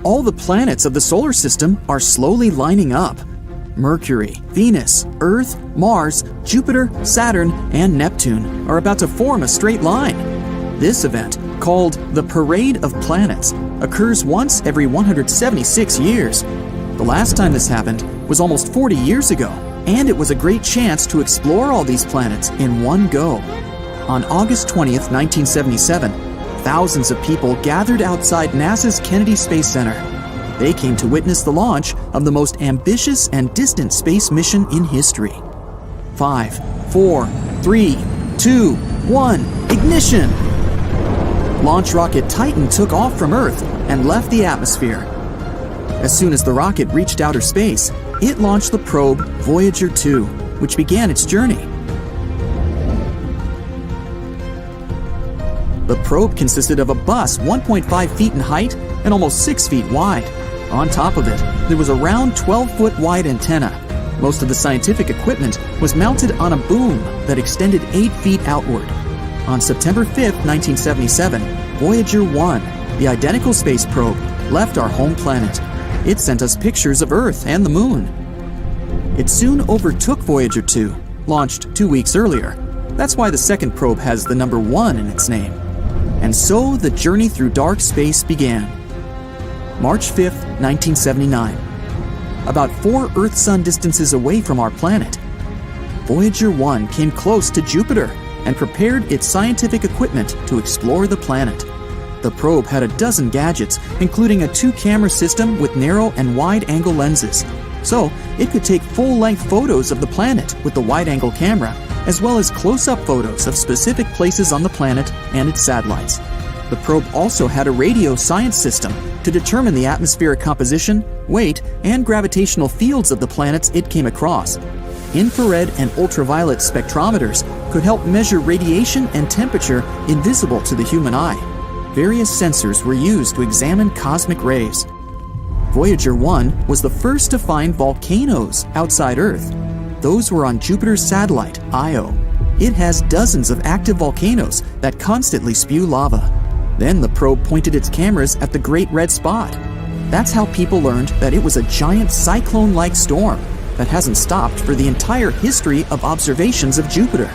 all the planets of the solar system are slowly lining up. Mercury, Venus, Earth, Mars, Jupiter, Saturn, and Neptune are about to form a straight line. This event, called the Parade of Planets, occurs once every 176 years. The last time this happened was almost 40 years ago, and it was a great chance to explore all these planets in one go. On August 20th, 1977, thousands of people gathered outside NASA's Kennedy Space Center. They came to witness the launch of the most ambitious and distant space mission in history. 5, 4, 3, 2, 1, ignition! Launch rocket Titan took off from Earth and left the atmosphere. As soon as the rocket reached outer space, it launched the probe Voyager 2, which began its journey. The probe consisted of a bus 1.5 feet in height and almost 6 feet wide. On top of it, there was a round 12-foot wide antenna. Most of the scientific equipment was mounted on a boom that extended 8 feet outward. On September 5, 1977, Voyager 1, the identical space probe, left our home planet. It sent us pictures of Earth and the Moon. It soon overtook Voyager 2, launched 2 weeks earlier. That's why the second probe has the number 1 in its name. And so the journey through dark space began. March 5, 1979. About 4 Earth-Sun distances away from our planet, Voyager 1 came close to Jupiter and prepared its scientific equipment to explore the planet. The probe had a dozen gadgets, including a 2-camera system with narrow and wide-angle lenses. So, it could take full-length photos of the planet with the wide-angle camera, as well as close-up photos of specific places on the planet and its satellites. The probe also had a radio science system to determine the atmospheric composition, weight, and gravitational fields of the planets it came across. Infrared and ultraviolet spectrometers could help measure radiation and temperature invisible to the human eye. Various sensors were used to examine cosmic rays. Voyager 1 was the first to find volcanoes outside Earth. Those were on Jupiter's satellite, Io. It has dozens of active volcanoes that constantly spew lava. Then the probe pointed its cameras at the Great Red Spot. That's how people learned that it was a giant cyclone-like storm that hasn't stopped for the entire history of observations of Jupiter.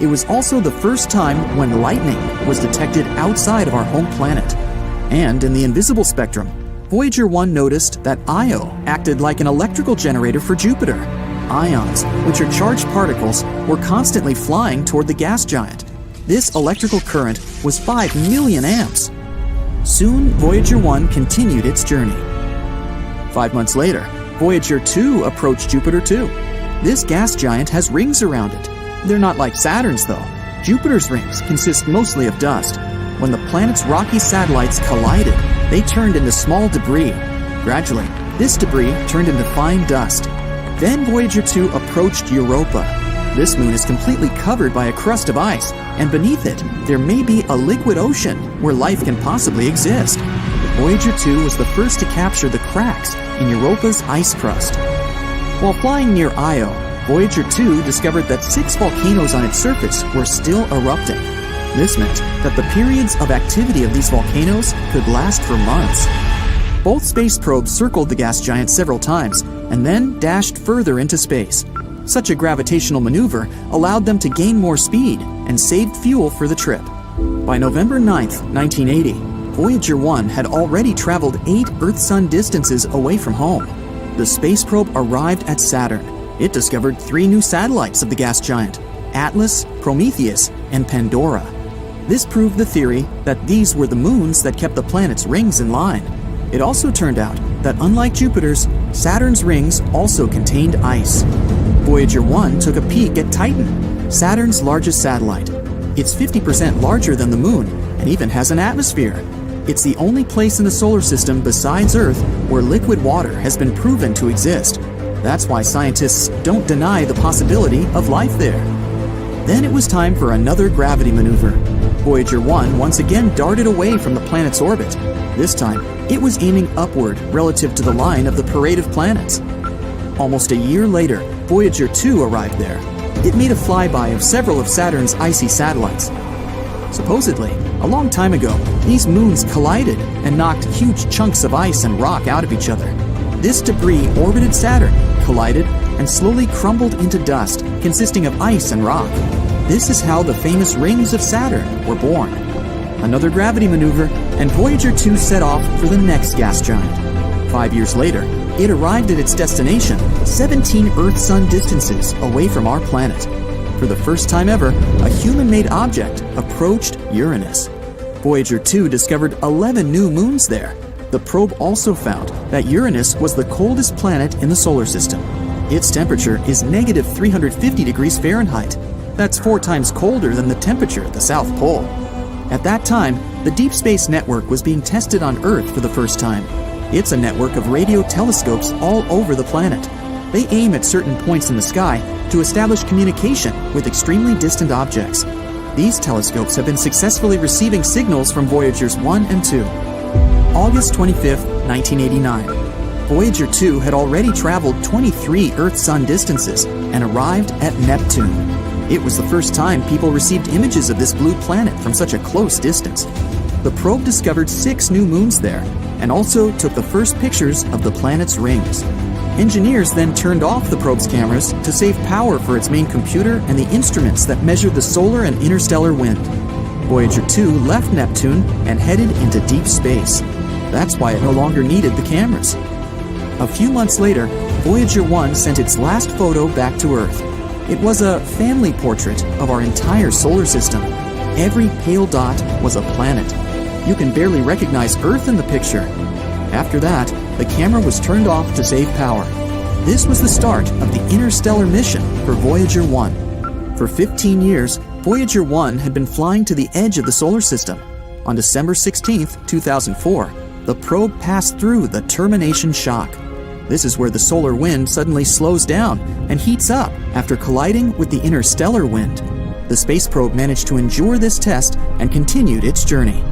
It was also the first time when lightning was detected outside of our home planet. And in the invisible spectrum, Voyager 1 noticed that Io acted like an electrical generator for Jupiter. Ions, which are charged particles, were constantly flying toward the gas giant. This electrical current was 5 million amps. Soon, Voyager 1 continued its journey. 5 months later, Voyager 2 approached Jupiter too. This gas giant has rings around it. They're not like Saturn's though. Jupiter's rings consist mostly of dust. When the planet's rocky satellites collided, they turned into small debris. Gradually, this debris turned into fine dust. Then Voyager 2 approached Europa. This moon is completely covered by a crust of ice, and beneath it, there may be a liquid ocean where life can possibly exist. Voyager 2 was the first to capture the cracks in Europa's ice crust. While flying near Io, Voyager 2 discovered that 6 volcanoes on its surface were still erupting. This meant that the periods of activity of these volcanoes could last for months. Both space probes circled the gas giant several times and then dashed further into space. Such a gravitational maneuver allowed them to gain more speed and saved fuel for the trip. By November 9, 1980, Voyager 1 had already traveled 8 Earth-Sun distances away from home. The space probe arrived at Saturn. It discovered 3 new satellites of the gas giant: Atlas, Prometheus, and Pandora. This proved the theory that these were the moons that kept the planet's rings in line. It also turned out that unlike Jupiter's, Saturn's rings also contained ice. Voyager 1 took a peek at Titan, Saturn's largest satellite. It's 50% larger than the Moon and even has an atmosphere. It's the only place in the solar system besides Earth where liquid water has been proven to exist. That's why scientists don't deny the possibility of life there. Then it was time for another gravity maneuver. Voyager 1 once again darted away from the planet's orbit. This time, it was aiming upward relative to the line of the Parade of Planets. Almost a year later, Voyager 2 arrived there. It made a flyby of several of Saturn's icy satellites. Supposedly, a long time ago, these moons collided and knocked huge chunks of ice and rock out of each other. This debris orbited Saturn, collided, and slowly crumbled into dust, consisting of ice and rock. This is how the famous rings of Saturn were born. Another gravity maneuver, and Voyager 2 set off for the next gas giant. 5 years later, it arrived at its destination, 17 Earth-Sun distances away from our planet. For the first time ever, a human-made object approached Uranus. Voyager 2 discovered 11 new moons there. The probe also found that Uranus was the coldest planet in the solar system. Its temperature is negative 350 degrees Fahrenheit. That's 4 times colder than the temperature at the South Pole. At that time, the Deep Space Network was being tested on Earth for the first time. It's a network of radio telescopes all over the planet. They aim at certain points in the sky to establish communication with extremely distant objects. These telescopes have been successfully receiving signals from Voyagers 1 and 2. August 25, 1989. Voyager 2 had already traveled 23 Earth-Sun distances and arrived at Neptune. It was the first time people received images of this blue planet from such a close distance. The probe discovered 6 new moons there and also took the first pictures of the planet's rings. Engineers then turned off the probe's cameras to save power for its main computer and the instruments that measured the solar and interstellar wind. Voyager 2 left Neptune and headed into deep space. That's why it no longer needed the cameras. A few months later, Voyager 1 sent its last photo back to Earth. It was a family portrait of our entire solar system. Every pale dot was a planet. You can barely recognize Earth in the picture. After that, the camera was turned off to save power. This was the start of the interstellar mission for Voyager 1. For 15 years, Voyager 1 had been flying to the edge of the solar system. On December 16, 2004, the probe passed through the termination shock. This is where the solar wind suddenly slows down and heats up after colliding with the interstellar wind. The space probe managed to endure this test and continued its journey.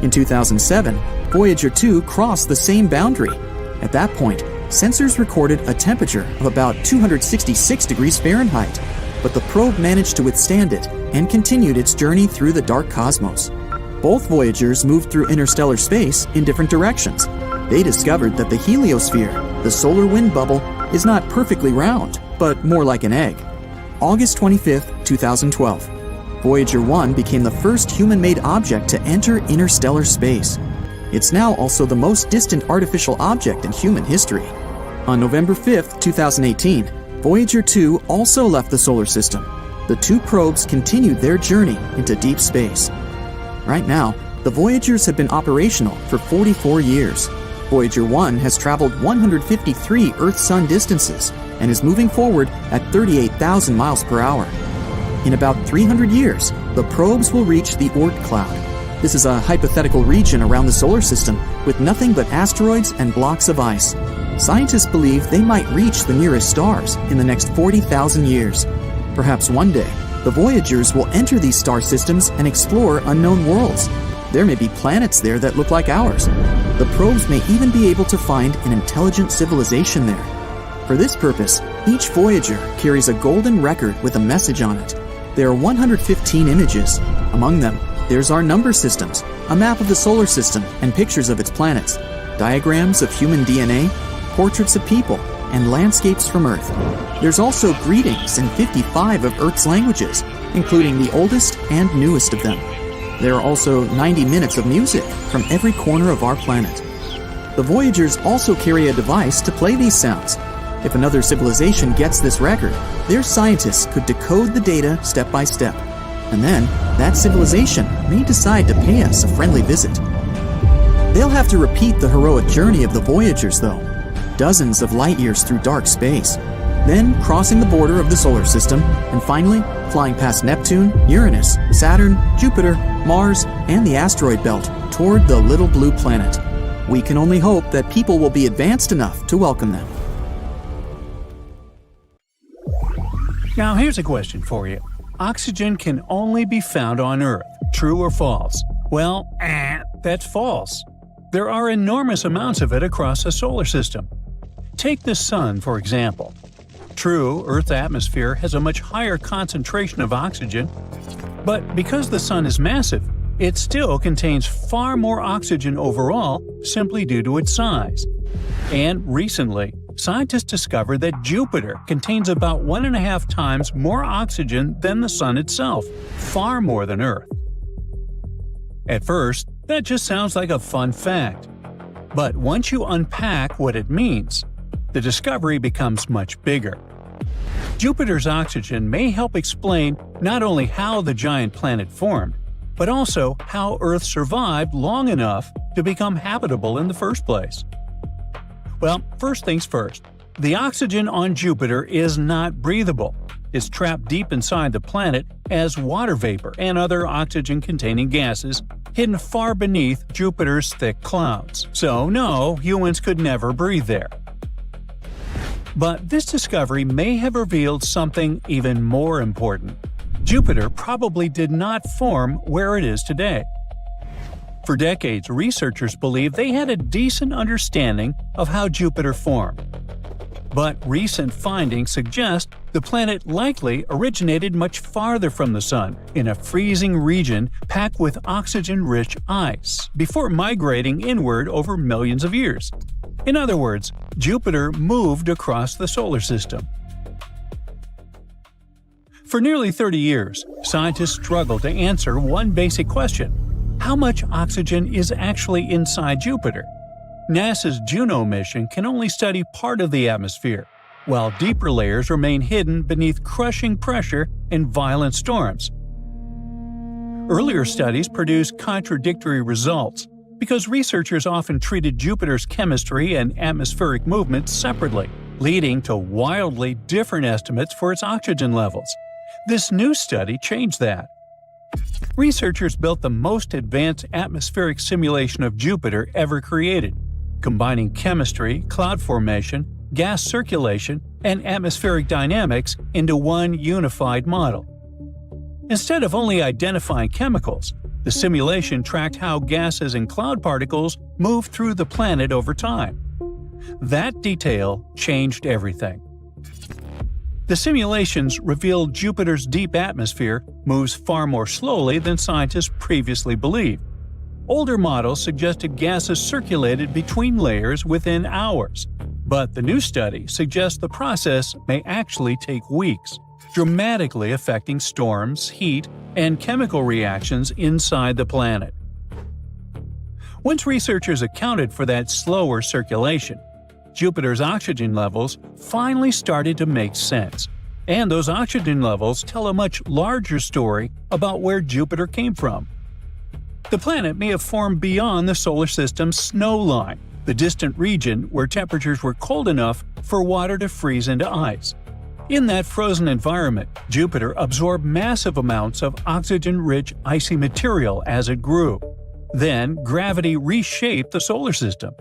In 2007, Voyager 2 crossed the same boundary. At that point, sensors recorded a temperature of about 266 degrees Fahrenheit, but the probe managed to withstand it and continued its journey through the dark cosmos. Both Voyagers moved through interstellar space in different directions. They discovered that the heliosphere, the solar wind bubble, is not perfectly round, but more like an egg. August 25, 2012. Voyager 1 became the first human-made object to enter interstellar space. It's now also the most distant artificial object in human history. On November 5, 2018, Voyager 2 also left the solar system. The 2 probes continued their journey into deep space. Right now, the Voyagers have been operational for 44 years. Voyager 1 has traveled 153 Earth-Sun distances and is moving forward at 38,000 miles per hour. In about 300 years, the probes will reach the Oort cloud. This is a hypothetical region around the solar system with nothing but asteroids and blocks of ice. Scientists believe they might reach the nearest stars in the next 40,000 years. Perhaps one day, the Voyagers will enter these star systems and explore unknown worlds. There may be planets there that look like ours. The probes may even be able to find an intelligent civilization there. For this purpose, each Voyager carries a golden record with a message on it. There are 115 images. Among them, there's our number systems, a map of the solar system and pictures of its planets, diagrams of human DNA, portraits of people, and landscapes from Earth. There's also greetings in 55 of Earth's languages, including the oldest and newest of them. There are also 90 minutes of music from every corner of our planet. The Voyagers also carry a device to play these sounds. If another civilization gets this record, their scientists could decode the data step by step. And then, that civilization may decide to pay us a friendly visit. They'll have to repeat the heroic journey of the Voyagers, though. Dozens of light years through dark space. Then crossing the border of the solar system, and finally flying past Neptune, Uranus, Saturn, Jupiter, Mars, and the asteroid belt toward the little blue planet. We can only hope that people will be advanced enough to welcome them. Now here's a question for you. Oxygen can only be found on Earth. True or false? Well, that's false. There are enormous amounts of it across the solar system. Take the Sun, for example. True, Earth's atmosphere has a much higher concentration of oxygen, But because the Sun is massive, it still contains far more oxygen overall simply due to its size. And recently, scientists discovered that Jupiter contains about 1.5 times more oxygen than the Sun itself, far more than Earth. At first, that just sounds like a fun fact. But once you unpack what it means, the discovery becomes much bigger. Jupiter's oxygen may help explain not only how the giant planet formed, but also how Earth survived long enough to become habitable in the first place. Well, first things first, the oxygen on Jupiter is not breathable. It's trapped deep inside the planet as water vapor and other oxygen-containing gases hidden far beneath Jupiter's thick clouds. So no, humans could never breathe there. But this discovery may have revealed something even more important. Jupiter probably did not form where it is today. For decades, researchers believed they had a decent understanding of how Jupiter formed. But recent findings suggest the planet likely originated much farther from the Sun, in a freezing region packed with oxygen-rich ice, before migrating inward over millions of years. In other words, Jupiter moved across the solar system. For nearly 30 years, scientists struggled to answer one basic question: how much oxygen is actually inside Jupiter? NASA's Juno mission can only study part of the atmosphere, while deeper layers remain hidden beneath crushing pressure and violent storms. Earlier studies produced contradictory results because researchers often treated Jupiter's chemistry and atmospheric movement separately, leading to wildly different estimates for its oxygen levels. This new study changed that. Researchers built the most advanced atmospheric simulation of Jupiter ever created, combining chemistry, cloud formation, gas circulation, and atmospheric dynamics into one unified model. Instead of only identifying chemicals, the simulation tracked how gases and cloud particles moved through the planet over time. That detail changed everything. The simulations revealed Jupiter's deep atmosphere moves far more slowly than scientists previously believed. Older models suggested gases circulated between layers within hours, but the new study suggests the process may actually take weeks, dramatically affecting storms, heat, and chemical reactions inside the planet. Once researchers accounted for that slower circulation, Jupiter's oxygen levels finally started to make sense. And those oxygen levels tell a much larger story about where Jupiter came from. The planet may have formed beyond the solar system's snow line, the distant region where temperatures were cold enough for water to freeze into ice. In that frozen environment, Jupiter absorbed massive amounts of oxygen-rich icy material as it grew. Then, gravity reshaped the solar system.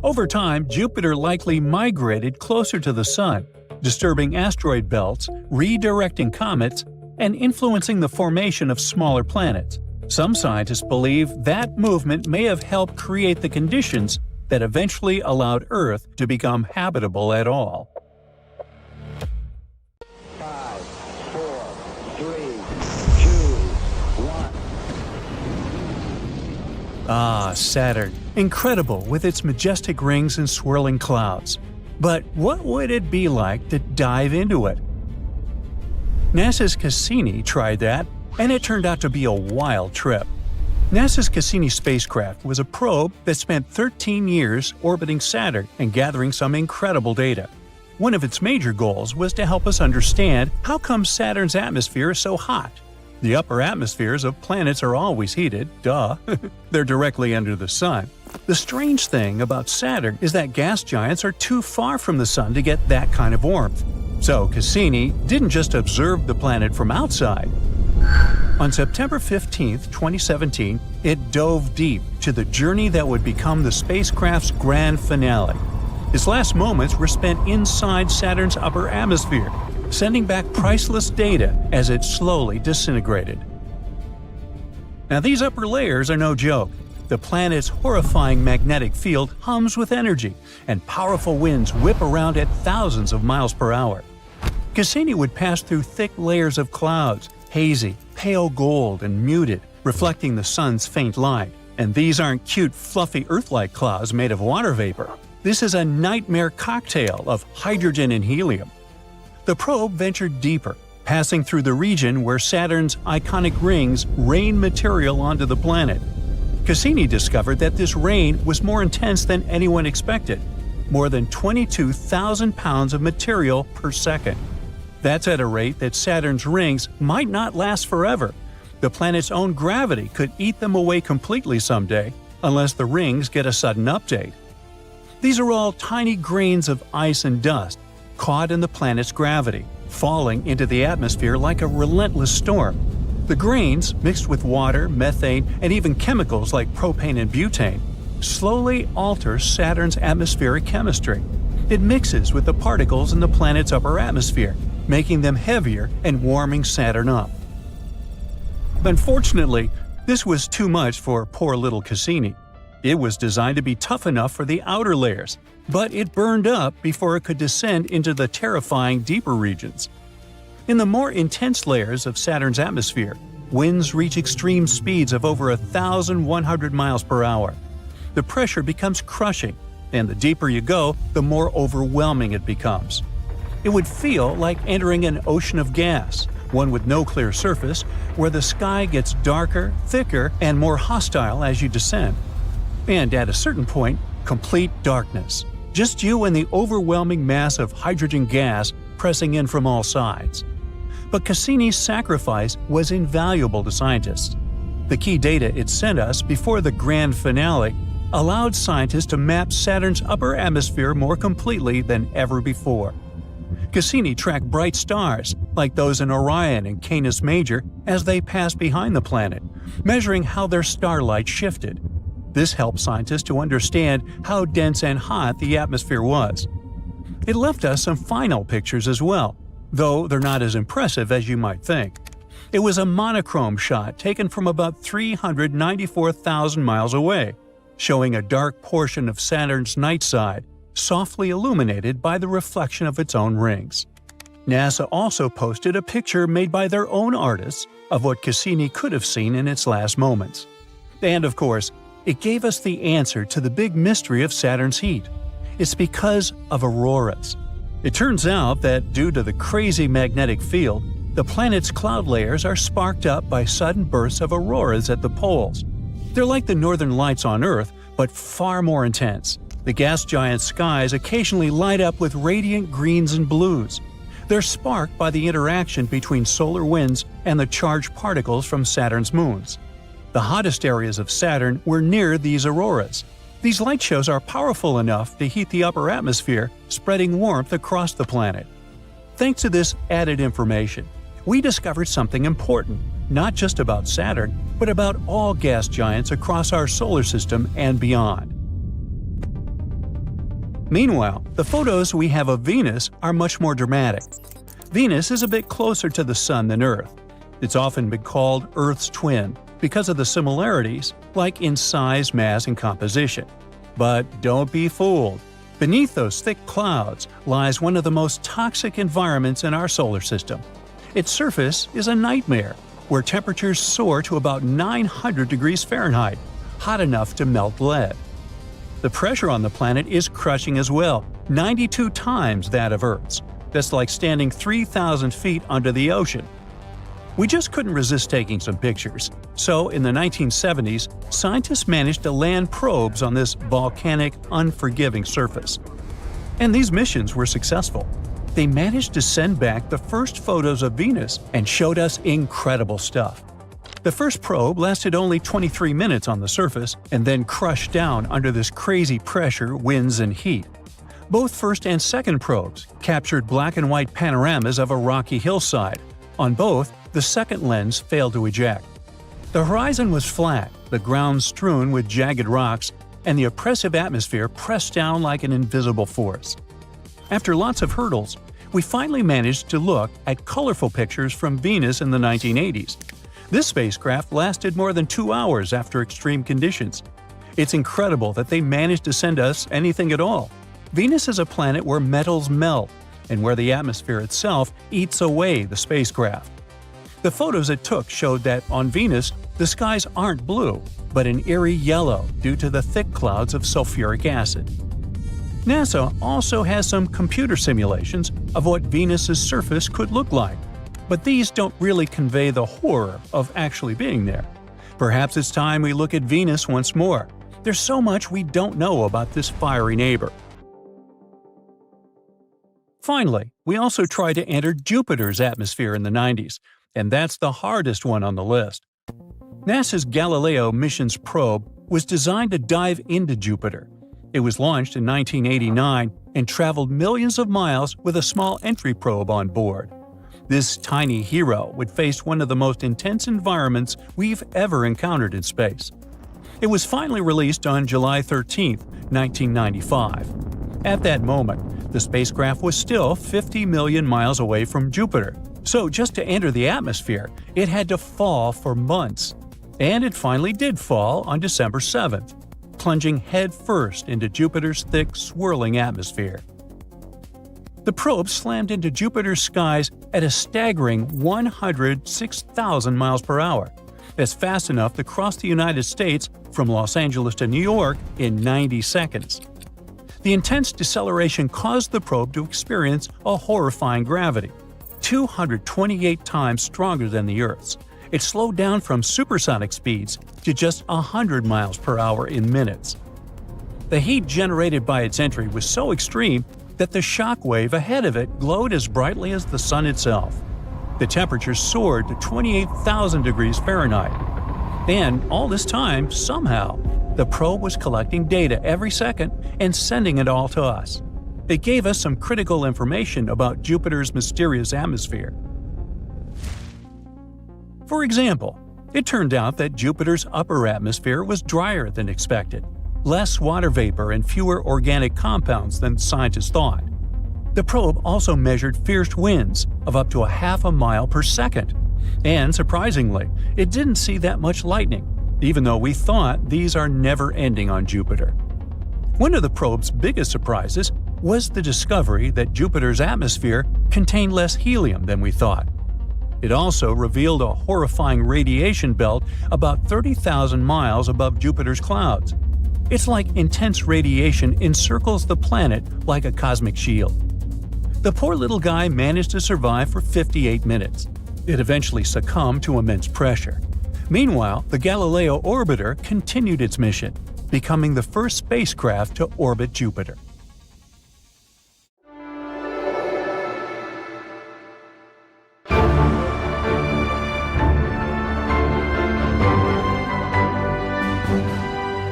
Over time, Jupiter likely migrated closer to the Sun, disturbing asteroid belts, redirecting comets, and influencing the formation of smaller planets. Some scientists believe that movement may have helped create the conditions that eventually allowed Earth to become habitable at all. 5, 4, 3, 2, 1. Ah, Saturn. Incredible with its majestic rings and swirling clouds. But what would it be like to dive into it? NASA's Cassini tried that, and it turned out to be a wild trip. NASA's Cassini spacecraft was a probe that spent 13 years orbiting Saturn and gathering some incredible data. One of its major goals was to help us understand how come Saturn's atmosphere is so hot. The upper atmospheres of planets are always heated, duh. They're directly under the Sun. The strange thing about Saturn is that gas giants are too far from the Sun to get that kind of warmth. So Cassini didn't just observe the planet from outside. On September 15, 2017, it dove deep to the journey that would become the spacecraft's grand finale. Its last moments were spent inside Saturn's upper atmosphere, sending back priceless data as it slowly disintegrated. Now, these upper layers are no joke. The planet's horrifying magnetic field hums with energy, and powerful winds whip around at thousands of miles per hour. Cassini would pass through thick layers of clouds, hazy, pale gold, and muted, reflecting the sun's faint light. And these aren't cute, fluffy Earth-like clouds made of water vapor. This is a nightmare cocktail of hydrogen and helium. The probe ventured deeper, passing through the region where Saturn's iconic rings rain material onto the planet. Cassini discovered that this rain was more intense than anyone expected, more than 22,000 pounds of material per second. That's at a rate that Saturn's rings might not last forever. The planet's own gravity could eat them away completely someday, unless the rings get a sudden update. These are all tiny grains of ice and dust, caught in the planet's gravity, falling into the atmosphere like a relentless storm. The grains, mixed with water, methane, and even chemicals like propane and butane, slowly alter Saturn's atmospheric chemistry. It mixes with the particles in the planet's upper atmosphere, making them heavier and warming Saturn up. Unfortunately, this was too much for poor little Cassini. It was designed to be tough enough for the outer layers, but it burned up before it could descend into the terrifying deeper regions. In the more intense layers of Saturn's atmosphere, winds reach extreme speeds of over 1,100 miles per hour. The pressure becomes crushing, and the deeper you go, the more overwhelming it becomes. It would feel like entering an ocean of gas, one with no clear surface, where the sky gets darker, thicker, and more hostile as you descend. And at a certain point, complete darkness. Just you and the overwhelming mass of hydrogen gas pressing in from all sides. But Cassini's sacrifice was invaluable to scientists. The key data it sent us before the grand finale allowed scientists to map Saturn's upper atmosphere more completely than ever before. Cassini tracked bright stars, like those in Orion and Canis Major, as they passed behind the planet, measuring how their starlight shifted. This helped scientists to understand how dense and hot the atmosphere was. It left us some final pictures as well, though they're not as impressive as you might think. It was a monochrome shot taken from about 394,000 miles away, showing a dark portion of Saturn's night side, softly illuminated by the reflection of its own rings. NASA also posted a picture made by their own artists of what Cassini could have seen in its last moments. And of course, it gave us the answer to the big mystery of Saturn's heat. It's because of auroras. It turns out that due to the crazy magnetic field, the planet's cloud layers are sparked up by sudden bursts of auroras at the poles. They're like the northern lights on Earth, but far more intense. The gas giant skies occasionally light up with radiant greens and blues. They're sparked by the interaction between solar winds and the charged particles from Saturn's moons. The hottest areas of Saturn were near these auroras. These light shows are powerful enough to heat the upper atmosphere, spreading warmth across the planet. Thanks to this added information, we discovered something important, not just about Saturn, but about all gas giants across our solar system and beyond. Meanwhile, the photos we have of Venus are much more dramatic. Venus is a bit closer to the Sun than Earth. It's often been called Earth's twin because of the similarities, like in size, mass, and composition. But don't be fooled. Beneath those thick clouds lies one of the most toxic environments in our solar system. Its surface is a nightmare, where temperatures soar to about 900 degrees Fahrenheit, hot enough to melt lead. The pressure on the planet is crushing as well, 92 times that of Earth's. That's like standing 3,000 feet under the ocean. We just couldn't resist taking some pictures. So, in the 1970s, scientists managed to land probes on this volcanic, unforgiving surface. And these missions were successful. They managed to send back the first photos of Venus and showed us incredible stuff. The first probe lasted only 23 minutes on the surface and then crushed down under this crazy pressure, winds, and heat. Both first and second probes captured black and white panoramas of a rocky hillside. On both, the second lens failed to eject. The horizon was flat, the ground strewn with jagged rocks, and the oppressive atmosphere pressed down like an invisible force. After lots of hurdles, we finally managed to look at colorful pictures from Venus in the 1980s. This spacecraft lasted more than 2 hours after extreme conditions. It's incredible that they managed to send us anything at all. Venus is a planet where metals melt, and where the atmosphere itself eats away the spacecraft. The photos it took showed that on Venus, the skies aren't blue, but an eerie yellow due to the thick clouds of sulfuric acid. NASA also has some computer simulations of what Venus's surface could look like, but these don't really convey the horror of actually being there. Perhaps it's time we look at Venus once more. There's so much we don't know about this fiery neighbor. Finally, we also tried to enter Jupiter's atmosphere in the 90s, and that's the hardest one on the list. NASA's Galileo missions probe was designed to dive into Jupiter. It was launched in 1989 and traveled millions of miles with a small entry probe on board. This tiny hero would face one of the most intense environments we've ever encountered in space. It was finally released on July 13, 1995. At that moment, the spacecraft was still 50 million miles away from Jupiter, so just to enter the atmosphere, it had to fall for months. And it finally did fall on December 7th, plunging headfirst into Jupiter's thick, swirling atmosphere. The probe slammed into Jupiter's skies at a staggering 106,000 miles per hour. That's fast enough to cross the United States from Los Angeles to New York in 90 seconds. The intense deceleration caused the probe to experience a horrifying gravity, 228 times stronger than the Earth's. It slowed down from supersonic speeds to just 100 miles per hour in minutes. The heat generated by its entry was so extreme that the shock wave ahead of it glowed as brightly as the sun itself. The temperature soared to 28,000 degrees Fahrenheit. And all this time, somehow, the probe was collecting data every second and sending it all to us. It gave us some critical information about Jupiter's mysterious atmosphere. For example, it turned out that Jupiter's upper atmosphere was drier than expected, less water vapor and fewer organic compounds than scientists thought. The probe also measured fierce winds of up to 0.5 mile per second. And surprisingly, it didn't see that much lightning, even though we thought these are never ending on Jupiter. One of the probe's biggest surprises was the discovery that Jupiter's atmosphere contained less helium than we thought. It also revealed a horrifying radiation belt about 30,000 miles above Jupiter's clouds. It's like intense radiation encircles the planet like a cosmic shield. The poor little guy managed to survive for 58 minutes. It eventually succumbed to immense pressure. Meanwhile, the Galileo orbiter continued its mission, becoming the first spacecraft to orbit Jupiter.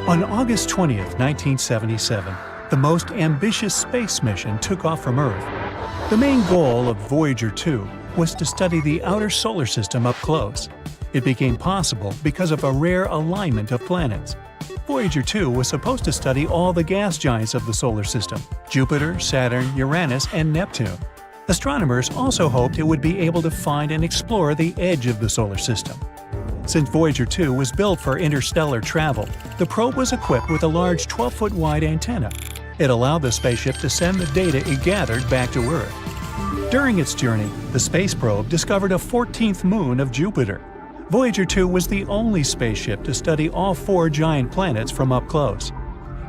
On August 20, 1977, the most ambitious space mission took off from Earth. The main goal of Voyager 2 was to study the outer solar system up close. It became possible because of a rare alignment of planets. Voyager 2 was supposed to study all the gas giants of the solar system – Jupiter, Saturn, Uranus, and Neptune. Astronomers also hoped it would be able to find and explore the edge of the solar system. Since Voyager 2 was built for interstellar travel, the probe was equipped with a large 12-foot wide antenna. It allowed the spaceship to send the data it gathered back to Earth. During its journey, the space probe discovered a 14th moon of Jupiter. Voyager 2 was the only spaceship to study all 4 giant planets from up close.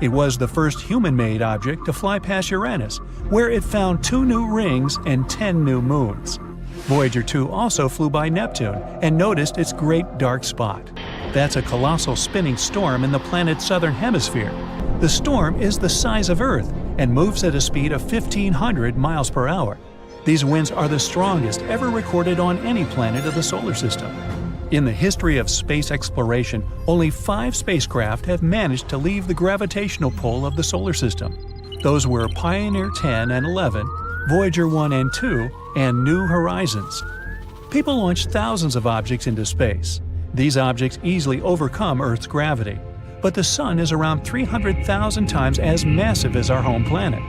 It was the first human-made object to fly past Uranus, where it found 2 new rings and 10 new moons. Voyager 2 also flew by Neptune and noticed its great dark spot. That's a colossal spinning storm in the planet's southern hemisphere. The storm is the size of Earth and moves at a speed of 1,500 miles per hour. These winds are the strongest ever recorded on any planet of the solar system. In the history of space exploration, only 5 spacecraft have managed to leave the gravitational pull of the solar system. Those were Pioneer 10 and 11, Voyager 1 and 2, and New Horizons. People launch thousands of objects into space. These objects easily overcome Earth's gravity. But the Sun is around 300,000 times as massive as our home planet.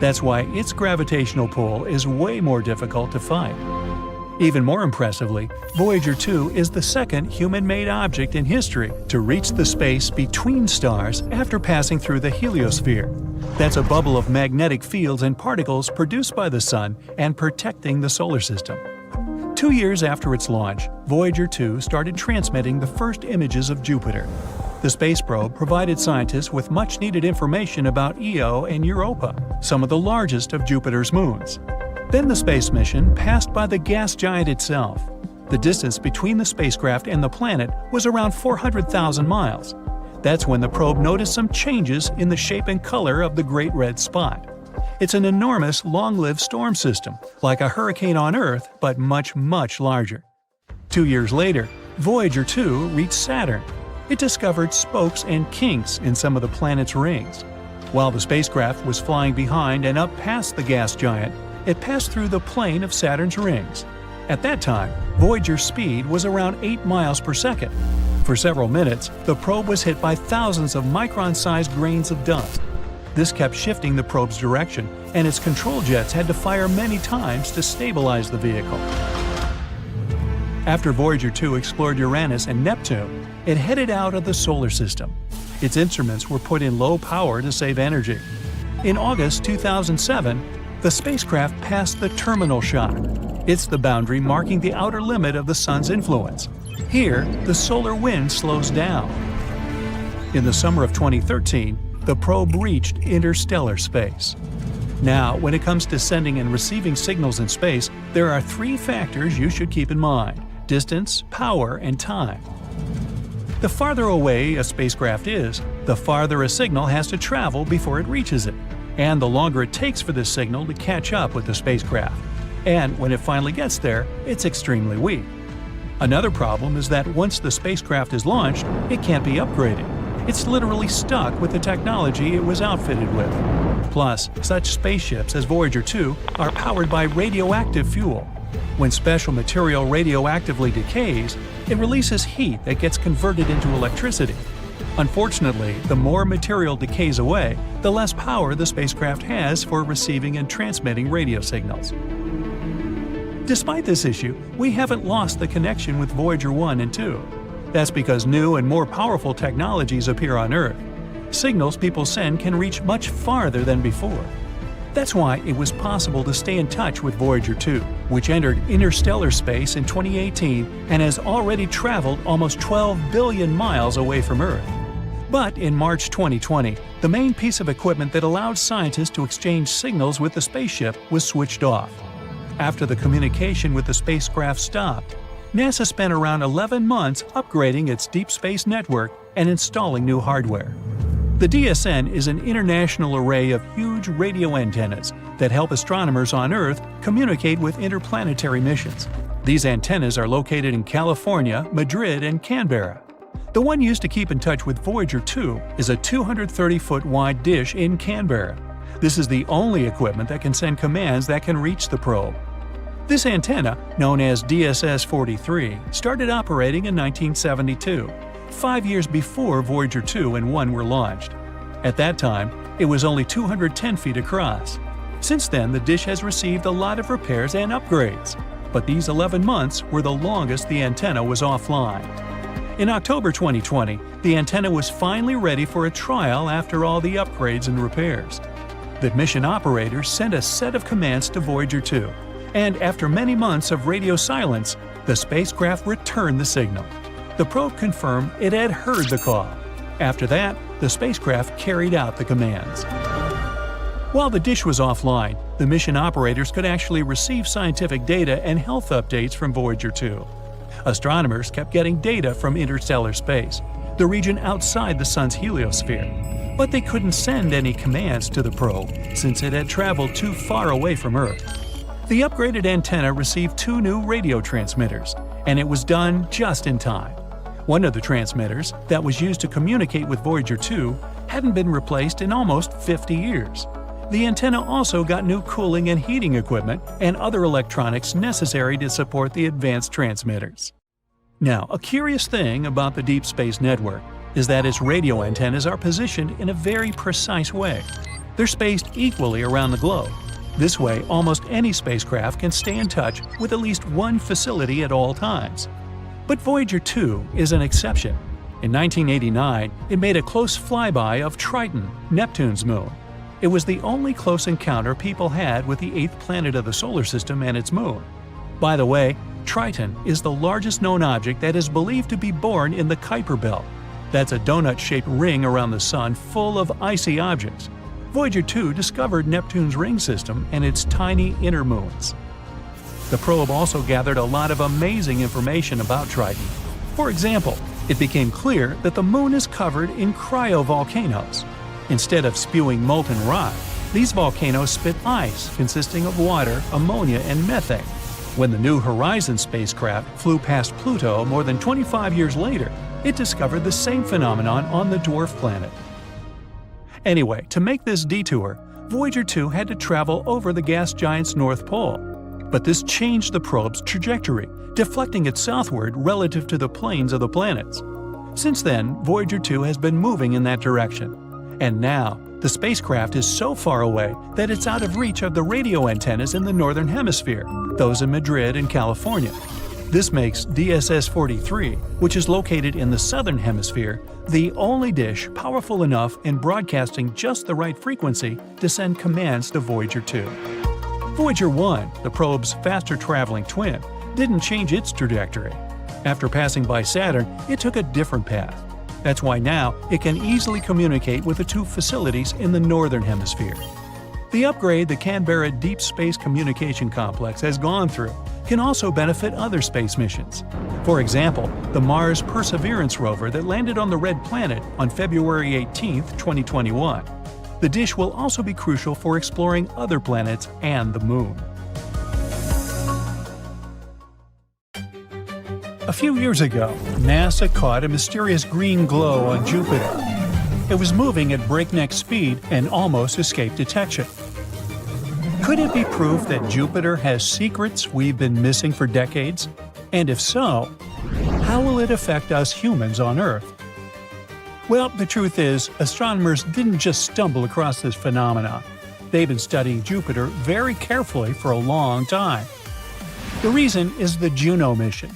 That's why its gravitational pull is way more difficult to fight. Even more impressively, Voyager 2 is the second human-made object in history to reach the space between stars after passing through the heliosphere. That's a bubble of magnetic fields and particles produced by the Sun and protecting the solar system. 2 years after its launch, Voyager 2 started transmitting the first images of Jupiter. The space probe provided scientists with much-needed information about Io and Europa, some of the largest of Jupiter's moons. Then the space mission passed by the gas giant itself. The distance between the spacecraft and the planet was around 400,000 miles. That's when the probe noticed some changes in the shape and color of the Great Red Spot. It's an enormous, long-lived storm system, like a hurricane on Earth, but much, much larger. 2 years later, Voyager 2 reached Saturn. It discovered spokes and kinks in some of the planet's rings. While the spacecraft was flying behind and up past the gas giant, it passed through the plane of Saturn's rings. At that time, Voyager's speed was around 8 miles per second. For several minutes, the probe was hit by thousands of micron-sized grains of dust. This kept shifting the probe's direction, and its control jets had to fire many times to stabilize the vehicle. After Voyager 2 explored Uranus and Neptune, it headed out of the solar system. Its instruments were put in low power to save energy. In August 2007, the spacecraft passed the terminal shock. It's the boundary marking the outer limit of the Sun's influence. Here, the solar wind slows down. In the summer of 2013, the probe reached interstellar space. Now, when it comes to sending and receiving signals in space, there are 3 factors you should keep in mind: distance, power, and time. The farther away a spacecraft is, the farther a signal has to travel before it reaches it, and the longer it takes for this signal to catch up with the spacecraft. And when it finally gets there, it's extremely weak. Another problem is that once the spacecraft is launched, it can't be upgraded. It's literally stuck with the technology it was outfitted with. Plus, such spaceships as Voyager 2 are powered by radioactive fuel. When special material radioactively decays, it releases heat that gets converted into electricity. Unfortunately, the more material decays away, the less power the spacecraft has for receiving and transmitting radio signals. Despite this issue, we haven't lost the connection with Voyager 1 and 2. That's because new and more powerful technologies appear on Earth. Signals people send can reach much farther than before. That's why it was possible to stay in touch with Voyager 2, which entered interstellar space in 2018 and has already traveled almost 12 billion miles away from Earth. But in March 2020, the main piece of equipment that allowed scientists to exchange signals with the spaceship was switched off. After the communication with the spacecraft stopped, NASA spent around 11 months upgrading its deep space network and installing new hardware. The DSN is an international array of huge radio antennas that help astronomers on Earth communicate with interplanetary missions. These antennas are located in California, Madrid, and Canberra. The one used to keep in touch with Voyager 2 is a 230-foot wide dish in Canberra. This is the only equipment that can send commands that can reach the probe. This antenna, known as DSS-43, started operating in 1972, 5 years before Voyager 2 and 1 were launched. At that time, it was only 210 feet across. Since then, the dish has received a lot of repairs and upgrades, but these 11 months were the longest the antenna was offline. In October 2020, the antenna was finally ready for a trial after all the upgrades and repairs. The mission operators sent a set of commands to Voyager 2, and after many months of radio silence, the spacecraft returned the signal. The probe confirmed it had heard the call. After that, the spacecraft carried out the commands. While the dish was offline, the mission operators could actually receive scientific data and health updates from Voyager 2. Astronomers kept getting data from interstellar space, the region outside the Sun's heliosphere, but they couldn't send any commands to the probe since it had traveled too far away from Earth. The upgraded antenna received 2 new radio transmitters, and it was done just in time. One of the transmitters, that was used to communicate with Voyager 2, hadn't been replaced in almost 50 years. The antenna also got new cooling and heating equipment and other electronics necessary to support the advanced transmitters. Now, a curious thing about the Deep Space Network is that its radio antennas are positioned in a very precise way. They're spaced equally around the globe. This way, almost any spacecraft can stay in touch with at least one facility at all times. But Voyager 2 is an exception. In 1989, it made a close flyby of Triton, Neptune's moon. It was the only close encounter people had with the 8th planet of the solar system and its moon. By the way, Triton is the largest known object that is believed to be born in the Kuiper Belt. That's a donut-shaped ring around the Sun full of icy objects. Voyager 2 discovered Neptune's ring system and its tiny inner moons. The probe also gathered a lot of amazing information about Triton. For example, it became clear that the Moon is covered in cryovolcanoes. Instead of spewing molten rock, these volcanoes spit ice consisting of water, ammonia, and methane. When the New Horizons spacecraft flew past Pluto more than 25 years later, it discovered the same phenomenon on the dwarf planet. Anyway, to make this detour, Voyager 2 had to travel over the gas giant's North Pole. But this changed the probe's trajectory, deflecting it southward relative to the planes of the planets. Since then, Voyager 2 has been moving in that direction. And now, the spacecraft is so far away that it's out of reach of the radio antennas in the Northern Hemisphere, those in Madrid and California. This makes DSS-43, which is located in the Southern Hemisphere, the only dish powerful enough in broadcasting just the right frequency to send commands to Voyager 2. Voyager 1, the probe's faster-traveling twin, didn't change its trajectory. After passing by Saturn, it took a different path. That's why now it can easily communicate with the two facilities in the Northern Hemisphere. The upgrade the Canberra Deep Space Communication Complex has gone through can also benefit other space missions. For example, the Mars Perseverance rover that landed on the Red Planet on February 18, 2021. The dish will also be crucial for exploring other planets and the Moon. A few years ago, NASA caught a mysterious green glow on Jupiter. It was moving at breakneck speed and almost escaped detection. Could it be proof that Jupiter has secrets we've been missing for decades? And if so, how will it affect us humans on Earth? Well, the truth is, astronomers didn't just stumble across this phenomenon. They've been studying Jupiter very carefully for a long time. The reason is the Juno mission.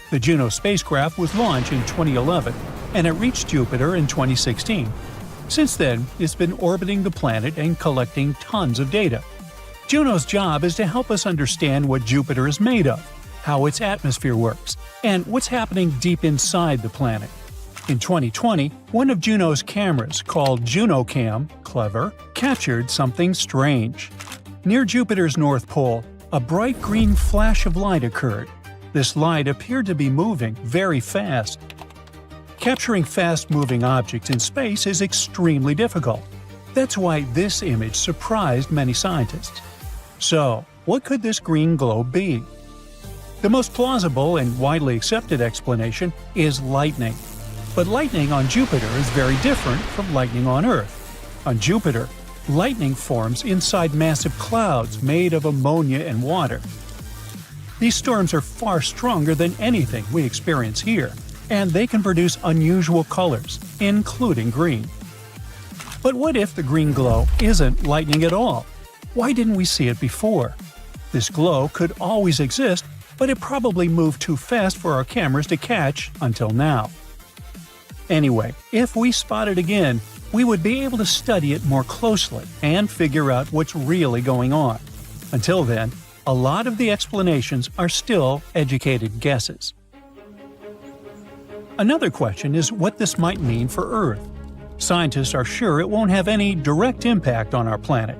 The Juno spacecraft was launched in 2011, and it reached Jupiter in 2016. Since then, it's been orbiting the planet and collecting tons of data. Juno's job is to help us understand what Jupiter is made of, how its atmosphere works, and what's happening deep inside the planet. In 2020, one of Juno's cameras, called JunoCam, clever, captured something strange. Near Jupiter's North Pole, a bright green flash of light occurred. This light appeared to be moving very fast. Capturing fast-moving objects in space is extremely difficult. That's why this image surprised many scientists. So, what could this green glow be? The most plausible and widely accepted explanation is lightning. But lightning on Jupiter is very different from lightning on Earth. On Jupiter, lightning forms inside massive clouds made of ammonia and water. These storms are far stronger than anything we experience here, and they can produce unusual colors, including green. But what if the green glow isn't lightning at all? Why didn't we see it before? This glow could always exist, but it probably moved too fast for our cameras to catch until now. Anyway, if we spot it again, we would be able to study it more closely and figure out what's really going on. Until then, a lot of the explanations are still educated guesses. Another question is what this might mean for Earth. Scientists are sure it won't have any direct impact on our planet.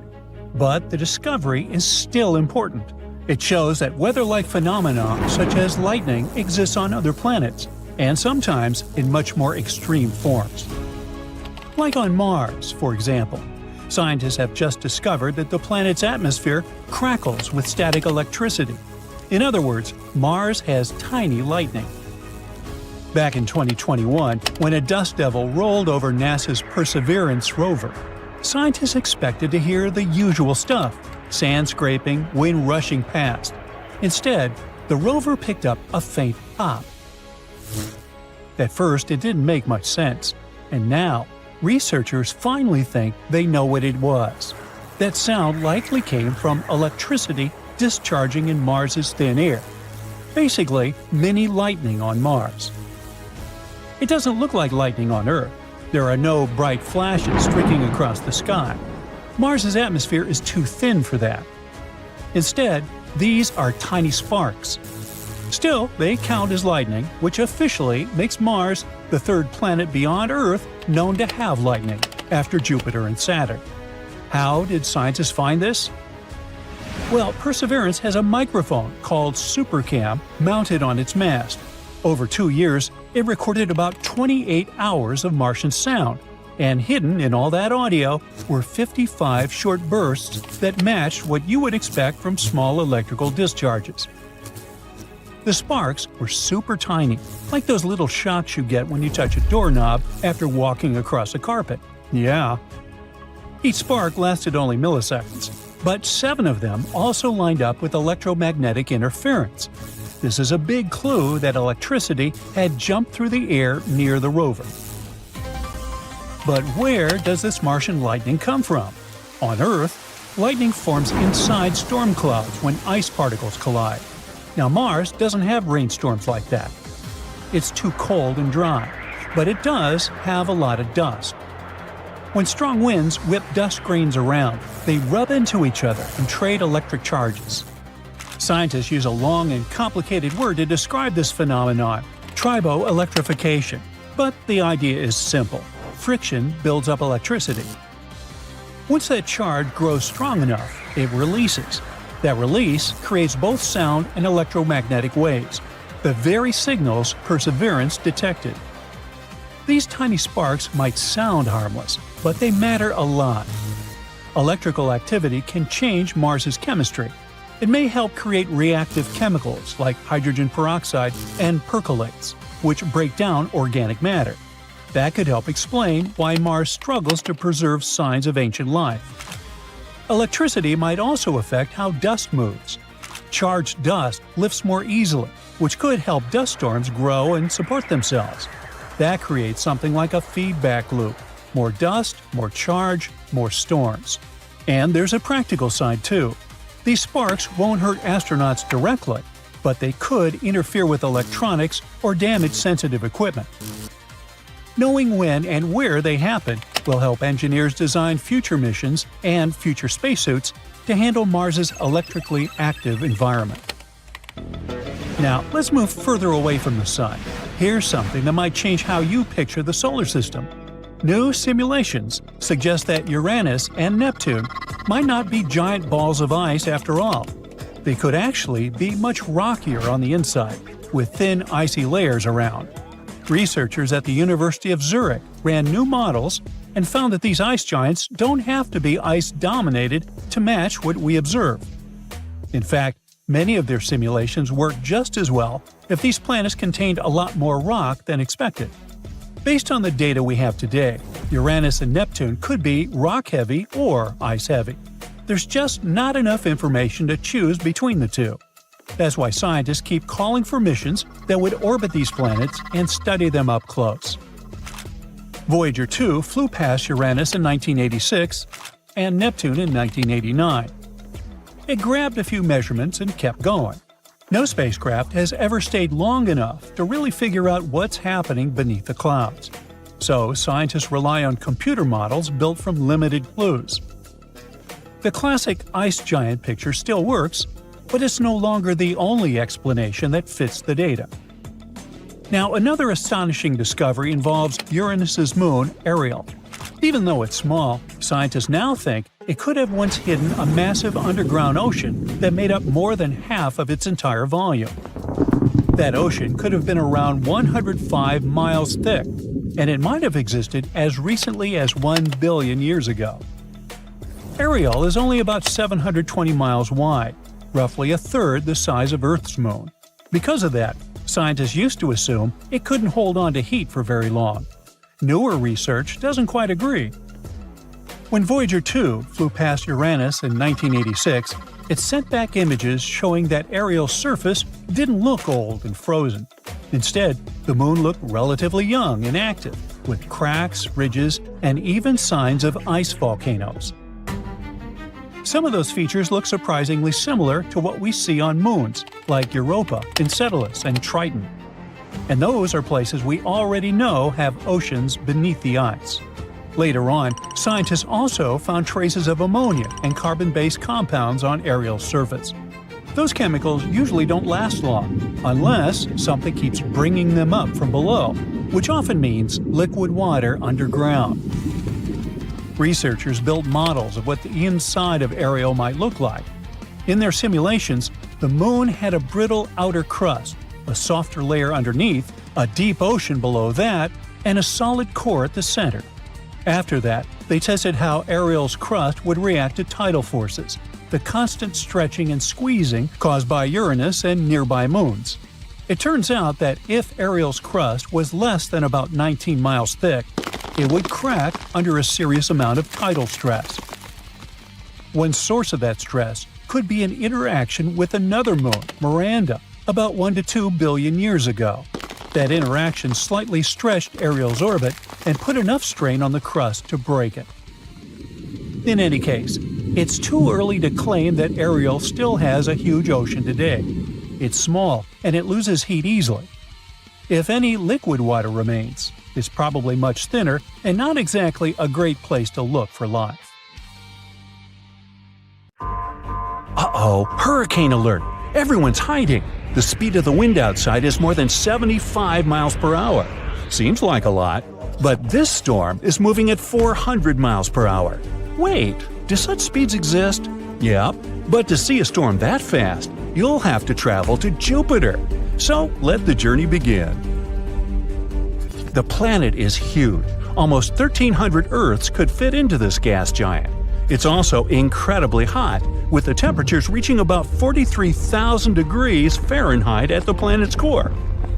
But the discovery is still important. It shows that weather-like phenomena such as lightning exists on other planets, and sometimes in much more extreme forms. Like on Mars, for example. Scientists have just discovered that the planet's atmosphere crackles with static electricity. In other words, Mars has tiny lightning. Back in 2021, when a dust devil rolled over NASA's Perseverance rover, scientists expected to hear the usual stuff: sand scraping, wind rushing past. Instead, the rover picked up a faint pop. At first, it didn't make much sense, and now, researchers finally think they know what it was. That sound likely came from electricity discharging in Mars's thin air. Basically, mini lightning on Mars. It doesn't look like lightning on Earth. There are no bright flashes streaking across the sky. Mars's atmosphere is too thin for that. Instead, These are tiny sparks. Still, they count as lightning, which officially makes Mars the third planet beyond Earth known to have lightning, after Jupiter and Saturn. How did scientists find this? Well, Perseverance has a microphone called SuperCam mounted on its mast. Over 2 years, it recorded about 28 hours of Martian sound, and hidden in all that audio were 55 short bursts that matched what you would expect from small electrical discharges. The sparks were super tiny, like those little shocks you get when you touch a doorknob after walking across a carpet. Yeah. Each spark lasted only milliseconds, but 7 of them also lined up with electromagnetic interference. This is a big clue that electricity had jumped through the air near the rover. But where does this Martian lightning come from? On Earth, lightning forms inside storm clouds when ice particles collide. Now Mars doesn't have rainstorms like that. It's too cold and dry, but it does have a lot of dust. When strong winds whip dust grains around, they rub into each other and trade electric charges. Scientists use a long and complicated word to describe this phenomenon, triboelectrification, but the idea is simple. Friction builds up electricity. Once that charge grows strong enough, it releases. That release creates both sound and electromagnetic waves, the very signals Perseverance detected. These tiny sparks might sound harmless, but they matter a lot. Electrical activity can change Mars's chemistry. It may help create reactive chemicals like hydrogen peroxide and percolates, which break down organic matter. That could help explain why Mars struggles to preserve signs of ancient life. Electricity might also affect how dust moves. Charged dust lifts more easily, which could help dust storms grow and support themselves. That creates something like a feedback loop. More dust, more charge, more storms. And there's a practical side too. These sparks won't hurt astronauts directly, but they could interfere with electronics or damage sensitive equipment. Knowing when and where they happen will help engineers design future missions and future spacesuits to handle Mars's electrically active environment. Now, let's move further away from the Sun. Here's something that might change how you picture the solar system. New simulations suggest that Uranus and Neptune might not be giant balls of ice after all. They could actually be much rockier on the inside, with thin icy layers around. Researchers at the University of Zurich ran new models and found that these ice giants don't have to be ice-dominated to match what we observe. In fact, many of their simulations work just as well if these planets contained a lot more rock than expected. Based on the data we have today, Uranus and Neptune could be rock-heavy or ice-heavy. There's just not enough information to choose between the two. That's why scientists keep calling for missions that would orbit these planets and study them up close. Voyager 2 flew past Uranus in 1986 and Neptune in 1989. It grabbed a few measurements and kept going. No spacecraft has ever stayed long enough to really figure out what's happening beneath the clouds. So scientists rely on computer models built from limited clues. The classic ice giant picture still works, but it's no longer the only explanation that fits the data. Now, another astonishing discovery involves Uranus's moon, Ariel. Even though it's small, scientists now think it could have once hidden a massive underground ocean that made up more than half of its entire volume. That ocean could have been around 105 miles thick, and it might have existed as recently as 1 billion years ago. Ariel is only about 720 miles wide, roughly a third the size of Earth's moon. Because of that, scientists used to assume it couldn't hold on to heat for very long. Newer research doesn't quite agree. When Voyager 2 flew past Uranus in 1986, it sent back images showing that Ariel's surface didn't look old and frozen. Instead, the moon looked relatively young and active, with cracks, ridges, and even signs of ice volcanoes. Some of those features look surprisingly similar to what we see on moons, like Europa, Enceladus, and Triton. And those are places we already know have oceans beneath the ice. Later on, scientists also found traces of ammonia and carbon-based compounds on Ariel's surface. Those chemicals usually don't last long, unless something keeps bringing them up from below, which often means liquid water underground. Researchers built models of what the inside of Ariel might look like. In their simulations, the moon had a brittle outer crust, a softer layer underneath, a deep ocean below that, and a solid core at the center. After that, they tested how Ariel's crust would react to tidal forces, the constant stretching and squeezing caused by Uranus and nearby moons. It turns out that if Ariel's crust was less than about 19 miles thick, it would crack under a serious amount of tidal stress. One source of that stress could be an interaction with another moon, Miranda, about 1 to 2 billion years ago. That interaction slightly stretched Ariel's orbit and put enough strain on the crust to break it. In any case, it's too early to claim that Ariel still has a huge ocean today. It's small, and it loses heat easily. If any liquid water remains, it's probably much thinner and not exactly a great place to look for life. Uh-oh, hurricane alert! Everyone's hiding! The speed of the wind outside is more than 75 miles per hour. Seems like a lot, but this storm is moving at 400 miles per hour. Wait, do such speeds exist? Yep, but to see a storm that fast, you'll have to travel to Jupiter. So let the journey begin. The planet is huge. Almost 1,300 Earths could fit into this gas giant. It's also incredibly hot, with the temperatures reaching about 43,000 degrees Fahrenheit at the planet's core.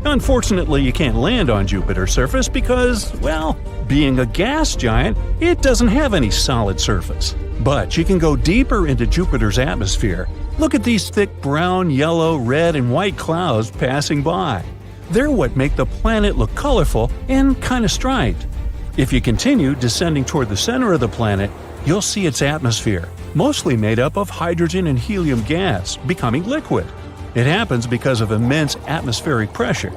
Unfortunately, you can't land on Jupiter's surface because, well, being a gas giant, it doesn't have any solid surface. But you can go deeper into Jupiter's atmosphere. Look at these thick brown, yellow, red, and white clouds passing by. They're what make the planet look colorful and kind of striped. If you continue descending toward the center of the planet, you'll see its atmosphere, mostly made up of hydrogen and helium gas, becoming liquid. It happens because of immense atmospheric pressure.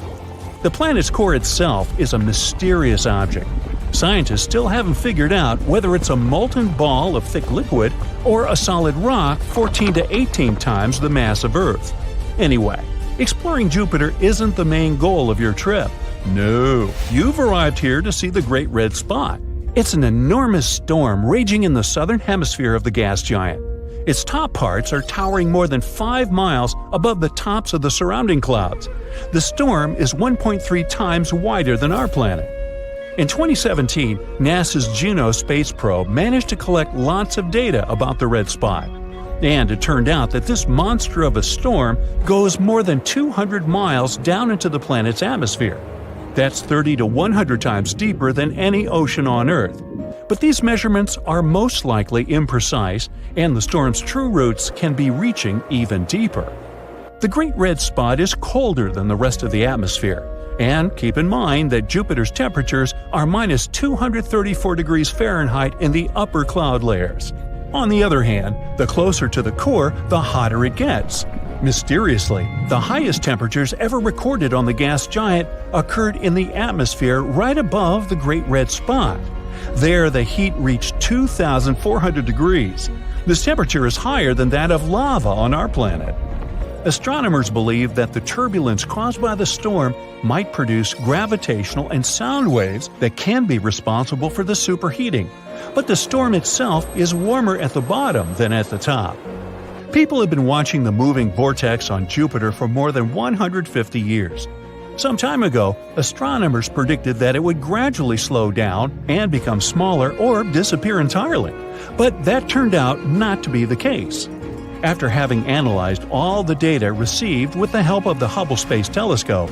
The planet's core itself is a mysterious object. Scientists still haven't figured out whether it's a molten ball of thick liquid or a solid rock 14 to 18 times the mass of Earth. Anyway, exploring Jupiter isn't the main goal of your trip. No, you've arrived here to see the Great Red Spot. It's an enormous storm raging in the southern hemisphere of the gas giant. Its top parts are towering more than 5 miles above the tops of the surrounding clouds. The storm is 1.3 times wider than our planet. In 2017, NASA's Juno space probe managed to collect lots of data about the red spot. And it turned out that this monster of a storm goes more than 200 miles down into the planet's atmosphere. That's 30 to 100 times deeper than any ocean on Earth. But these measurements are most likely imprecise, and the storm's true roots can be reaching even deeper. The Great Red Spot is colder than the rest of the atmosphere. And keep in mind that Jupiter's temperatures are minus 234 degrees Fahrenheit in the upper cloud layers. On the other hand, the closer to the core, the hotter it gets. Mysteriously, the highest temperatures ever recorded on the gas giant occurred in the atmosphere right above the Great Red Spot. There, the heat reached 2,400 degrees. This temperature is higher than that of lava on our planet. Astronomers believe that the turbulence caused by the storm might produce gravitational and sound waves that can be responsible for the superheating. But the storm itself is warmer at the bottom than at the top. People have been watching the moving vortex on Jupiter for more than 150 years. Some time ago, astronomers predicted that it would gradually slow down and become smaller or disappear entirely. But that turned out not to be the case. After having analyzed all the data received with the help of the Hubble Space Telescope,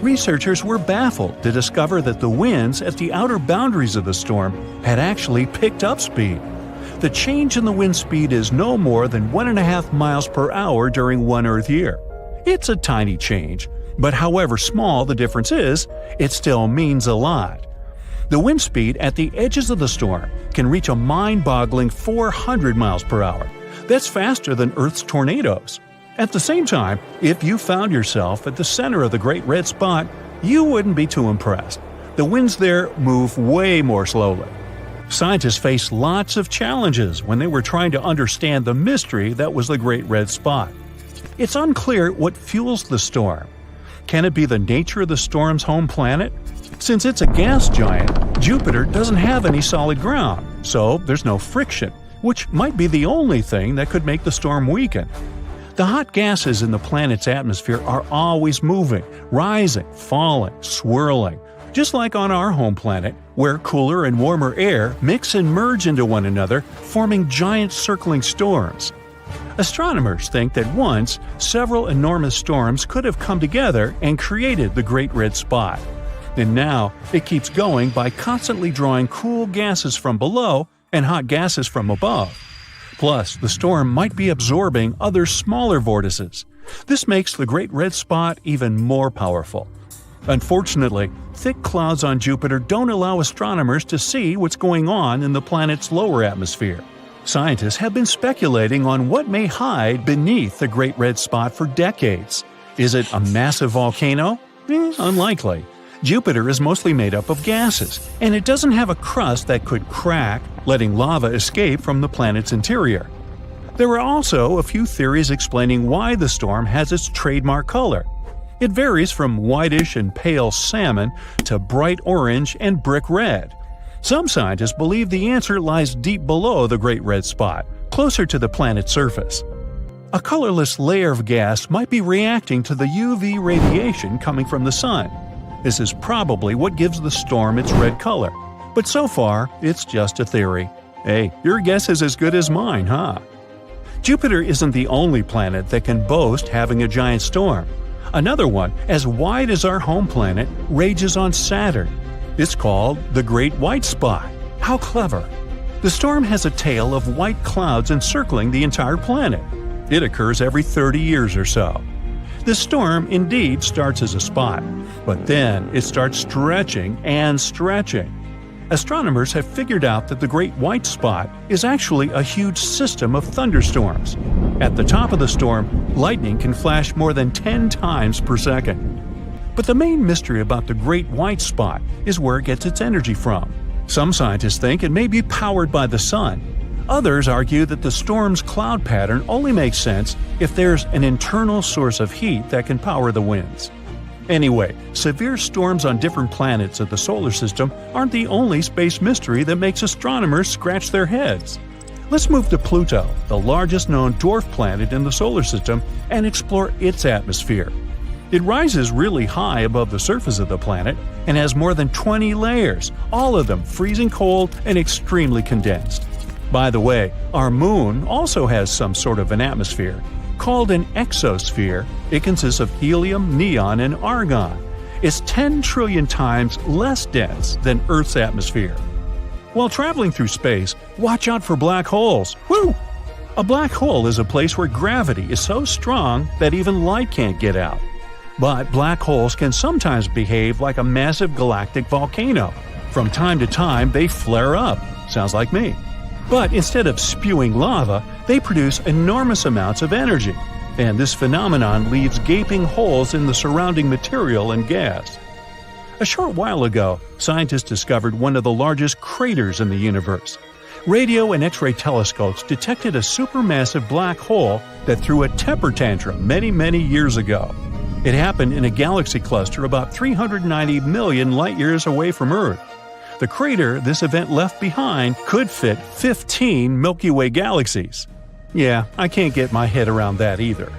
researchers were baffled to discover that the winds at the outer boundaries of the storm had actually picked up speed. The change in the wind speed is no more than 1.5 miles per hour during one Earth year. It's a tiny change, but however small the difference is, it still means a lot. The wind speed at the edges of the storm can reach a mind-boggling 400 miles per hour. That's faster than Earth's tornadoes. At the same time, if you found yourself at the center of the Great Red Spot, you wouldn't be too impressed. The winds there move way more slowly. Scientists faced lots of challenges when they were trying to understand the mystery that was the Great Red Spot. It's unclear what fuels the storm. Can it be the nature of the storm's home planet? Since it's a gas giant, Jupiter doesn't have any solid ground, so there's no friction, which might be the only thing that could make the storm weaken. The hot gases in the planet's atmosphere are always moving, rising, falling, swirling, just like on our home planet, where cooler and warmer air mix and merge into one another, forming giant circling storms. Astronomers think that once, several enormous storms could have come together and created the Great Red Spot. And now, it keeps going by constantly drawing cool gases from below and hot gases from above. Plus, the storm might be absorbing other smaller vortices. This makes the Great Red Spot even more powerful. Unfortunately, thick clouds on Jupiter don't allow astronomers to see what's going on in the planet's lower atmosphere. Scientists have been speculating on what may hide beneath the Great Red Spot for decades. Is it a massive volcano? Unlikely. Jupiter is mostly made up of gases, and it doesn't have a crust that could crack, letting lava escape from the planet's interior. There are also a few theories explaining why the storm has its trademark color. It varies from whitish and pale salmon to bright orange and brick red. Some scientists believe the answer lies deep below the Great Red Spot, closer to the planet's surface. A colorless layer of gas might be reacting to the UV radiation coming from the sun. This is probably what gives the storm its red color. But so far, it's just a theory. Hey, your guess is as good as mine, huh? Jupiter isn't the only planet that can boast having a giant storm. Another one, as wide as our home planet, rages on Saturn. It's called the Great White Spot. How clever! The storm has a tail of white clouds encircling the entire planet. It occurs every 30 years or so. The storm indeed starts as a spot, but then it starts stretching and stretching. Astronomers have figured out that the Great White Spot is actually a huge system of thunderstorms. At the top of the storm, lightning can flash more than 10 times per second. But the main mystery about the Great White Spot is where it gets its energy from. Some scientists think it may be powered by the sun. Others argue that the storm's cloud pattern only makes sense if there's an internal source of heat that can power the winds. Anyway, severe storms on different planets of the solar system aren't the only space mystery that makes astronomers scratch their heads. Let's move to Pluto, the largest known dwarf planet in the solar system, and explore its atmosphere. It rises really high above the surface of the planet and has more than 20 layers, all of them freezing cold and extremely condensed. By the way, our moon also has some sort of an atmosphere. Called an exosphere, it consists of helium, neon, and argon. It's 10 trillion times less dense than Earth's atmosphere. While traveling through space, watch out for black holes. Woo! A black hole is a place where gravity is so strong that even light can't get out. But black holes can sometimes behave like a massive galactic volcano. From time to time, they flare up. Sounds like me. But instead of spewing lava, they produce enormous amounts of energy, and this phenomenon leaves gaping holes in the surrounding material and gas. A short while ago, scientists discovered one of the largest craters in the universe. Radio and X-ray telescopes detected a supermassive black hole that threw a temper tantrum many years ago. It happened in a galaxy cluster about 390 million light-years away from Earth. The crater this event left behind could fit 15 Milky Way galaxies. Yeah, I can't get my head around that either.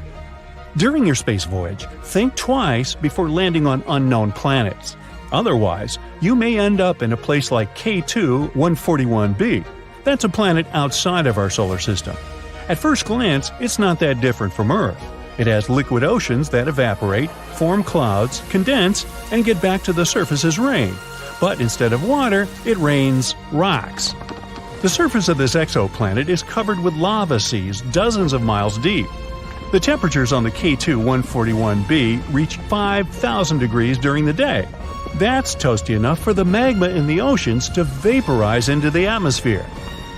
During your space voyage, think twice before landing on unknown planets. Otherwise, you may end up in a place like K2 141b. That's a planet outside of our solar system. At first glance, it's not that different from Earth. It has liquid oceans that evaporate, form clouds, condense, and get back to the surface as rain. But instead of water, it rains rocks. The surface of this exoplanet is covered with lava seas dozens of miles deep. The temperatures on the K2 141b reach 5,000 degrees during the day. That's toasty enough for the magma in the oceans to vaporize into the atmosphere.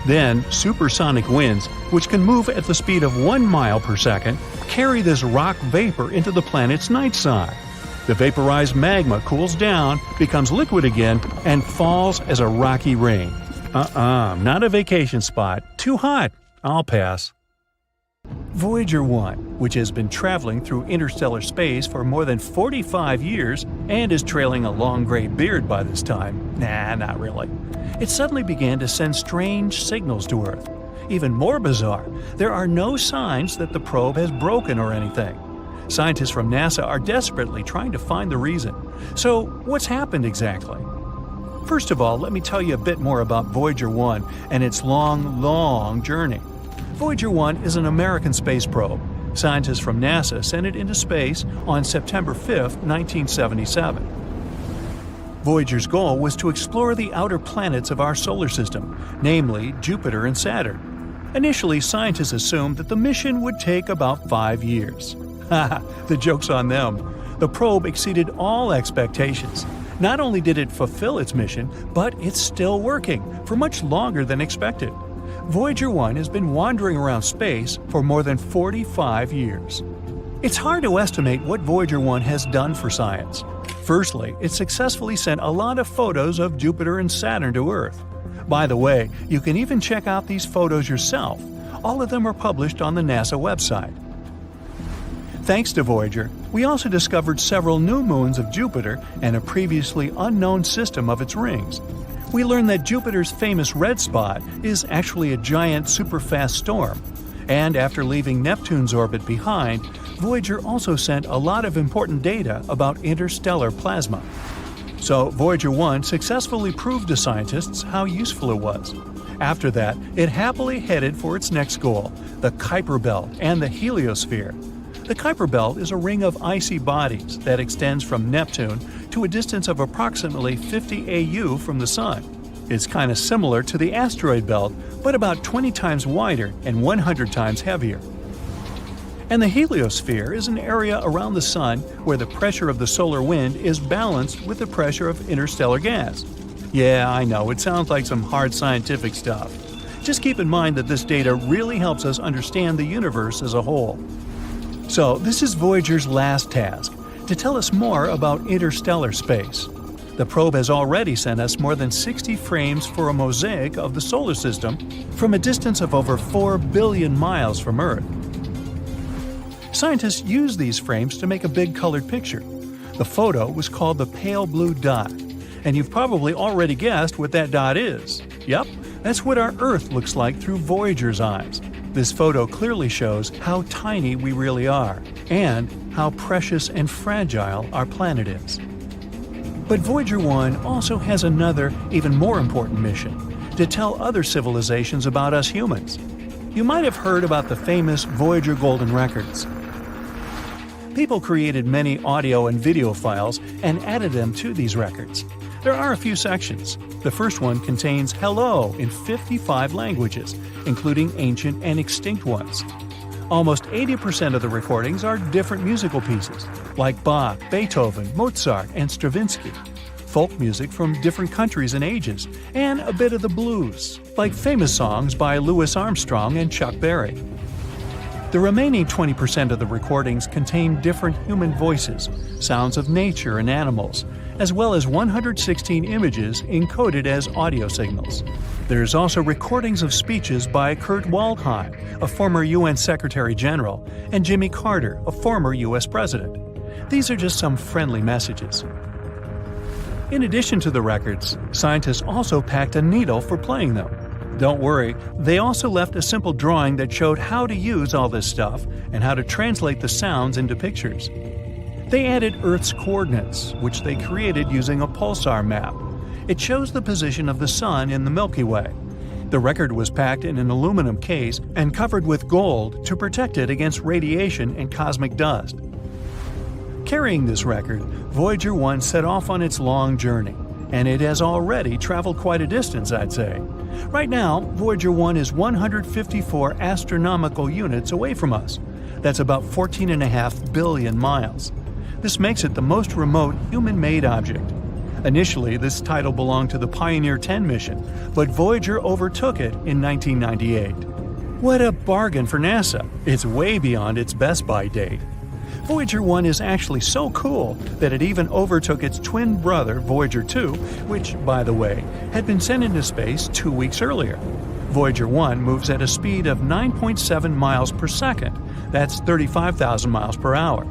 Then, supersonic winds, which can move at the speed of 1 mile per second, carry this rock vapor into the planet's night side. The vaporized magma cools down, becomes liquid again, and falls as a rocky rain. Not a vacation spot. Too hot. I'll pass. Voyager 1, which has been traveling through interstellar space for more than 45 years and is trailing a long gray beard by this time, not really, it suddenly began to send strange signals to Earth. Even more bizarre, there are no signs that the probe has broken or anything. Scientists from NASA are desperately trying to find the reason. So, what's happened exactly? First of all, let me tell you a bit more about Voyager 1 and its long journey. Voyager 1 is an American space probe. Scientists from NASA sent it into space on September 5, 1977. Voyager's goal was to explore the outer planets of our solar system, namely Jupiter and Saturn. Initially, scientists assumed that the mission would take about 5 years. Haha, the joke's on them. The probe exceeded all expectations. Not only did it fulfill its mission, but it's still working for much longer than expected. Voyager 1 has been wandering around space for more than 45 years. It's hard to estimate what Voyager 1 has done for science. Firstly, it successfully sent a lot of photos of Jupiter and Saturn to Earth. By the way, you can even check out these photos yourself. All of them are published on the NASA website. Thanks to Voyager, we also discovered several new moons of Jupiter and a previously unknown system of its rings. We learned that Jupiter's famous red spot is actually a giant superfast storm. And after leaving Neptune's orbit behind, Voyager also sent a lot of important data about interstellar plasma. So Voyager 1 successfully proved to scientists how useful it was. After that, it happily headed for its next goal, the Kuiper Belt and the heliosphere. The Kuiper Belt is a ring of icy bodies that extends from Neptune to a distance of approximately 50 AU from the Sun. It's kind of similar to the asteroid belt, but about 20 times wider and 100 times heavier. And the heliosphere is an area around the Sun where the pressure of the solar wind is balanced with the pressure of interstellar gas. Yeah, I know, it sounds like some hard scientific stuff. Just keep in mind that this data really helps us understand the universe as a whole. So, this is Voyager's last task, to tell us more about interstellar space. The probe has already sent us more than 60 frames for a mosaic of the solar system from a distance of over 4 billion miles from Earth. Scientists use these frames to make a big colored picture. The photo was called the pale blue dot, and you've probably already guessed what that dot is. Yep, that's what our Earth looks like through Voyager's eyes. This photo clearly shows how tiny we really are, and how precious and fragile our planet is. But Voyager 1 also has another, even more important mission, to tell other civilizations about us humans. You might have heard about the famous Voyager Golden Records. People created many audio and video files and added them to these records. There are a few sections. The first one contains hello in 55 languages, including ancient and extinct ones. Almost 80% of the recordings are different musical pieces, like Bach, Beethoven, Mozart, and Stravinsky, folk music from different countries and ages, and a bit of the blues, like famous songs by Louis Armstrong and Chuck Berry. The remaining 20% of the recordings contain different human voices, sounds of nature and animals, as well as 116 images encoded as audio signals. There's also recordings of speeches by Kurt Waldheim, a former UN Secretary General, and Jimmy Carter, a former US President. These are just some friendly messages. In addition to the records, scientists also packed a needle for playing them. Don't worry, they also left a simple drawing that showed how to use all this stuff and how to translate the sounds into pictures. They added Earth's coordinates, which they created using a pulsar map. It shows the position of the Sun in the Milky Way. The record was packed in an aluminum case and covered with gold to protect it against radiation and cosmic dust. Carrying this record, Voyager 1 set off on its long journey, and it has already traveled quite a distance, I'd say. Right now, Voyager 1 is 154 astronomical units away from us. That's about 14.5 billion miles. This makes it the most remote human-made object. Initially, this title belonged to the Pioneer 10 mission, but Voyager overtook it in 1998. What a bargain for NASA! It's way beyond its best-by date. Voyager 1 is actually so cool that it even overtook its twin brother, Voyager 2, which, by the way, had been sent into space 2 weeks earlier. Voyager 1 moves at a speed of 9.7 miles per second. That's 35,000 miles per hour.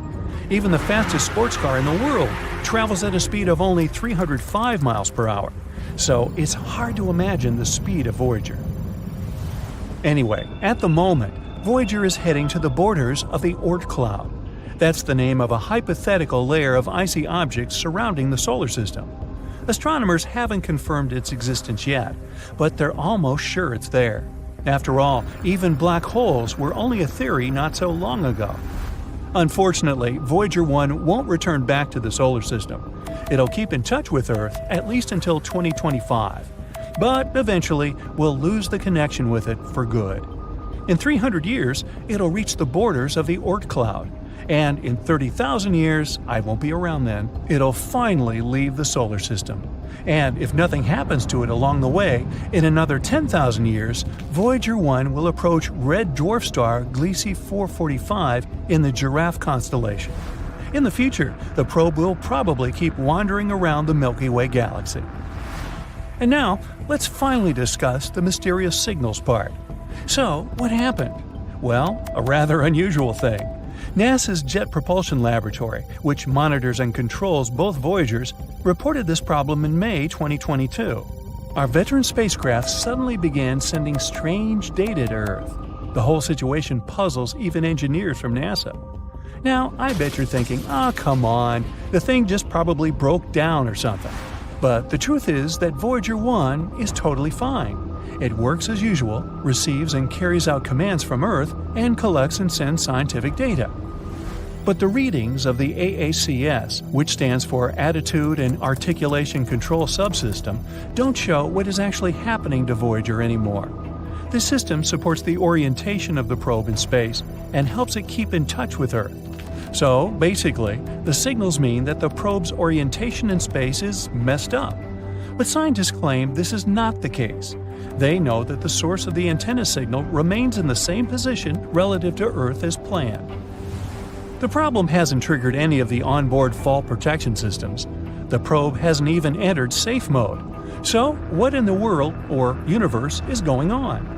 Even the fastest sports car in the world travels at a speed of only 305 miles per hour. So it's hard to imagine the speed of Voyager. Anyway, at the moment, Voyager is heading to the borders of the Oort cloud. That's the name of a hypothetical layer of icy objects surrounding the solar system. Astronomers haven't confirmed its existence yet, but they're almost sure it's there. After all, even black holes were only a theory not so long ago. Unfortunately, Voyager 1 won't return back to the solar system. It'll keep in touch with Earth at least until 2025. But eventually, we'll lose the connection with it for good. In 300 years, it'll reach the borders of the Oort cloud. And in 30,000 years, I won't be around then, it'll finally leave the solar system. And if nothing happens to it along the way, in another 10,000 years, Voyager 1 will approach red dwarf star Gliese 445 in the Giraffe constellation. In the future, the probe will probably keep wandering around the Milky Way galaxy. And now, let's finally discuss the mysterious signals part. So, what happened? Well, a rather unusual thing. NASA's Jet Propulsion Laboratory, which monitors and controls both Voyagers, reported this problem in May 2022. Our veteran spacecraft suddenly began sending strange data to Earth. The whole situation puzzles even engineers from NASA. Now, I bet you're thinking, come on, the thing just probably broke down or something. But the truth is that Voyager 1 is totally fine. It works as usual, receives and carries out commands from Earth, and collects and sends scientific data. But the readings of the AACS, which stands for Attitude and Articulation Control Subsystem, don't show what is actually happening to Voyager anymore. This system supports the orientation of the probe in space and helps it keep in touch with Earth. So, basically, the signals mean that the probe's orientation in space is messed up. But scientists claim this is not the case. They know that the source of the antenna signal remains in the same position relative to Earth as planned. The problem hasn't triggered any of the onboard fault protection systems. The probe hasn't even entered safe mode. So, what in the world, or universe, is going on?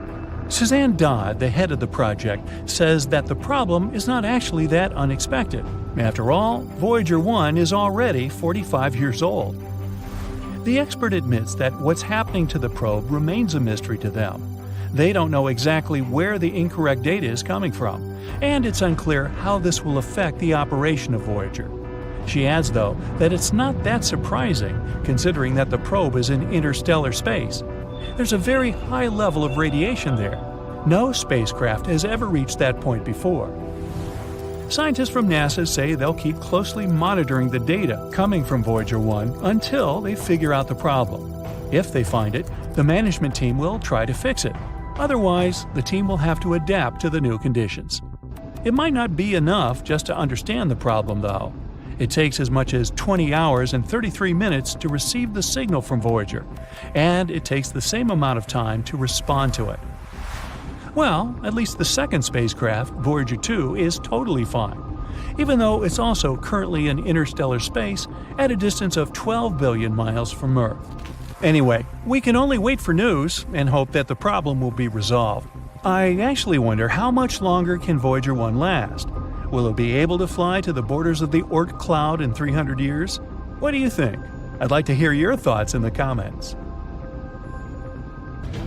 Suzanne Dodd, the head of the project, says that the problem is not actually that unexpected. After all, Voyager 1 is already 45 years old. The expert admits that what's happening to the probe remains a mystery to them. They don't know exactly where the incorrect data is coming from, and it's unclear how this will affect the operation of Voyager. She adds, though, that it's not that surprising, considering that the probe is in interstellar space. There's a very high level of radiation there. No spacecraft has ever reached that point before. Scientists from NASA say they'll keep closely monitoring the data coming from Voyager 1 until they figure out the problem. If they find it, the management team will try to fix it. Otherwise, the team will have to adapt to the new conditions. It might not be enough just to understand the problem, though. It takes as much as 20 hours and 33 minutes to receive the signal from Voyager, and it takes the same amount of time to respond to it. Well, at least the second spacecraft, Voyager 2, is totally fine, even though it's also currently in interstellar space at a distance of 12 billion miles from Earth. Anyway, we can only wait for news and hope that the problem will be resolved. I actually wonder how much longer can Voyager 1 last? Will it be able to fly to the borders of the Oort cloud in 300 years? What do you think? I'd like to hear your thoughts in the comments.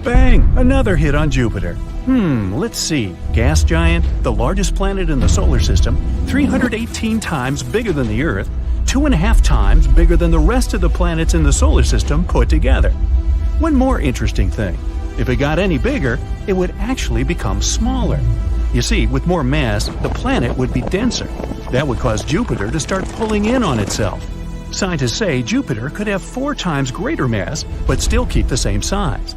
Bang! Another hit on Jupiter. Let's see. Gas giant, the largest planet in the solar system, 318 times bigger than the Earth, 2.5 times bigger than the rest of the planets in the solar system put together. One more interesting thing. If it got any bigger, it would actually become smaller. You see, with more mass, the planet would be denser. That would cause Jupiter to start pulling in on itself. Scientists say Jupiter could have 4 times greater mass, but still keep the same size.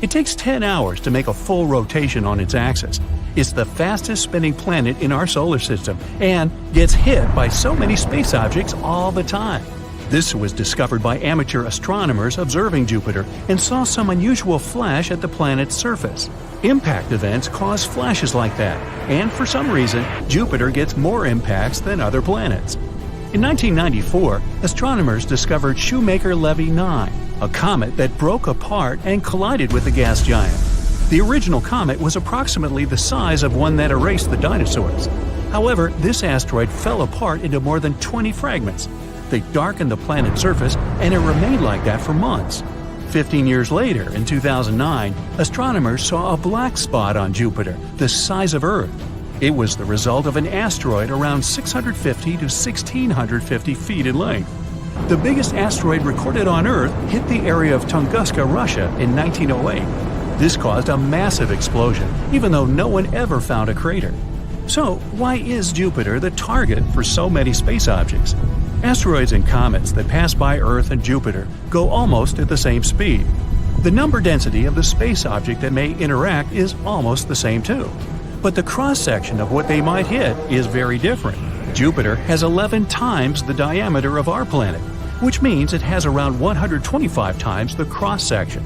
It takes 10 hours to make a full rotation on its axis. It's the fastest spinning planet in our solar system and gets hit by so many space objects all the time. This was discovered by amateur astronomers observing Jupiter and saw some unusual flash at the planet's surface. Impact events cause flashes like that, and for some reason, Jupiter gets more impacts than other planets. In 1994, astronomers discovered Shoemaker-Levy 9, a comet that broke apart and collided with the gas giant. The original comet was approximately the size of one that erased the dinosaurs. However, this asteroid fell apart into more than 20 fragments. They darkened the planet's surface, and it remained like that for months. 15 years later, in 2009, astronomers saw a black spot on Jupiter, the size of Earth. It was the result of an asteroid around 650 to 1,650 feet in length. The biggest asteroid recorded on Earth hit the area of Tunguska, Russia, in 1908. This caused a massive explosion, even though no one ever found a crater. So, why is Jupiter the target for so many space objects? Asteroids and comets that pass by Earth and Jupiter go almost at the same speed. The number density of the space object that may interact is almost the same too. But the cross-section of what they might hit is very different. Jupiter has 11 times the diameter of our planet, which means it has around 125 times the cross-section.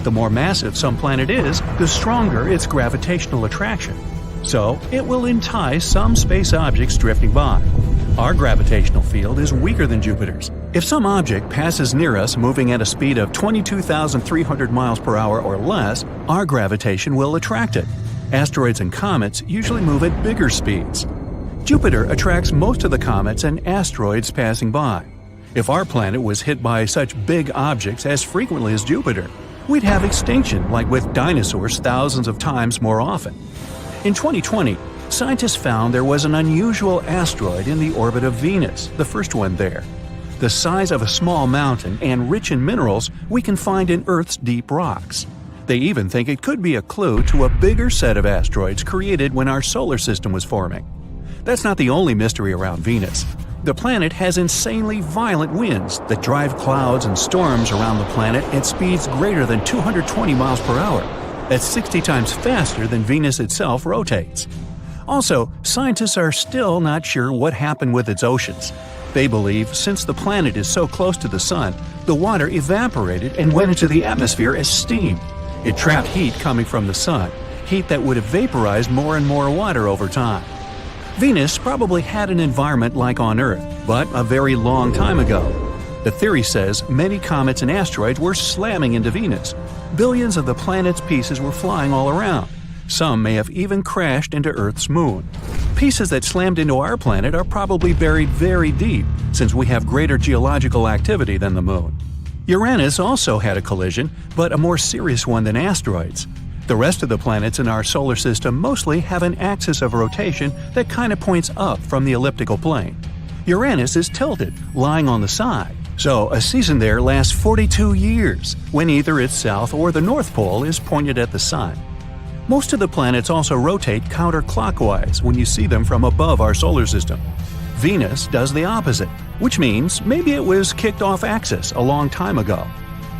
The more massive some planet is, the stronger its gravitational attraction. So, it will entice some space objects drifting by. Our gravitational field is weaker than Jupiter's. If some object passes near us moving at a speed of 22,300 miles per hour or less, our gravitation will attract it. Asteroids and comets usually move at bigger speeds. Jupiter attracts most of the comets and asteroids passing by. If our planet was hit by such big objects as frequently as Jupiter, we'd have extinction like with dinosaurs thousands of times more often. In 2020, scientists found there was an unusual asteroid in the orbit of Venus, the first one there. The size of a small mountain and rich in minerals we can find in Earth's deep rocks. They even think it could be a clue to a bigger set of asteroids created when our solar system was forming. That's not the only mystery around Venus. The planet has insanely violent winds that drive clouds and storms around the planet at speeds greater than 220 miles per hour. That's 60 times faster than Venus itself rotates. Also, scientists are still not sure what happened with its oceans. They believe since the planet is so close to the sun, the water evaporated and went into the atmosphere as steam. It trapped heat coming from the sun, heat that would have vaporized more and more water over time. Venus probably had an environment like on Earth, but a very long time ago. The theory says many comets and asteroids were slamming into Venus. Billions of the planet's pieces were flying all around. Some may have even crashed into Earth's moon. Pieces that slammed into our planet are probably buried very deep, since we have greater geological activity than the moon. Uranus also had a collision, but a more serious one than asteroids. The rest of the planets in our solar system mostly have an axis of rotation that kind of points up from the elliptical plane. Uranus is tilted, lying on the side, so a season there lasts 42 years, when either its south or the north pole is pointed at the sun. Most of the planets also rotate counterclockwise when you see them from above our solar system. Venus does the opposite, which means maybe it was kicked off axis a long time ago.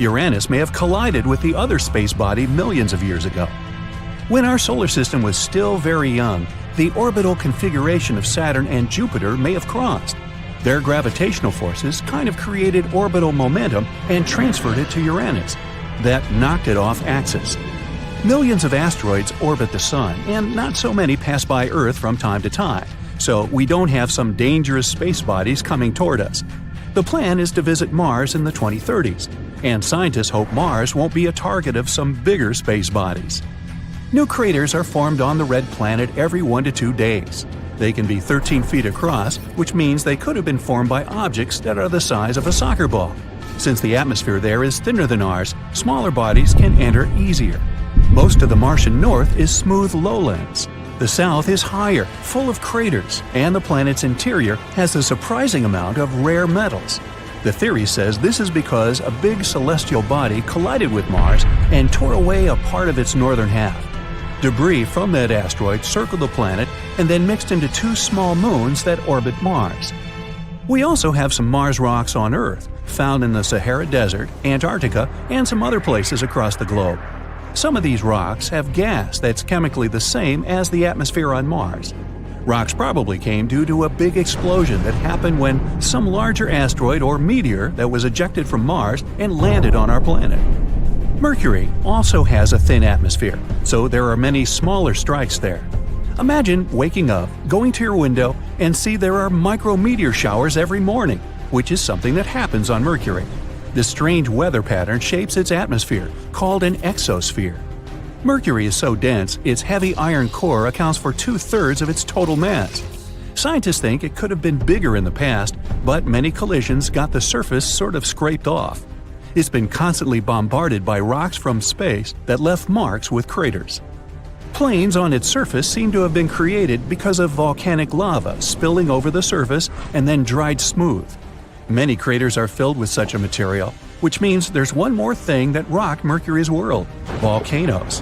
Uranus may have collided with the other space body millions of years ago. When our solar system was still very young, the orbital configuration of Saturn and Jupiter may have crossed. Their gravitational forces kind of created orbital momentum and transferred it to Uranus. That knocked it off axis. Millions of asteroids orbit the Sun, and not so many pass by Earth from time to time, so we don't have some dangerous space bodies coming toward us. The plan is to visit Mars in the 2030s, and scientists hope Mars won't be a target of some bigger space bodies. New craters are formed on the red planet every 1 to 2 days. They can be 13 feet across, which means they could have been formed by objects that are the size of a soccer ball. Since the atmosphere there is thinner than ours, smaller bodies can enter easier. Most of the Martian north is smooth lowlands. The south is higher, full of craters, and the planet's interior has a surprising amount of rare metals. The theory says this is because a big celestial body collided with Mars and tore away a part of its northern half. Debris from that asteroid circled the planet and then mixed into 2 small moons that orbit Mars. We also have some Mars rocks on Earth, found in the Sahara Desert, Antarctica, and some other places across the globe. Some of these rocks have gas that's chemically the same as the atmosphere on Mars. Rocks probably came due to a big explosion that happened when some larger asteroid or meteor that was ejected from Mars and landed on our planet. Mercury also has a thin atmosphere, so there are many smaller strikes there. Imagine waking up, going to your window, and see there are micrometeor showers every morning, which is something that happens on Mercury. This strange weather pattern shapes its atmosphere, called an exosphere. Mercury is so dense, its heavy iron core accounts for 2/3 of its total mass. Scientists think it could have been bigger in the past, but many collisions got the surface sort of scraped off. It's been constantly bombarded by rocks from space that left marks with craters. Plains on its surface seem to have been created because of volcanic lava spilling over the surface and then dried smooth. Many craters are filled with such a material, which means there's one more thing that rocked Mercury's world: volcanoes.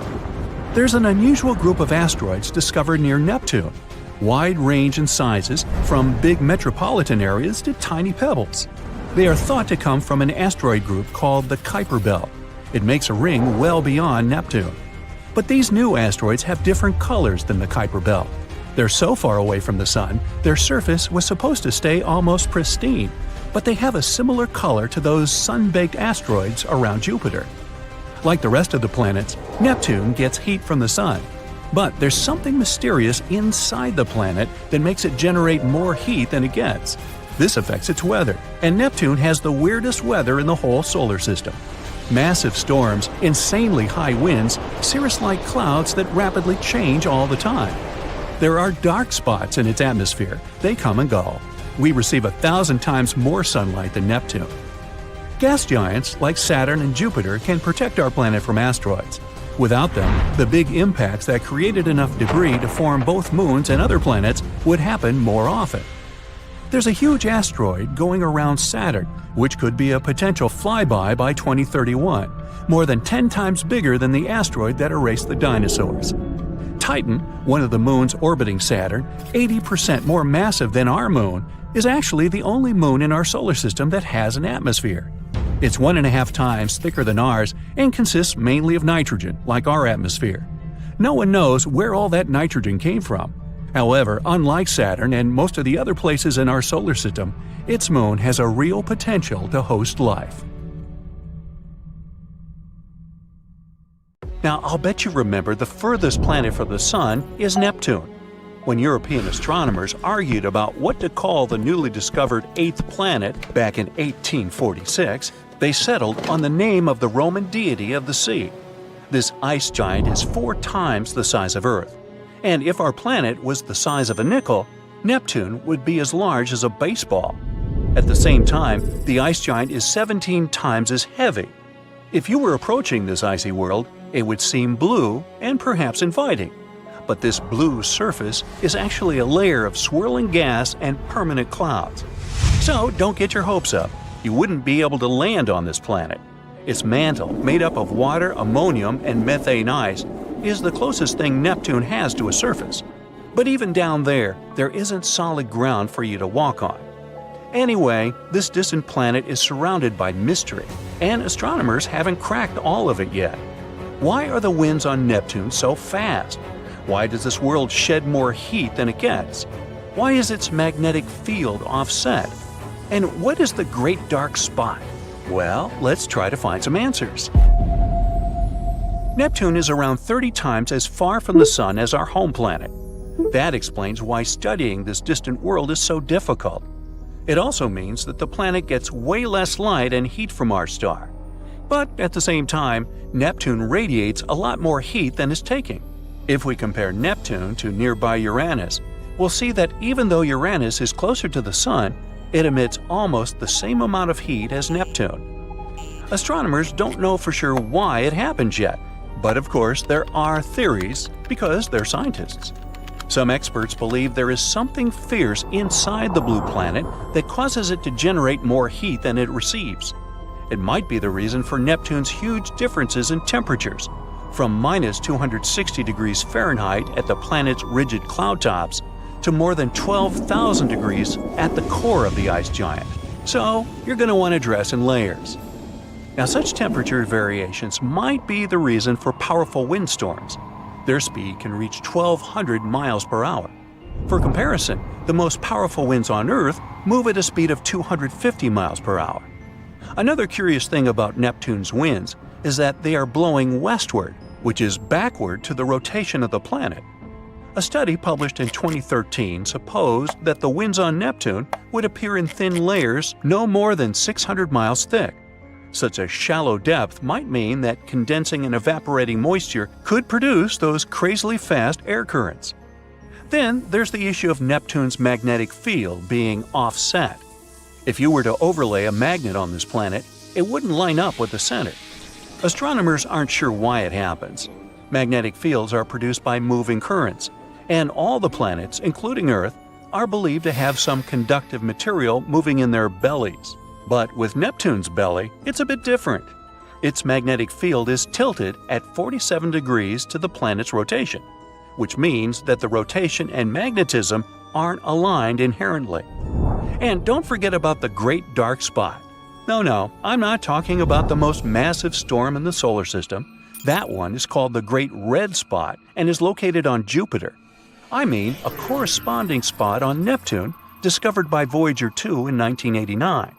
There's an unusual group of asteroids discovered near Neptune. Wide range in sizes, from big metropolitan areas to tiny pebbles. They are thought to come from an asteroid group called the Kuiper Belt. It makes a ring well beyond Neptune. But these new asteroids have different colors than the Kuiper Belt. They're so far away from the Sun, their surface was supposed to stay almost pristine, but they have a similar color to those sun-baked asteroids around Jupiter. Like the rest of the planets, Neptune gets heat from the Sun. But there's something mysterious inside the planet that makes it generate more heat than it gets. This affects its weather, and Neptune has the weirdest weather in the whole solar system. Massive storms, insanely high winds, cirrus-like clouds that rapidly change all the time. There are dark spots in its atmosphere. They come and go. We receive 1,000 times more sunlight than Neptune. Gas giants like Saturn and Jupiter can protect our planet from asteroids. Without them, the big impacts that created enough debris to form both moons and other planets would happen more often. There's a huge asteroid going around Saturn, which could be a potential flyby by 2031, more than 10 times bigger than the asteroid that erased the dinosaurs. Titan, one of the moons orbiting Saturn, 80% more massive than our moon, is actually the only moon in our solar system that has an atmosphere. It's 1.5 times thicker than ours and consists mainly of nitrogen, like our atmosphere. No one knows where all that nitrogen came from. However, unlike Saturn and most of the other places in our solar system, its moon has a real potential to host life. Now, I'll bet you remember the furthest planet from the Sun is Neptune. When European astronomers argued about what to call the newly discovered eighth planet back in 1846, they settled on the name of the Roman deity of the sea. This ice giant is 4 times the size of Earth. And if our planet was the size of a nickel, Neptune would be as large as a baseball. At the same time, the ice giant is 17 times as heavy. If you were approaching this icy world, it would seem blue and perhaps inviting. But this blue surface is actually a layer of swirling gas and permanent clouds. So don't get your hopes up. You wouldn't be able to land on this planet. Its mantle, made up of water, ammonium, and methane ice, is the closest thing Neptune has to a surface. But even down there, there isn't solid ground for you to walk on. Anyway, this distant planet is surrounded by mystery, and astronomers haven't cracked all of it yet. Why are the winds on Neptune so fast? Why does this world shed more heat than it gets? Why is its magnetic field offset? And what is the Great Dark Spot? Well, let's try to find some answers. Neptune is around 30 times as far from the Sun as our home planet. That explains why studying this distant world is so difficult. It also means that the planet gets way less light and heat from our star. But at the same time, Neptune radiates a lot more heat than it's taking. If we compare Neptune to nearby Uranus, we'll see that even though Uranus is closer to the Sun, it emits almost the same amount of heat as Neptune. Astronomers don't know for sure why it happens yet, but of course there are theories because they're scientists. Some experts believe there is something fierce inside the blue planet that causes it to generate more heat than it receives. It might be the reason for Neptune's huge differences in temperatures, from minus 260 degrees Fahrenheit at the planet's rigid cloud tops to more than 12,000 degrees at the core of the ice giant. So you're going to want to dress in layers. Now, such temperature variations might be the reason for powerful windstorms. Their speed can reach 1,200 miles per hour. For comparison, the most powerful winds on Earth move at a speed of 250 miles per hour. Another curious thing about Neptune's winds is that they are blowing westward, which is backward to the rotation of the planet. A study published in 2013 supposed that the winds on Neptune would appear in thin layers no more than 600 miles thick. Such a shallow depth might mean that condensing and evaporating moisture could produce those crazily fast air currents. Then there's the issue of Neptune's magnetic field being offset. If you were to overlay a magnet on this planet, it wouldn't line up with the center. Astronomers aren't sure why it happens. Magnetic fields are produced by moving currents, and all the planets, including Earth, are believed to have some conductive material moving in their bellies. But with Neptune's belly, it's a bit different. Its magnetic field is tilted at 47 degrees to the planet's rotation, which means that the rotation and magnetism aren't aligned inherently. And don't forget about the Great Dark Spot. No, I'm not talking about the most massive storm in the solar system. That one is called the Great Red Spot and is located on Jupiter. I mean a corresponding spot on Neptune discovered by Voyager 2 in 1989.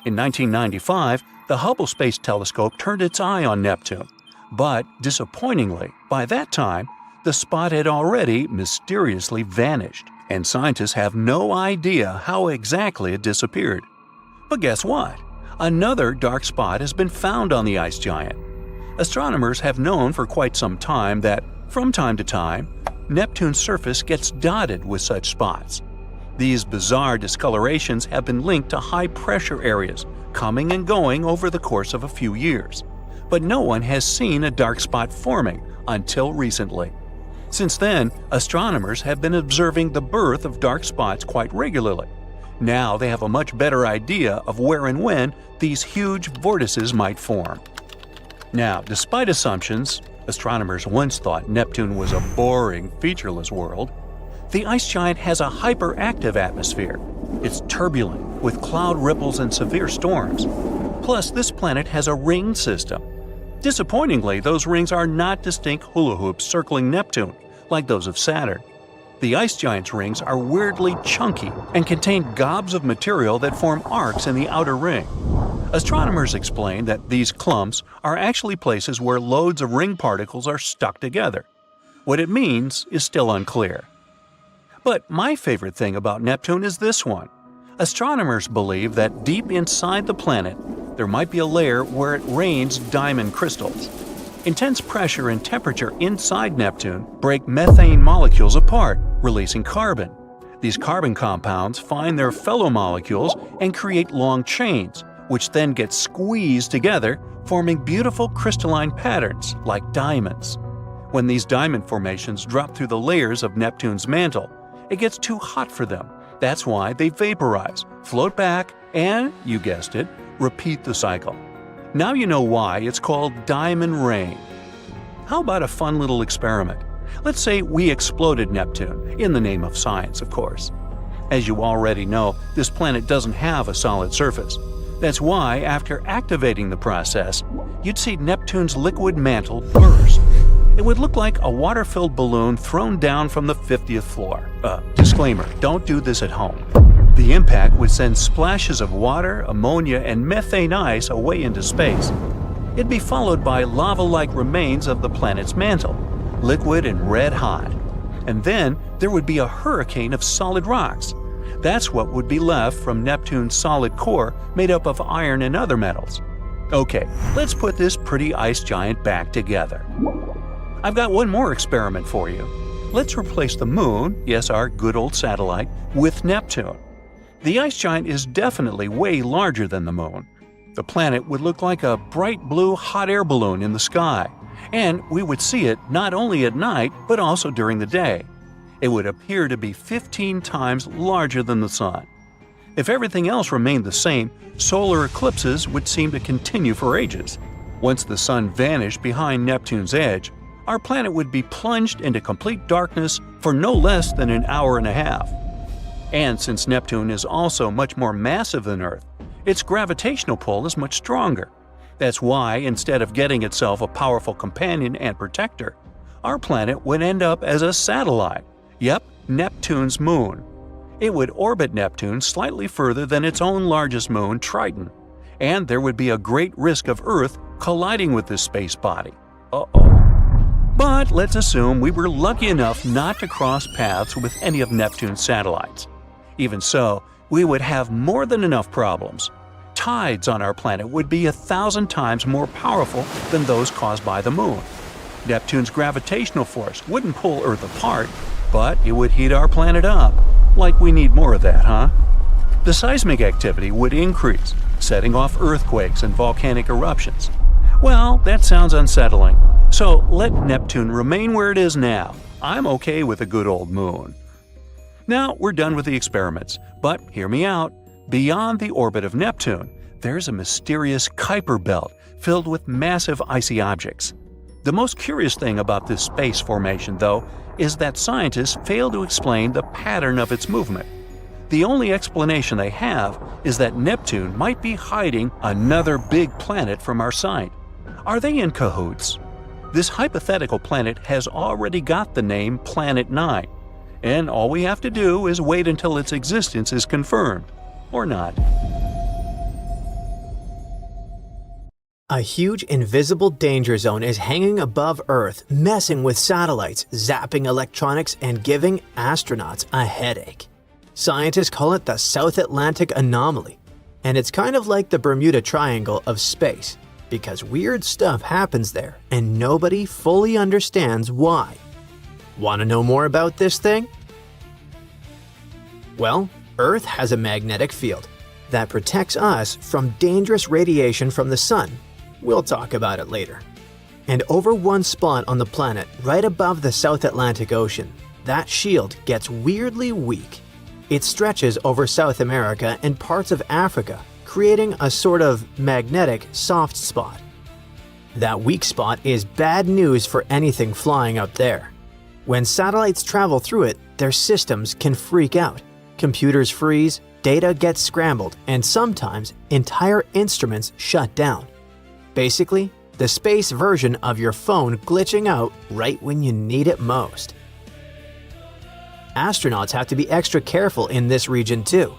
In 1995, the Hubble Space Telescope turned its eye on Neptune, but disappointingly, by that time, the spot had already mysteriously vanished, and scientists have no idea how exactly it disappeared. But guess what? Another dark spot has been found on the ice giant. Astronomers have known for quite some time that, from time to time, Neptune's surface gets dotted with such spots. These bizarre discolorations have been linked to high-pressure areas, coming and going over the course of a few years. But no one has seen a dark spot forming until recently. Since then, astronomers have been observing the birth of dark spots quite regularly. Now they have a much better idea of where and when these huge vortices might form. Now, despite assumptions, astronomers once thought Neptune was a boring, featureless world. The ice giant has a hyperactive atmosphere. It's turbulent, with cloud ripples and severe storms. Plus, this planet has a ring system. Disappointingly, those rings are not distinct hula hoops circling Neptune, like those of Saturn. The ice giant's rings are weirdly chunky and contain gobs of material that form arcs in the outer ring. Astronomers explain that these clumps are actually places where loads of ring particles are stuck together. What it means is still unclear. But my favorite thing about Neptune is this one. Astronomers believe that deep inside the planet, there might be a layer where it rains diamond crystals. Intense pressure and temperature inside Neptune break methane molecules apart, releasing carbon. These carbon compounds find their fellow molecules and create long chains, which then get squeezed together, forming beautiful crystalline patterns like diamonds. When these diamond formations drop through the layers of Neptune's mantle, it gets too hot for them. That's why they vaporize, float back, and, you guessed it, repeat the cycle. Now you know why it's called diamond rain. How about a fun little experiment? Let's say we exploded Neptune, in the name of science, of course. As you already know, this planet doesn't have a solid surface. That's why, after activating the process, you'd see Neptune's liquid mantle burst. It would look like a water-filled balloon thrown down from the 50th floor. Disclaimer, don't do this at home. The impact would send splashes of water, ammonia, and methane ice away into space. It'd be followed by lava-like remains of the planet's mantle, liquid and red-hot. And then there would be a hurricane of solid rocks. That's what would be left from Neptune's solid core made up of iron and other metals. Okay, let's put this pretty ice giant back together. I've got one more experiment for you. Let's replace the Moon, yes, our good old satellite, with Neptune. The ice giant is definitely way larger than the Moon. The planet would look like a bright blue hot air balloon in the sky, and we would see it not only at night but also during the day. It would appear to be 15 times larger than the Sun. If everything else remained the same, solar eclipses would seem to continue for ages. Once the Sun vanished behind Neptune's edge, our planet would be plunged into complete darkness for no less than an hour and a half. And since Neptune is also much more massive than Earth, its gravitational pull is much stronger. That's why, instead of getting itself a powerful companion and protector, our planet would end up as a satellite. Yep, Neptune's moon. It would orbit Neptune slightly further than its own largest moon, Triton, and there would be a great risk of Earth colliding with this space body. But let's assume we were lucky enough not to cross paths with any of Neptune's satellites. Even so, we would have more than enough problems. tides on our planet would be 1,000 times more powerful than those caused by the Moon. Neptune's gravitational force wouldn't pull Earth apart, but it would heat our planet up. Like we need more of that, huh? The seismic activity would increase, setting off earthquakes and volcanic eruptions. Well, that sounds unsettling, so let Neptune remain where it is now. I'm okay with a good old moon. Now we're done with the experiments, but hear me out. Beyond the orbit of Neptune, there's a mysterious Kuiper belt filled with massive icy objects. The most curious thing about this space formation, though, is that scientists fail to explain the pattern of its movement. The only explanation they have is that Neptune might be hiding another big planet from our sight. Are they in cahoots? This hypothetical planet has already got the name Planet 9, and all we have to do is wait until its existence is confirmed. Or not. A huge invisible danger zone is hanging above Earth, messing with satellites, zapping electronics, and giving astronauts a headache. Scientists call it the South Atlantic anomaly, and it's kind of like the Bermuda Triangle of space, because weird stuff happens there and nobody fully understands why. Want to know more about this thing? Well, Earth has a magnetic field that protects us from dangerous radiation from the sun. We'll talk about it later. And over one spot on the planet, right above the South Atlantic Ocean, that shield gets weirdly weak. It stretches over South America and parts of Africa, creating a sort of magnetic soft spot. That weak spot is bad news for anything flying up there. When satellites travel through it, their systems can freak out. Computers freeze, data gets scrambled, and sometimes entire instruments shut down. Basically, the space version of your phone glitching out right when you need it most. Astronauts have to be extra careful in this region too.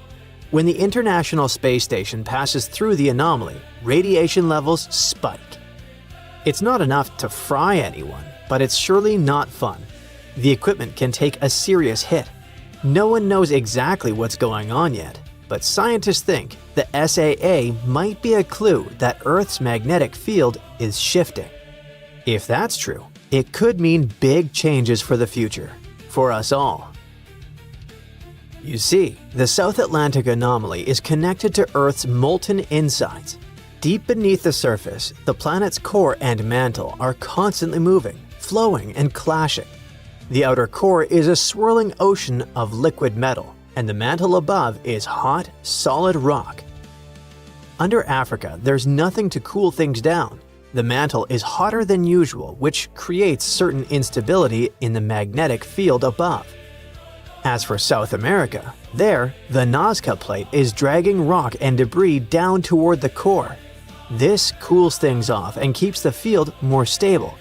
When the International Space Station passes through the anomaly, radiation levels spike. It's not enough to fry anyone, but it's surely not fun. The equipment can take a serious hit. No one knows exactly what's going on yet, but scientists think the SAA might be a clue that Earth's magnetic field is shifting. If that's true, it could mean big changes for the future, for us all. You see, the South Atlantic anomaly is connected to Earth's molten insides. Deep beneath the surface, the planet's core and mantle are constantly moving, flowing, and clashing. The outer core is a swirling ocean of liquid metal, and the mantle above is hot, solid rock. Under Africa, there's nothing to cool things down. The mantle is hotter than usual, which creates certain instability in the magnetic field above. As for South America, there, the Nazca Plate is dragging rock and debris down toward the core. This cools things off and keeps the field more stable.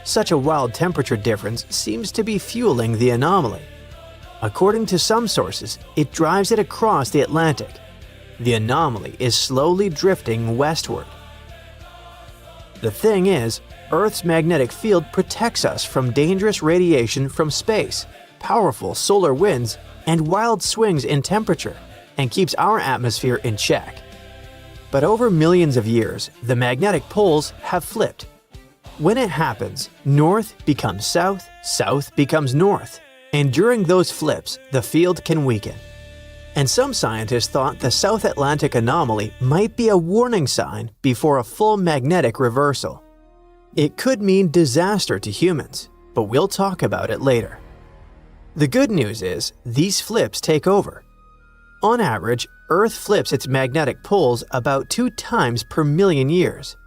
Such a wild temperature difference seems to be fueling the anomaly. According to some sources, it drives it across the Atlantic. The anomaly is slowly drifting westward. The thing is, Earth's magnetic field protects us from dangerous radiation from space, powerful solar winds, and wild swings in temperature, and keeps our atmosphere in check. But over millions of years, the magnetic poles have flipped. When it happens, north becomes south, south becomes north, and during those flips, the field can weaken. And some scientists thought the South Atlantic anomaly might be a warning sign before a full magnetic reversal. It could mean disaster to humans, but we'll talk about it later. The good news is, these flips take over. On average, Earth flips its magnetic poles about 2 times per million years.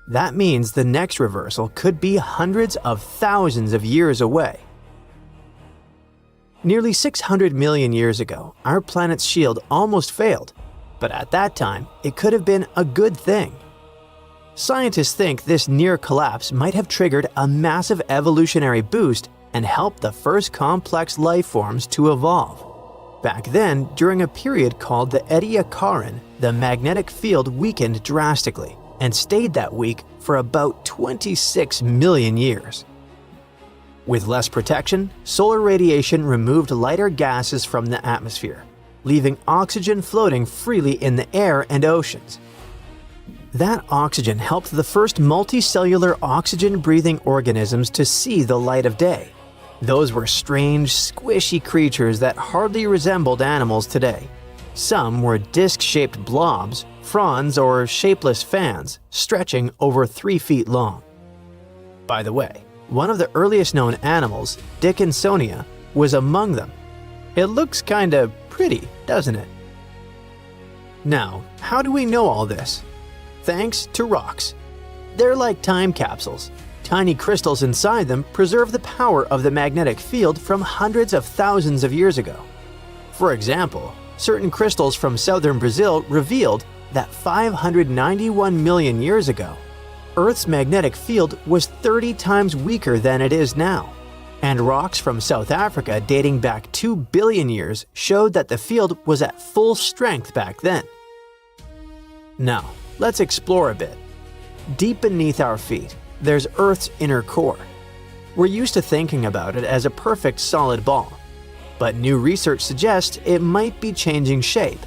That means the next reversal could be hundreds of thousands of years away. Nearly 600 million years ago, our planet's shield almost failed, but at that time, it could have been a good thing. Scientists think this near collapse might have triggered a massive evolutionary boost and helped the first complex life forms to evolve. Back then, during a period called the Ediacaran, the magnetic field weakened drastically and stayed that weak for about 26 million years. With less protection, solar radiation removed lighter gases from the atmosphere. leaving oxygen floating freely in the air and oceans. That oxygen helped the first multicellular oxygen-breathing organisms to see the light of day. Those were strange, squishy creatures that hardly resembled animals today. Some were disc-shaped blobs, fronds, or shapeless fans, stretching over 3 feet long. By the way, one of the earliest known animals, Dickinsonia, was among them. It looks kinda pretty, doesn't it? Now, how do we know all this? Thanks to rocks. They're like time capsules. Tiny crystals inside them preserve the power of the magnetic field from hundreds of thousands of years ago. For example, certain crystals from southern Brazil revealed that 591 million years ago, Earth's magnetic field was 30 times weaker than it is now. And rocks from South Africa dating back 2 billion years showed that the field was at full strength back then. Now, let's explore a bit. Deep beneath our feet, there's Earth's inner core. We're used to thinking about it as a perfect solid ball, but new research suggests it might be changing shape.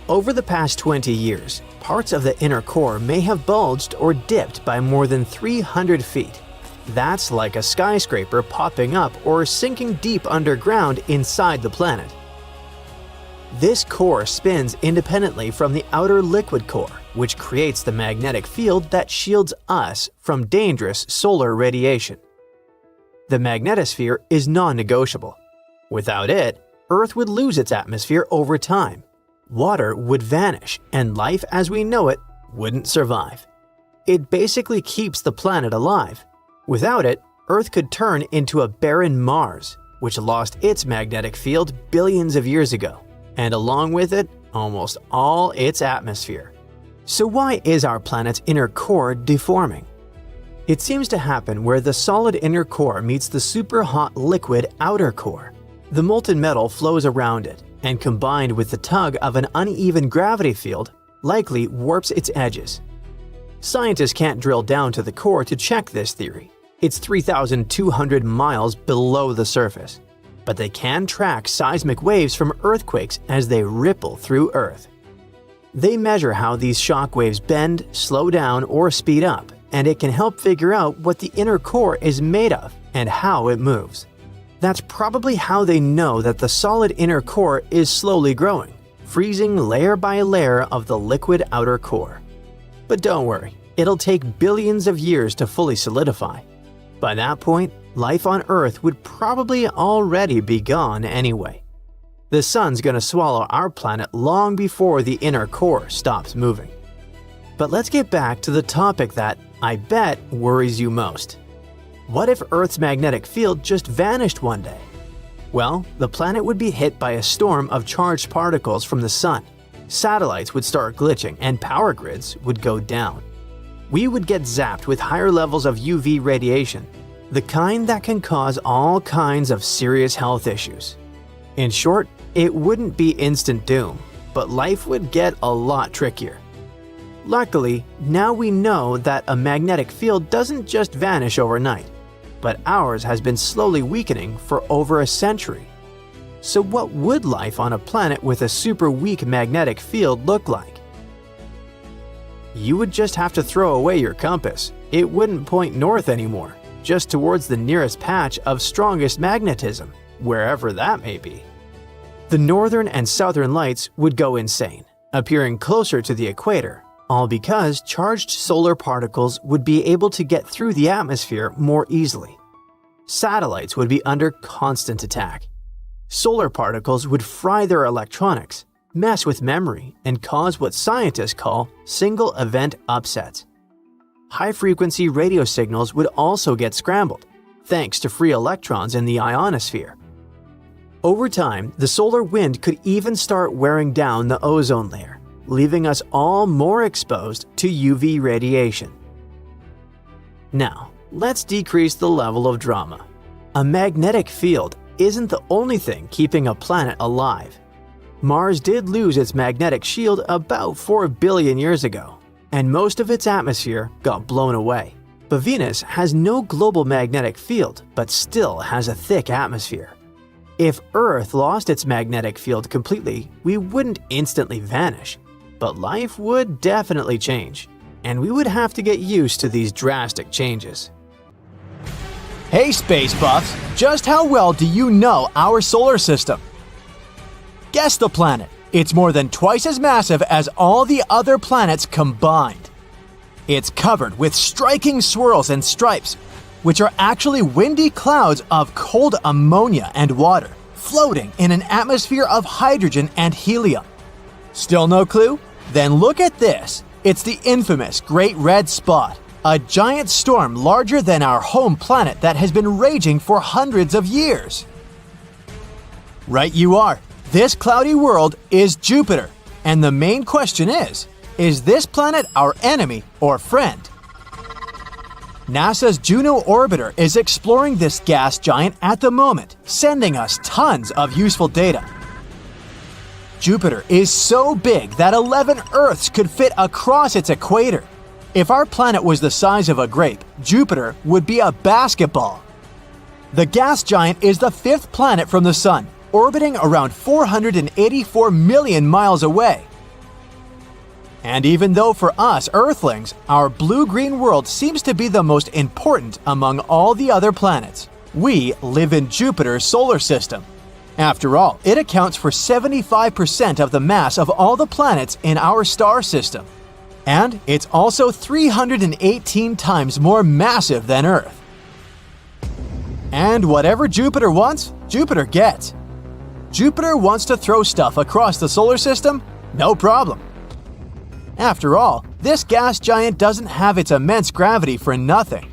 Over the past 20 years, parts of the inner core may have bulged or dipped by more than 300 feet. That's like a skyscraper popping up or sinking deep underground inside the planet. This core spins independently from the outer liquid core, which creates the magnetic field that shields us from dangerous solar radiation. The magnetosphere is non-negotiable. Without it, Earth would lose its atmosphere over time. Water would vanish, and life as we know it wouldn't survive. It basically keeps the planet alive. Without it, Earth could turn into a barren Mars, which lost its magnetic field billions of years ago, and along with it, almost all its atmosphere. So why is our planet's inner core deforming? It seems to happen where the solid inner core meets the super hot liquid outer core. The molten metal flows around it, and combined with the tug of an uneven gravity field, likely warps its edges. Scientists can't drill down to the core to check this theory. It's 3,200 miles below the surface. But they can track seismic waves from earthquakes as they ripple through Earth. They measure how these shock waves bend, slow down, or speed up, and it can help figure out what the inner core is made of and how it moves. That's probably how they know that the solid inner core is slowly growing, freezing layer by layer of the liquid outer core. But don't worry, it'll take billions of years to fully solidify. By that point, life on Earth would probably already be gone anyway. The sun's gonna swallow our planet long before the inner core stops moving. But let's get back to the topic that, I bet, worries you most. What if Earth's magnetic field just vanished one day? Well, the planet would be hit by a storm of charged particles from the sun. Satellites would start glitching and power grids would go down. We would get zapped with higher levels of UV radiation, the kind that can cause all kinds of serious health issues. In short, it wouldn't be instant doom, but life would get a lot trickier. Luckily, now we know that a magnetic field doesn't just vanish overnight, but ours has been slowly weakening for over a century. So what would life on a planet with a super weak magnetic field look like? You would just have to throw away your compass. It wouldn't point north anymore, just towards the nearest patch of strongest magnetism, wherever that may be. The northern and southern lights would go insane, appearing closer to the equator, all because charged solar particles would be able to get through the atmosphere more easily. Satellites would be under constant attack. Solar particles would fry their electronics, mess with memory, and cause what scientists call single-event upsets. High-frequency radio signals would also get scrambled, thanks to free electrons in the ionosphere. Over time, the solar wind could even start wearing down the ozone layer, leaving us all more exposed to UV radiation. Now, let's decrease the level of drama. A magnetic field isn't the only thing keeping a planet alive. Mars did lose its magnetic shield about 4 billion years ago, and most of its atmosphere got blown away. But Venus has no global magnetic field, but still has a thick atmosphere. If Earth lost its magnetic field completely, we wouldn't instantly vanish, but life would definitely change, and we would have to get used to these drastic changes. Hey space buffs, just how well do you know our solar system? Guess the planet. It's more than twice as massive as all the other planets combined. It's covered with striking swirls and stripes, which are actually windy clouds of cold ammonia and water, floating in an atmosphere of hydrogen and helium. Still no clue? Then look at this. It's the infamous Great Red Spot, a giant storm larger than our home planet that has been raging for hundreds of years. Right you are. This cloudy world is Jupiter, and the main question is this planet our enemy or friend? NASA's Juno orbiter is exploring this gas giant at the moment, sending us tons of useful data. Jupiter is so big that 11 Earths could fit across its equator. If our planet was the size of a grape, Jupiter would be a basketball. The gas giant is the fifth planet from the Sun, orbiting around 484 million miles away. And even though for us Earthlings, our blue-green world seems to be the most important among all the other planets, we live in Jupiter's solar system. After all, it accounts for 75% of the mass of all the planets in our star system. And it's also 318 times more massive than Earth. And whatever Jupiter wants, Jupiter gets. Jupiter wants to throw stuff across the solar system? No problem. After all, this gas giant doesn't have its immense gravity for nothing.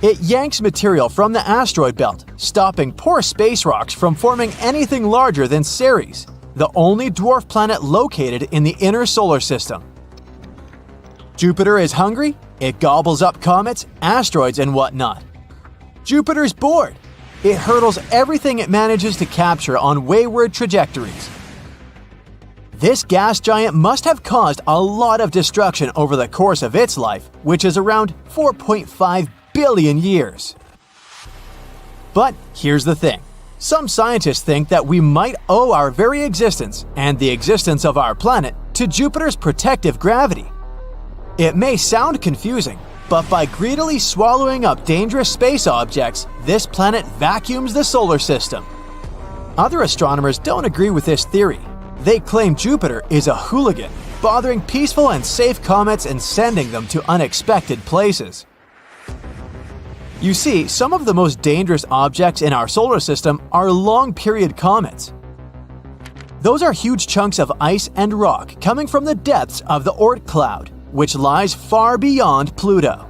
It yanks material from the asteroid belt, stopping poor space rocks from forming anything larger than Ceres, the only dwarf planet located in the inner solar system. Jupiter is hungry, it gobbles up comets, asteroids, and whatnot. Jupiter's bored. It hurdles everything it manages to capture on wayward trajectories. This gas giant must have caused a lot of destruction over the course of its life, which is around 4.5 billion years. But here's the thing. Some scientists think that we might owe our very existence and the existence of our planet to Jupiter's protective gravity. It may sound confusing, but by greedily swallowing up dangerous space objects, this planet vacuums the solar system. Other astronomers don't agree with this theory. They claim Jupiter is a hooligan, bothering peaceful and safe comets and sending them to unexpected places. You see, some of the most dangerous objects in our solar system are long-period comets. Those are huge chunks of ice and rock coming from the depths of the Oort cloud, which lies far beyond Pluto.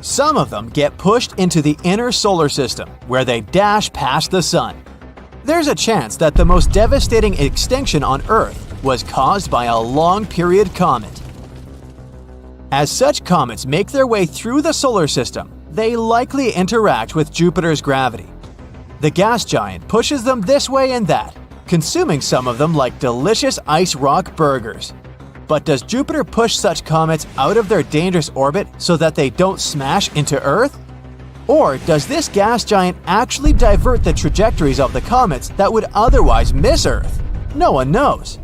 Some of them get pushed into the inner solar system, where they dash past the Sun. There's a chance that the most devastating extinction on Earth was caused by a long-period comet. As such comets make their way through the solar system, they likely interact with Jupiter's gravity. The gas giant pushes them this way and that, consuming some of them like delicious ice rock burgers. But does Jupiter push such comets out of their dangerous orbit so that they don't smash into Earth? Or does this gas giant actually divert the trajectories of the comets that would otherwise miss Earth? No one knows.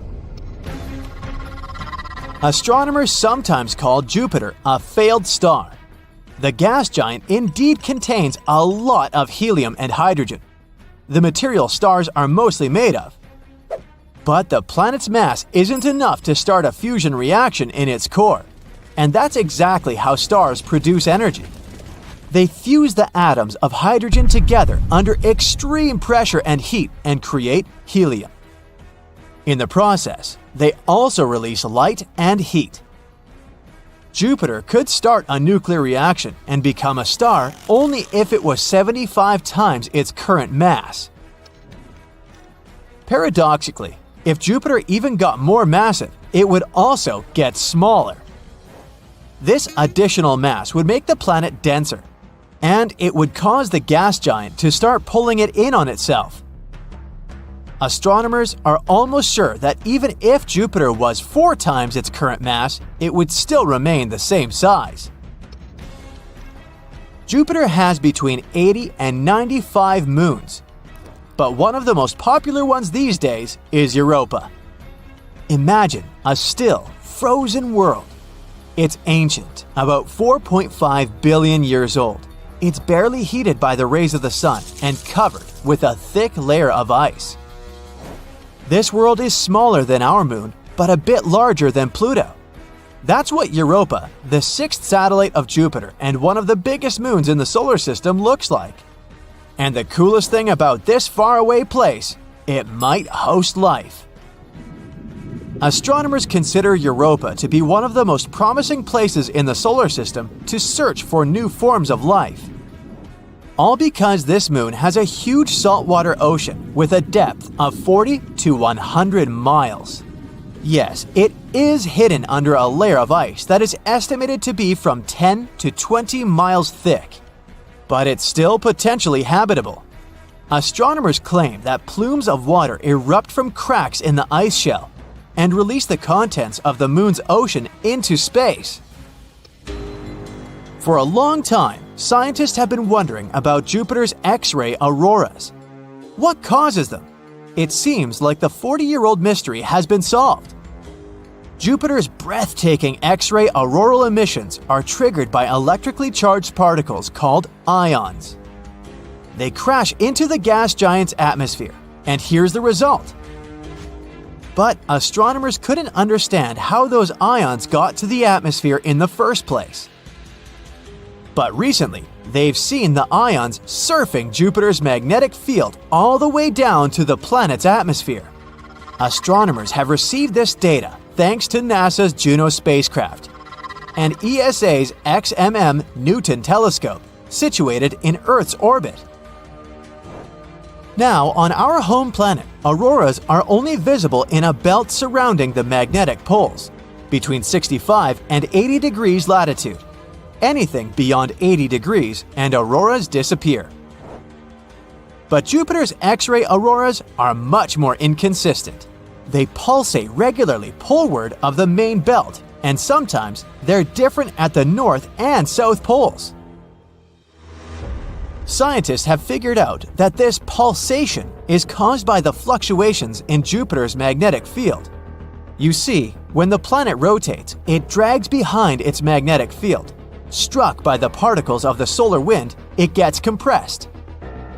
Astronomers sometimes call Jupiter a failed star. The gas giant indeed contains a lot of helium and hydrogen, the material stars are mostly made of. But the planet's mass isn't enough to start a fusion reaction in its core, and that's exactly how stars produce energy. They fuse the atoms of hydrogen together under extreme pressure and heat and create helium. In the process, they also release light and heat. Jupiter could start a nuclear reaction and become a star only if it was 75 times its current mass. Paradoxically, if Jupiter even got more massive, it would also get smaller. This additional mass would make the planet denser, and it would cause the gas giant to start pulling it in on itself. Astronomers are almost sure that even if Jupiter was 4 times its current mass, it would still remain the same size. Jupiter has between 80 and 95 moons. but one of the most popular ones these days is Europa. Imagine a still, frozen world. It's ancient, about 4.5 billion years old. It's barely heated by the rays of the sun and covered with a thick layer of ice. This world is smaller than our moon, but a bit larger than Pluto. That's what Europa, the sixth satellite of Jupiter and one of the biggest moons in the solar system, looks like. And the coolest thing about this faraway place, it might host life. Astronomers consider Europa to be one of the most promising places in the solar system to search for new forms of life. All because this moon has a huge saltwater ocean with a depth of 40 to 100 miles. Yes, it is hidden under a layer of ice that is estimated to be from 10 to 20 miles thick. But it's still potentially habitable. Astronomers claim that plumes of water erupt from cracks in the ice shell and release the contents of the moon's ocean into space. For a long time, scientists have been wondering about Jupiter's X-ray auroras. What causes them? It seems like the 40-year-old mystery has been solved. Jupiter's breathtaking X-ray auroral emissions are triggered by electrically charged particles called ions. They crash into the gas giant's atmosphere, and here's the result. But astronomers couldn't understand how those ions got to the atmosphere in the first place. But recently, they've seen the ions surfing Jupiter's magnetic field all the way down to the planet's atmosphere. Astronomers have received this data thanks to NASA's Juno spacecraft and ESA's XMM Newton telescope, situated in Earth's orbit. Now, on our home planet, auroras are only visible in a belt surrounding the magnetic poles, between 65 and 80 degrees latitude. Anything beyond 80 degrees and auroras disappear. But Jupiter's X-ray auroras are much more inconsistent. They pulsate regularly poleward of the main belt, and sometimes they're different at the north and south poles. Scientists have figured out that this pulsation is caused by the fluctuations in Jupiter's magnetic field. You see, when the planet rotates, it drags behind its magnetic field. Struck by the particles of the solar wind, it gets compressed.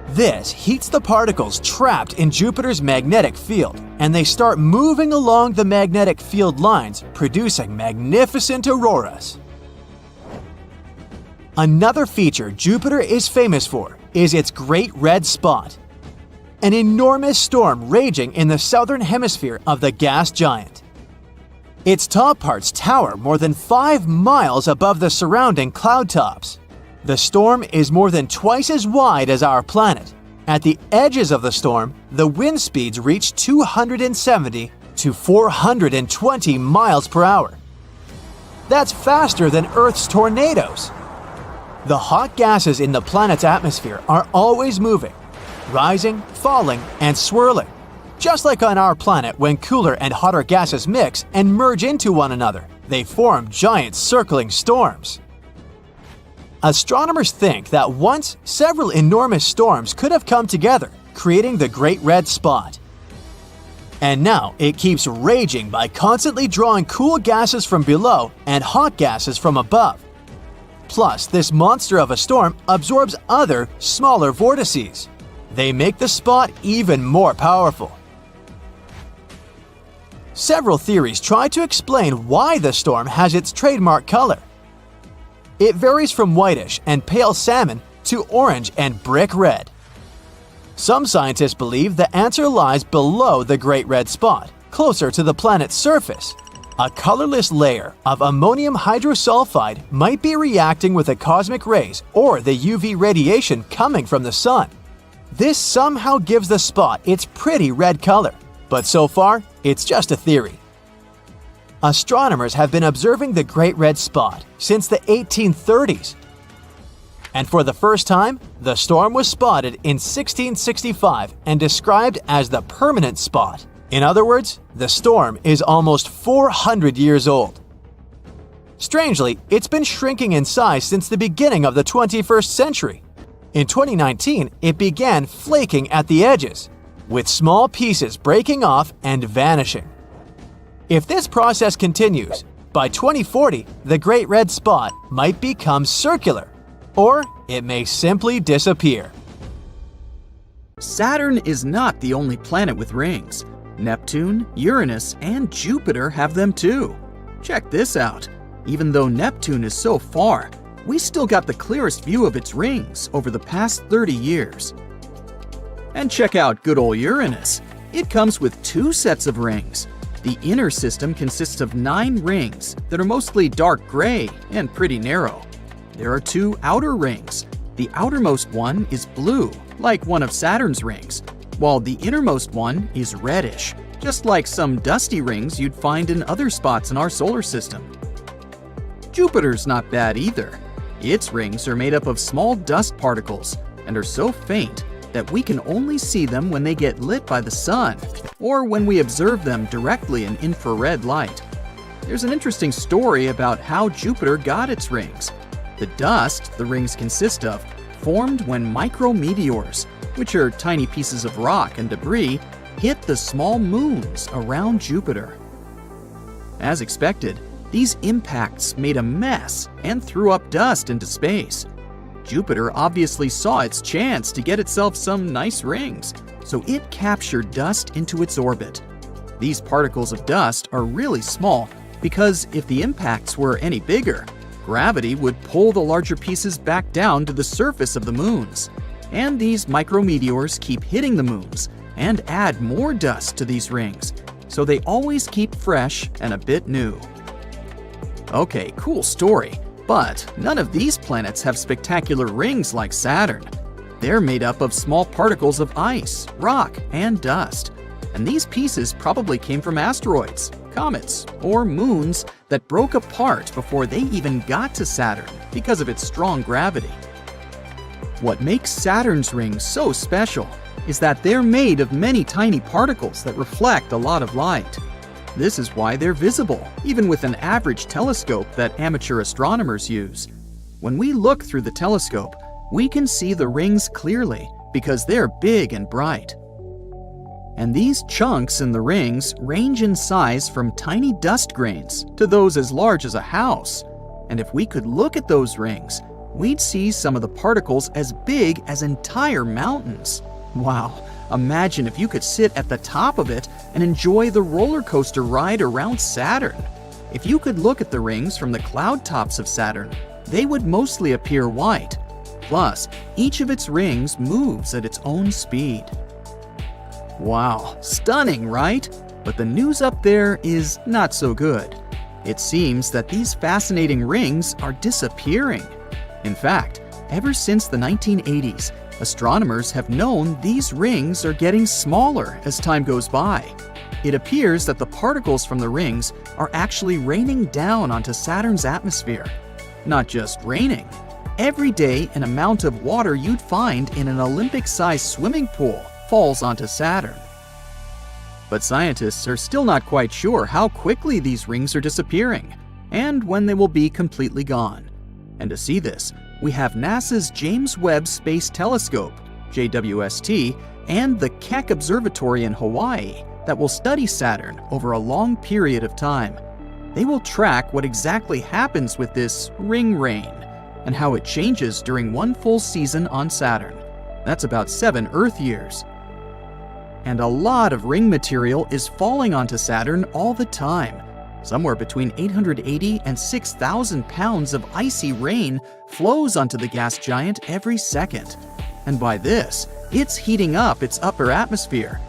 This heats the particles trapped in Jupiter's magnetic field, and they start moving along the magnetic field lines, producing magnificent auroras. Another feature Jupiter is famous for is its Great Red Spot, an enormous storm raging in the southern hemisphere of the gas giant. Its top parts tower more than 5 miles above the surrounding cloud tops. The storm is more than twice as wide as our planet. At the edges of the storm, the wind speeds reach 270 to 420 miles per hour. That's faster than Earth's tornadoes. The hot gases in the planet's atmosphere are always moving, rising, falling, and swirling. Just like on our planet, when cooler and hotter gases mix and merge into one another, they form giant circling storms. Astronomers think that once several enormous storms could have come together, creating the Great Red Spot. And now it keeps raging by constantly drawing cool gases from below and hot gases from above. Plus, this monster of a storm absorbs other, smaller vortices. They make the spot even more powerful. Several theories try to explain why the storm has its trademark color. It varies from whitish and pale salmon to orange and brick red. Some scientists believe the answer lies below the Great Red Spot, closer to the planet's surface. A colorless layer of ammonium hydrosulfide might be reacting with the cosmic rays or the UV radiation coming from the sun. This somehow gives the spot its pretty red color, but so far, it's just a theory. Astronomers have been observing the Great Red Spot since the 1830s. And for the first time, the storm was spotted in 1665 and described as the permanent spot. In other words, the storm is almost 400 years old. Strangely, it's been shrinking in size since the beginning of the 21st century. In 2019, it began flaking at the edges, with small pieces breaking off and vanishing. If this process continues, by 2040, the Great Red Spot might become circular, or it may simply disappear. Saturn is not the only planet with rings. Neptune, Uranus, and Jupiter have them too. Check this out. Even though Neptune is so far, we still got the clearest view of its rings over the past 30 years. And check out good old Uranus. It comes with 2 sets of rings. The inner system consists of 9 rings that are mostly dark gray and pretty narrow. There are 2 outer rings. The outermost one is blue, like one of Saturn's rings, while the innermost one is reddish, just like some dusty rings you'd find in other spots in our solar system. Jupiter's not bad either. Its rings are made up of small dust particles and are so faint that we can only see them when they get lit by the sun, or when we observe them directly in infrared light. There's an interesting story about how Jupiter got its rings. The dust the rings consist of formed when micrometeors, which are tiny pieces of rock and debris, hit the small moons around Jupiter. As expected, these impacts made a mess and threw up dust into space. Jupiter obviously saw its chance to get itself some nice rings, so it captured dust into its orbit. These particles of dust are really small because if the impacts were any bigger, gravity would pull the larger pieces back down to the surface of the moons. And these micrometeors keep hitting the moons and add more dust to these rings, so they always keep fresh and a bit new. Okay, cool story, but none of these planets have spectacular rings like Saturn. They're made up of small particles of ice, rock, and dust. And these pieces probably came from asteroids, comets, or moons that broke apart before they even got to Saturn because of its strong gravity. What makes Saturn's rings so special is that they're made of many tiny particles that reflect a lot of light. This is why they're visible, even with an average telescope that amateur astronomers use. When we look through the telescope, we can see the rings clearly because they're big and bright. And these chunks in the rings range in size from tiny dust grains to those as large as a house. And if we could look at those rings, we'd see some of the particles as big as entire mountains. Wow, imagine if you could sit at the top of it and enjoy the roller coaster ride around Saturn. If you could look at the rings from the cloud tops of Saturn, they would mostly appear white. Plus, each of its rings moves at its own speed. Wow, stunning, right? But the news up there is not so good. It seems that these fascinating rings are disappearing. In fact, ever since the 1980s, astronomers have known these rings are getting smaller as time goes by. It appears that the particles from the rings are actually raining down onto Saturn's atmosphere. Not just raining. Every day, an amount of water you'd find in an Olympic-sized swimming pool falls onto Saturn. But scientists are still not quite sure how quickly these rings are disappearing and when they will be completely gone. And to see this, we have NASA's James Webb Space Telescope, JWST, and the Keck Observatory in Hawaii that will study Saturn over a long period of time. They will track what exactly happens with this ring rain and how it changes during one full season on Saturn. That's about 7 Earth years. And a lot of ring material is falling onto Saturn all the time. Somewhere between 880 and 6,000 pounds of icy rain flows onto the gas giant every second. And by this, it's heating up its upper atmosphere.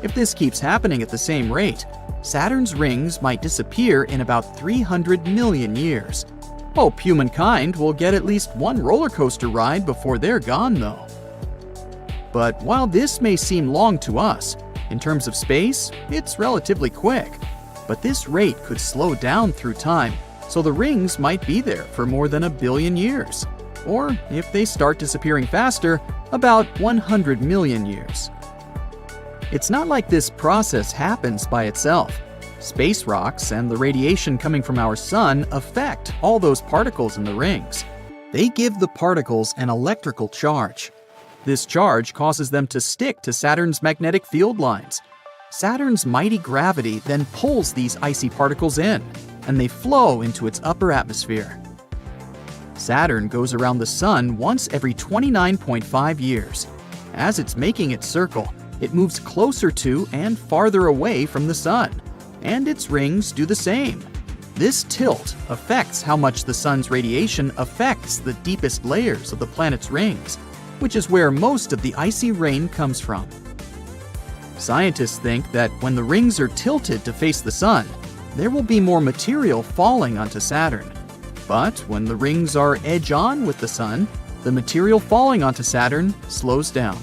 If this keeps happening at the same rate, Saturn's rings might disappear in about 300 million years. Hope humankind will get at least one roller coaster ride before they're gone, though. But while this may seem long to us, in terms of space, it's relatively quick. But this rate could slow down through time, so the rings might be there for more than 1 billion years. Or, if they start disappearing faster, about 100 million years. It's not like this process happens by itself. Space rocks and the radiation coming from our sun affect all those particles in the rings. They give the particles an electrical charge. This charge causes them to stick to Saturn's magnetic field lines. Saturn's mighty gravity then pulls these icy particles in, and they flow into its upper atmosphere. Saturn goes around the Sun once every 29.5 years. As it's making its circle, it moves closer to and farther away from the Sun, and its rings do the same. This tilt affects how much the Sun's radiation affects the deepest layers of the planet's rings, which is where most of the icy rain comes from. Scientists think that when the rings are tilted to face the Sun, there will be more material falling onto Saturn. But when the rings are edge-on with the Sun, the material falling onto Saturn slows down.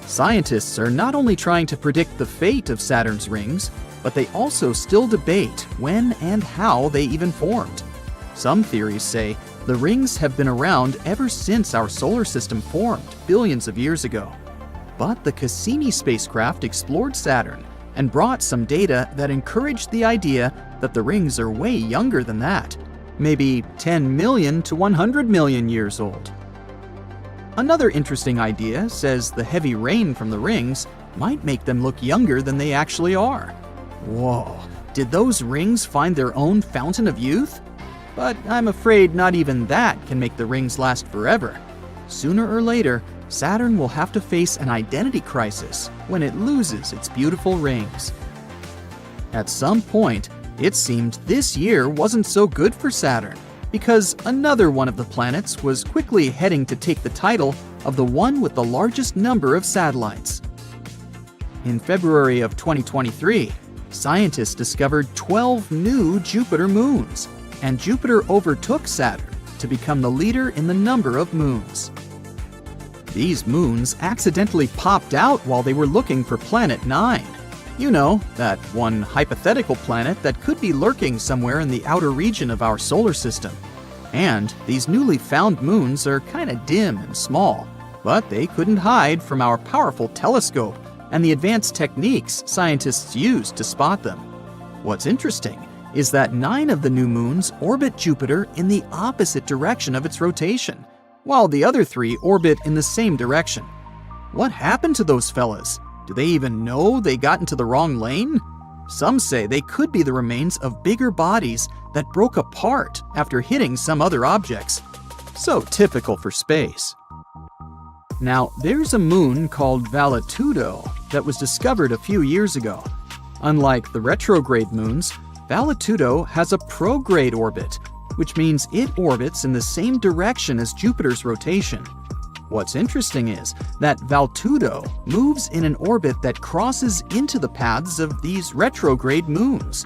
Scientists are not only trying to predict the fate of Saturn's rings, but they also still debate when and how they even formed. Some theories say the rings have been around ever since our solar system formed billions of years ago. But the Cassini spacecraft explored Saturn and brought some data that encouraged the idea that the rings are way younger than that, maybe 10 million to 100 million years old. Another interesting idea says the heavy rain from the rings might make them look younger than they actually are. Whoa, did those rings find their own fountain of youth? But I'm afraid not even that can make the rings last forever. Sooner or later, Saturn will have to face an identity crisis when it loses its beautiful rings. At some point, it seemed this year wasn't so good for Saturn, because another one of the planets was quickly heading to take the title of the one with the largest number of satellites. In February of 2023, scientists discovered 12 new Jupiter moons, and Jupiter overtook Saturn to become the leader in the number of moons. These moons accidentally popped out while they were looking for Planet 9. You know, that one hypothetical planet that could be lurking somewhere in the outer region of our solar system. And these newly found moons are kinda dim and small, but they couldn't hide from our powerful telescope and the advanced techniques scientists use to spot them. What's interesting is that 9 of the new moons orbit Jupiter in the opposite direction of its rotation, while the other 3 orbit in the same direction. What happened to those fellas? Do they even know they got into the wrong lane? Some say they could be the remains of bigger bodies that broke apart after hitting some other objects. So typical for space. Now, there's a moon called Valetudo that was discovered a few years ago. Unlike the retrograde moons, Valetudo has a prograde orbit, which means it orbits in the same direction as Jupiter's rotation. What's interesting is that Valetudo moves in an orbit that crosses into the paths of these retrograde moons.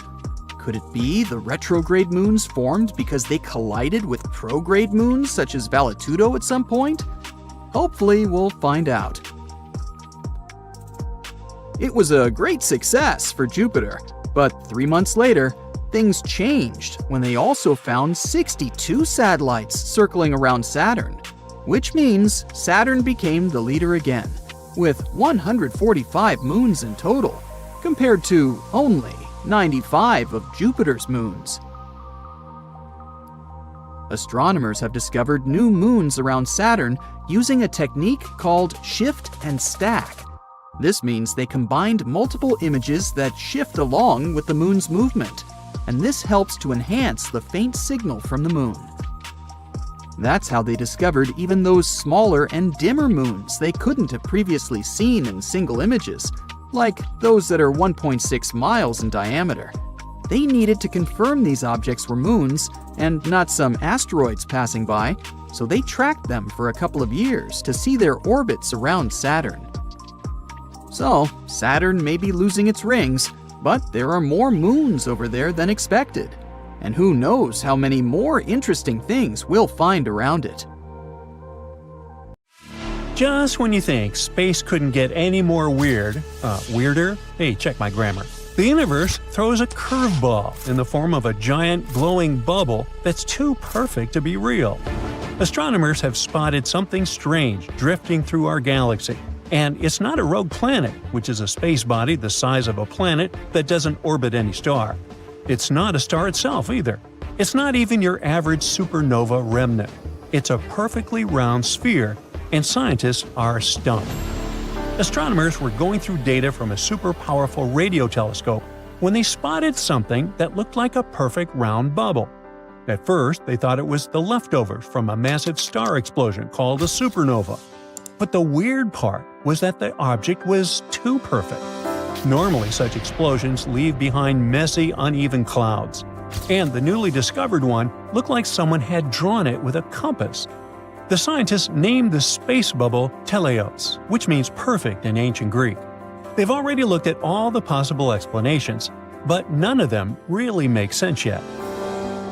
Could it be the retrograde moons formed because they collided with prograde moons such as Valetudo at some point? Hopefully, we'll find out. It was a great success for Jupiter, but 3 months later, things changed when they also found 62 satellites circling around Saturn, which means Saturn became the leader again, with 145 moons in total, compared to only 95 of Jupiter's moons. Astronomers have discovered new moons around Saturn using a technique called shift and stack. This means they combined multiple images that shift along with the moon's movement, and this helps to enhance the faint signal from the moon. That's how they discovered even those smaller and dimmer moons they couldn't have previously seen in single images, like those that are 1.6 miles in diameter. They needed to confirm these objects were moons and not some asteroids passing by, so they tracked them for a couple of years to see their orbits around Saturn. So, Saturn may be losing its rings, but there are more moons over there than expected. And who knows how many more interesting things we'll find around it. Just when you think space couldn't get any more weirder? Hey, check my grammar. The universe throws a curveball in the form of a giant glowing bubble that's too perfect to be real. Astronomers have spotted something strange drifting through our galaxy. And it's not a rogue planet, which is a space body the size of a planet that doesn't orbit any star. It's not a star itself either. It's not even your average supernova remnant. It's a perfectly round sphere, and scientists are stumped. Astronomers were going through data from a super powerful radio telescope when they spotted something that looked like a perfect round bubble. At first, they thought it was the leftovers from a massive star explosion called a supernova. But the weird part was that the object was too perfect. Normally, such explosions leave behind messy, uneven clouds. And the newly discovered one looked like someone had drawn it with a compass. The scientists named the space bubble teleos, which means perfect in ancient Greek. They've already looked at all the possible explanations, but none of them really make sense yet.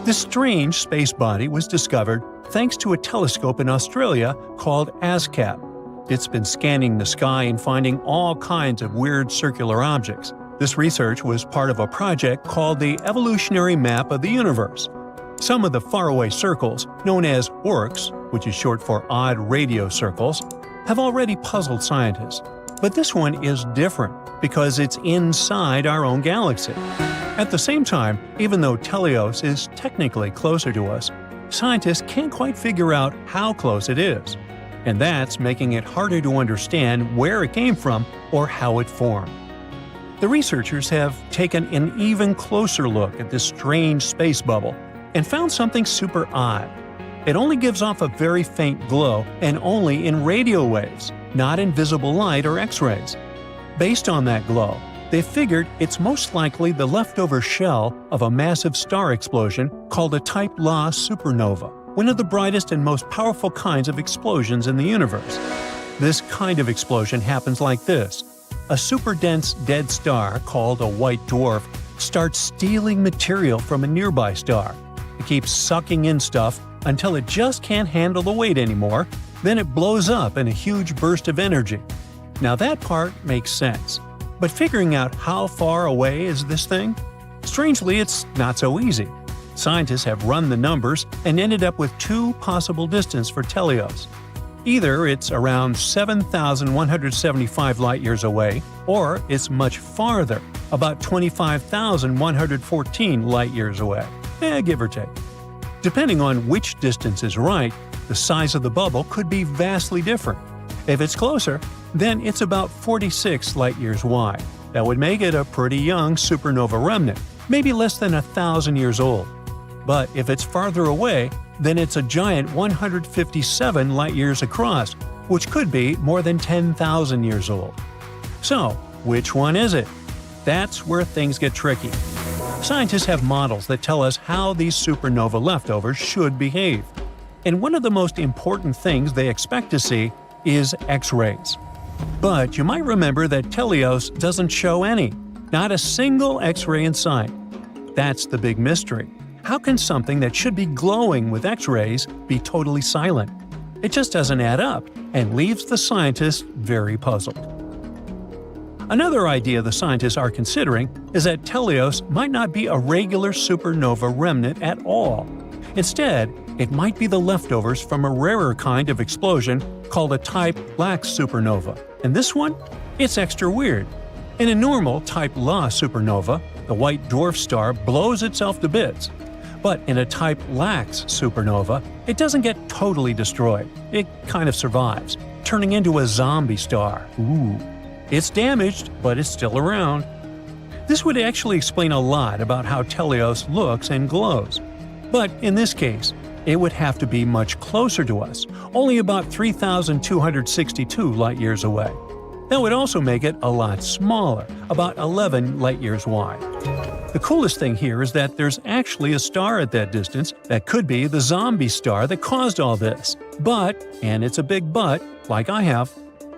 This strange space body was discovered thanks to a telescope in Australia called ASCAP. It's been scanning the sky and finding all kinds of weird circular objects. This research was part of a project called the Evolutionary Map of the Universe. Some of the faraway circles, known as ORCs, which is short for odd radio circles, have already puzzled scientists. But this one is different because it's inside our own galaxy. At the same time, even though Teleos is technically closer to us, scientists can't quite figure out how close it is. And that's making it harder to understand where it came from or how it formed. The researchers have taken an even closer look at this strange space bubble and found something super odd. It only gives off a very faint glow and only in radio waves, not in visible light or X-rays. Based on that glow, they figured it's most likely the leftover shell of a massive star explosion called a Type Ia supernova, one of the brightest and most powerful kinds of explosions in the universe. This kind of explosion happens like this. A super-dense dead star called a white dwarf starts stealing material from a nearby star. It keeps sucking in stuff until it just can't handle the weight anymore, then it blows up in a huge burst of energy. Now that part makes sense. But figuring out how far away is this thing? Strangely, it's not so easy. Scientists have run the numbers and ended up with two possible distances for Teleos. Either it's around 7,175 light-years away, or it's much farther, about 25,114 light-years away, give or take. Depending on which distance is right, the size of the bubble could be vastly different. If it's closer, then it's about 46 light-years wide. That would make it a pretty young supernova remnant, maybe less than 1,000 years old. But if it's farther away, then it's a giant 157 light-years across, which could be more than 10,000 years old. So, which one is it? That's where things get tricky. Scientists have models that tell us how these supernova leftovers should behave. And one of the most important things they expect to see is X-rays. But you might remember that Teleos doesn't show any, not a single X-ray in sight. That's the big mystery. How can something that should be glowing with X-rays be totally silent? It just doesn't add up and leaves the scientists very puzzled. Another idea the scientists are considering is that Teleos might not be a regular supernova remnant at all. Instead, it might be the leftovers from a rarer kind of explosion called a Type Lax supernova. And this one? It's extra weird. In a normal Type La supernova, the white dwarf star blows itself to bits. But in a Type Lax supernova, it doesn't get totally destroyed. It kind of survives, turning into a zombie star. Ooh. It's damaged, but it's still around. This would actually explain a lot about how Teleos looks and glows. But in this case, it would have to be much closer to us, only about 3,262 light-years away. That would also make it a lot smaller, about 11 light-years wide. The coolest thing here is that there's actually a star at that distance that could be the zombie star that caused all this. But, and it's a big but, like I have,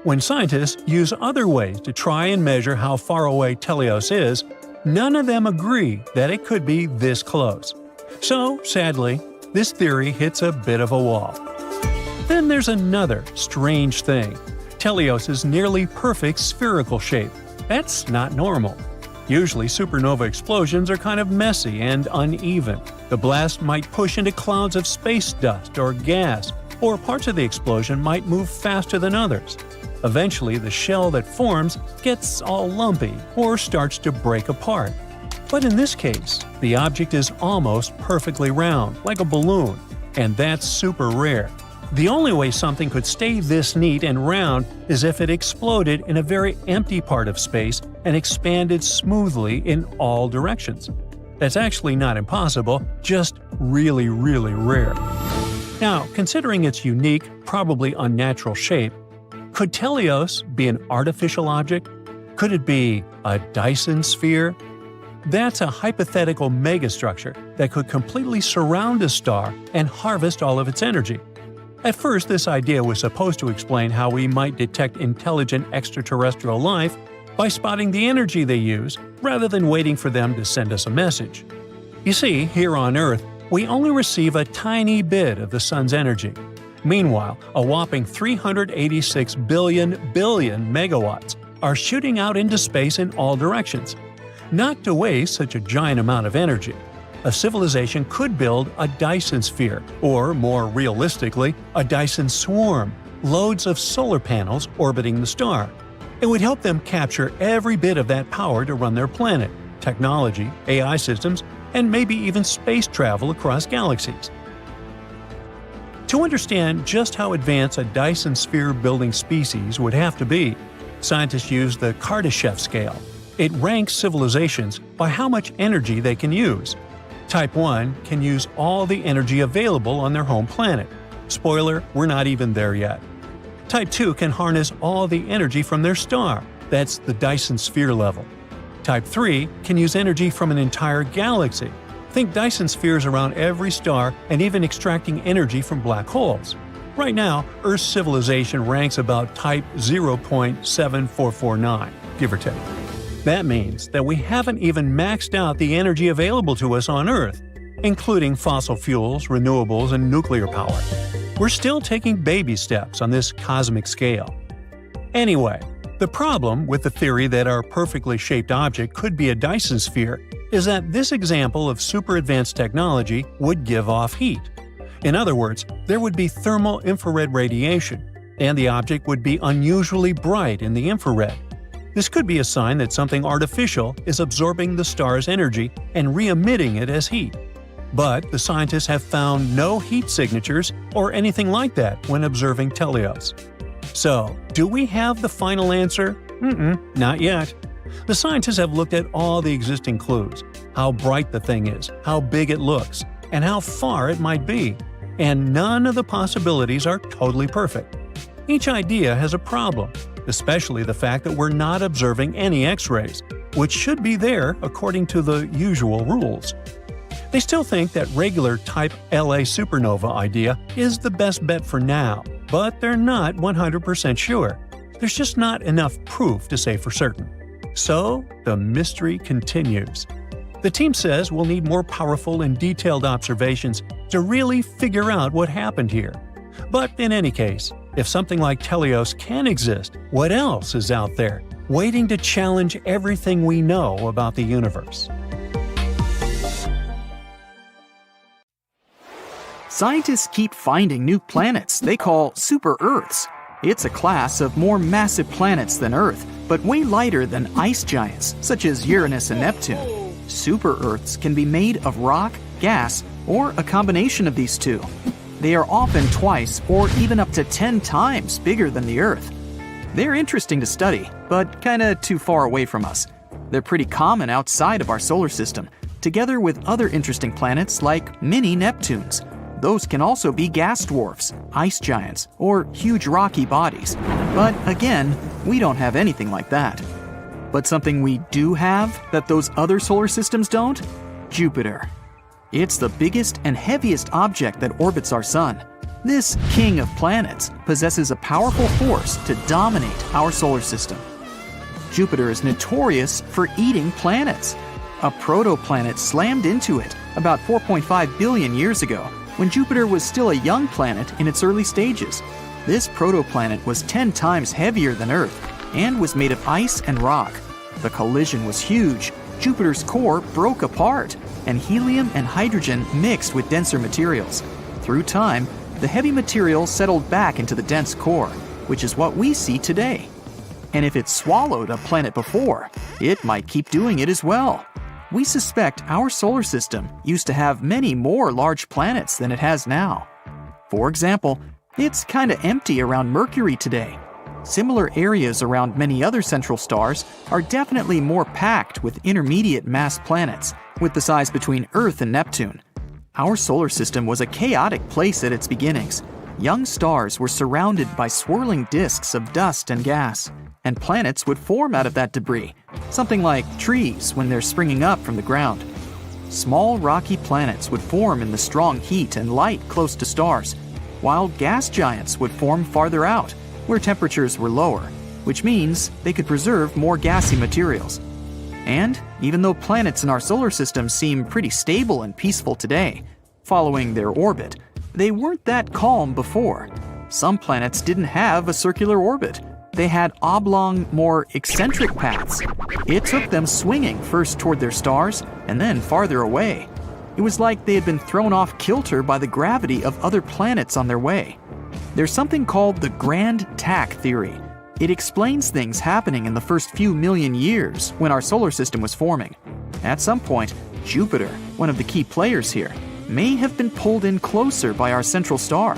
when scientists use other ways to try and measure how far away Teleos is, none of them agree that it could be this close. So, sadly, this theory hits a bit of a wall. Then there's another strange thing. Teleos' nearly perfect spherical shape. That's not normal. Usually supernova explosions are kind of messy and uneven. The blast might push into clouds of space dust or gas, or parts of the explosion might move faster than others. Eventually, the shell that forms gets all lumpy or starts to break apart. But in this case, the object is almost perfectly round, like a balloon, and that's super rare. The only way something could stay this neat and round is if it exploded in a very empty part of space and expanded smoothly in all directions. That's actually not impossible, just really, really rare. Now, considering its unique, probably unnatural shape, could Teleos be an artificial object? Could it be a Dyson sphere? That's a hypothetical megastructure that could completely surround a star and harvest all of its energy. At first, this idea was supposed to explain how we might detect intelligent extraterrestrial life by spotting the energy they use rather than waiting for them to send us a message. You see, here on Earth, we only receive a tiny bit of the Sun's energy. Meanwhile, a whopping 386 billion megawatts are shooting out into space in all directions. Not to waste such a giant amount of energy, a civilization could build a Dyson sphere, or more realistically, a Dyson swarm, loads of solar panels orbiting the star. It would help them capture every bit of that power to run their planet, technology, AI systems, and maybe even space travel across galaxies. To understand just how advanced a Dyson sphere-building species would have to be, scientists use the Kardashev scale. It ranks civilizations by how much energy they can use. Type 1 can use all the energy available on their home planet. Spoiler, we're not even there yet. Type 2 can harness all the energy from their star. That's the Dyson sphere level. Type 3 can use energy from an entire galaxy. Think Dyson spheres around every star and even extracting energy from black holes. Right now, Earth's civilization ranks about Type 0.7449, give or take. That means that we haven't even maxed out the energy available to us on Earth, including fossil fuels, renewables, and nuclear power. We're still taking baby steps on this cosmic scale. Anyway, the problem with the theory that our perfectly shaped object could be a Dyson sphere is that this example of super advanced technology would give off heat. In other words, there would be thermal infrared radiation, and the object would be unusually bright in the infrared. This could be a sign that something artificial is absorbing the star's energy and re-emitting it as heat. But the scientists have found no heat signatures or anything like that when observing Teleos. So, do we have the final answer? Not yet. The scientists have looked at all the existing clues, how bright the thing is, how big it looks, and how far it might be, and none of the possibilities are totally perfect. Each idea has a problem, especially the fact that we're not observing any X-rays, which should be there according to the usual rules. They still think that regular Type LA supernova idea is the best bet for now, but they're not 100% sure. There's just not enough proof to say for certain. So, the mystery continues. The team says we'll need more powerful and detailed observations to really figure out what happened here. But in any case, if something like Teleos can exist, what else is out there, waiting to challenge everything we know about the universe? Scientists keep finding new planets they call super-Earths. It's a class of more massive planets than Earth, but way lighter than ice giants, such as Uranus and Neptune. Super-Earths can be made of rock, gas, or a combination of these two. They are often twice or even up to 10 times bigger than the Earth. They're interesting to study, but kinda too far away from us. They're pretty common outside of our solar system, together with other interesting planets like mini Neptunes. Those can also be gas dwarfs, ice giants, or huge rocky bodies. But again, we don't have anything like that. But something we do have that those other solar systems don't? Jupiter. It's the biggest and heaviest object that orbits our sun. This king of planets possesses a powerful force to dominate our solar system. Jupiter is notorious for eating planets. A protoplanet slammed into it about 4.5 billion years ago, when Jupiter was still a young planet in its early stages. This protoplanet was 10 times heavier than Earth and was made of ice and rock. The collision was huge. Jupiter's core broke apart, and helium and hydrogen mixed with denser materials. Through time, the heavy material settled back into the dense core, which is what we see today. And if it swallowed a planet before, it might keep doing it as well. we suspect our solar system used to have many more large planets than it has now. For example, it's kinda empty around Mercury today. Similar areas around many other central stars are definitely more packed with intermediate mass planets, with the size between Earth and Neptune. Our solar system was a chaotic place at its beginnings. Young stars were surrounded by swirling disks of dust and gas, and planets would form out of that debris, something like trees when they're springing up from the ground. Small rocky planets would form in the strong heat and light close to stars, while gas giants would form farther out, where temperatures were lower, which means they could preserve more gassy materials. And even though planets in our solar system seem pretty stable and peaceful today, following their orbit, they weren't that calm before. Some planets didn't have a circular orbit. They had oblong, more eccentric paths. It took them swinging first toward their stars and then farther away. It was like they had been thrown off kilter by the gravity of other planets on their way. There's something called the grand tack theory. It explains things happening in the first few million years when our solar system was forming. At some point, Jupiter, one of the key players here, may have been pulled in closer by our central star.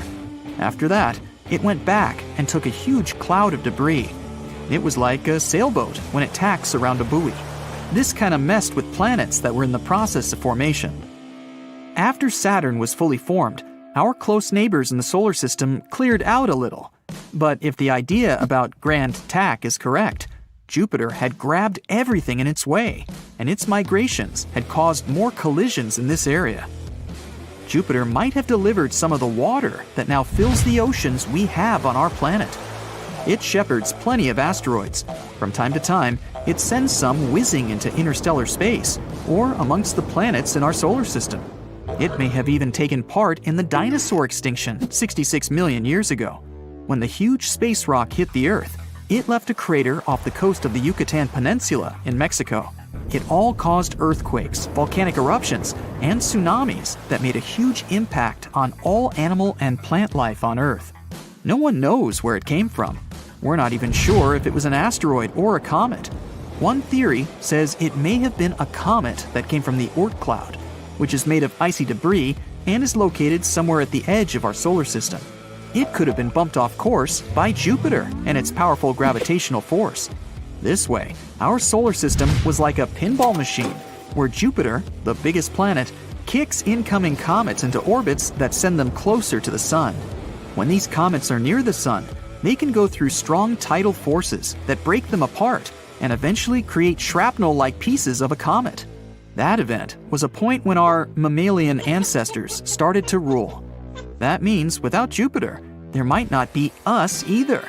After that, it went back and took a huge cloud of debris. It was like a sailboat when it tacks around a buoy. This kind of messed with planets that were in the process of formation. After Saturn was fully formed, our close neighbors in the solar system cleared out a little. But if the idea about grand tack is correct, Jupiter had grabbed everything in its way, and its migrations had caused more collisions in this area. Jupiter might have delivered some of the water that now fills the oceans we have on our planet. It shepherds plenty of asteroids. From time to time, it sends some whizzing into interstellar space, or amongst the planets in our solar system. It may have even taken part in the dinosaur extinction 66 million years ago. When the huge space rock hit the Earth, it left a crater off the coast of the Yucatan Peninsula in Mexico. It all caused earthquakes, volcanic eruptions, and tsunamis that made a huge impact on all animal and plant life on Earth. No one knows where it came from. We're not even sure if it was an asteroid or a comet. One theory says it may have been a comet that came from the Oort cloud, which is made of icy debris and is located somewhere at the edge of our solar system. It could have been bumped off course by Jupiter and its powerful gravitational force. This way, our solar system was like a pinball machine, where Jupiter, the biggest planet, kicks incoming comets into orbits that send them closer to the Sun. When these comets are near the Sun, they can go through strong tidal forces that break them apart and eventually create shrapnel-like pieces of a comet. That event was a point when our mammalian ancestors started to rule. That means without Jupiter, there might not be us either,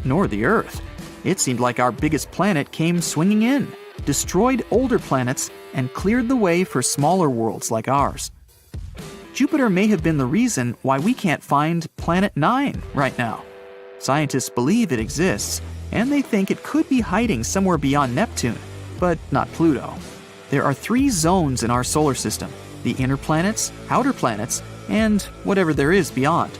nor the Earth. It seemed like our biggest planet came swinging in, destroyed older planets, and cleared the way for smaller worlds like ours. Jupiter may have been the reason why we can't find Planet 9 right now. Scientists believe it exists, and they think it could be hiding somewhere beyond Neptune, but not Pluto. There are 3 zones in our solar system: the inner planets, outer planets, and whatever there is beyond.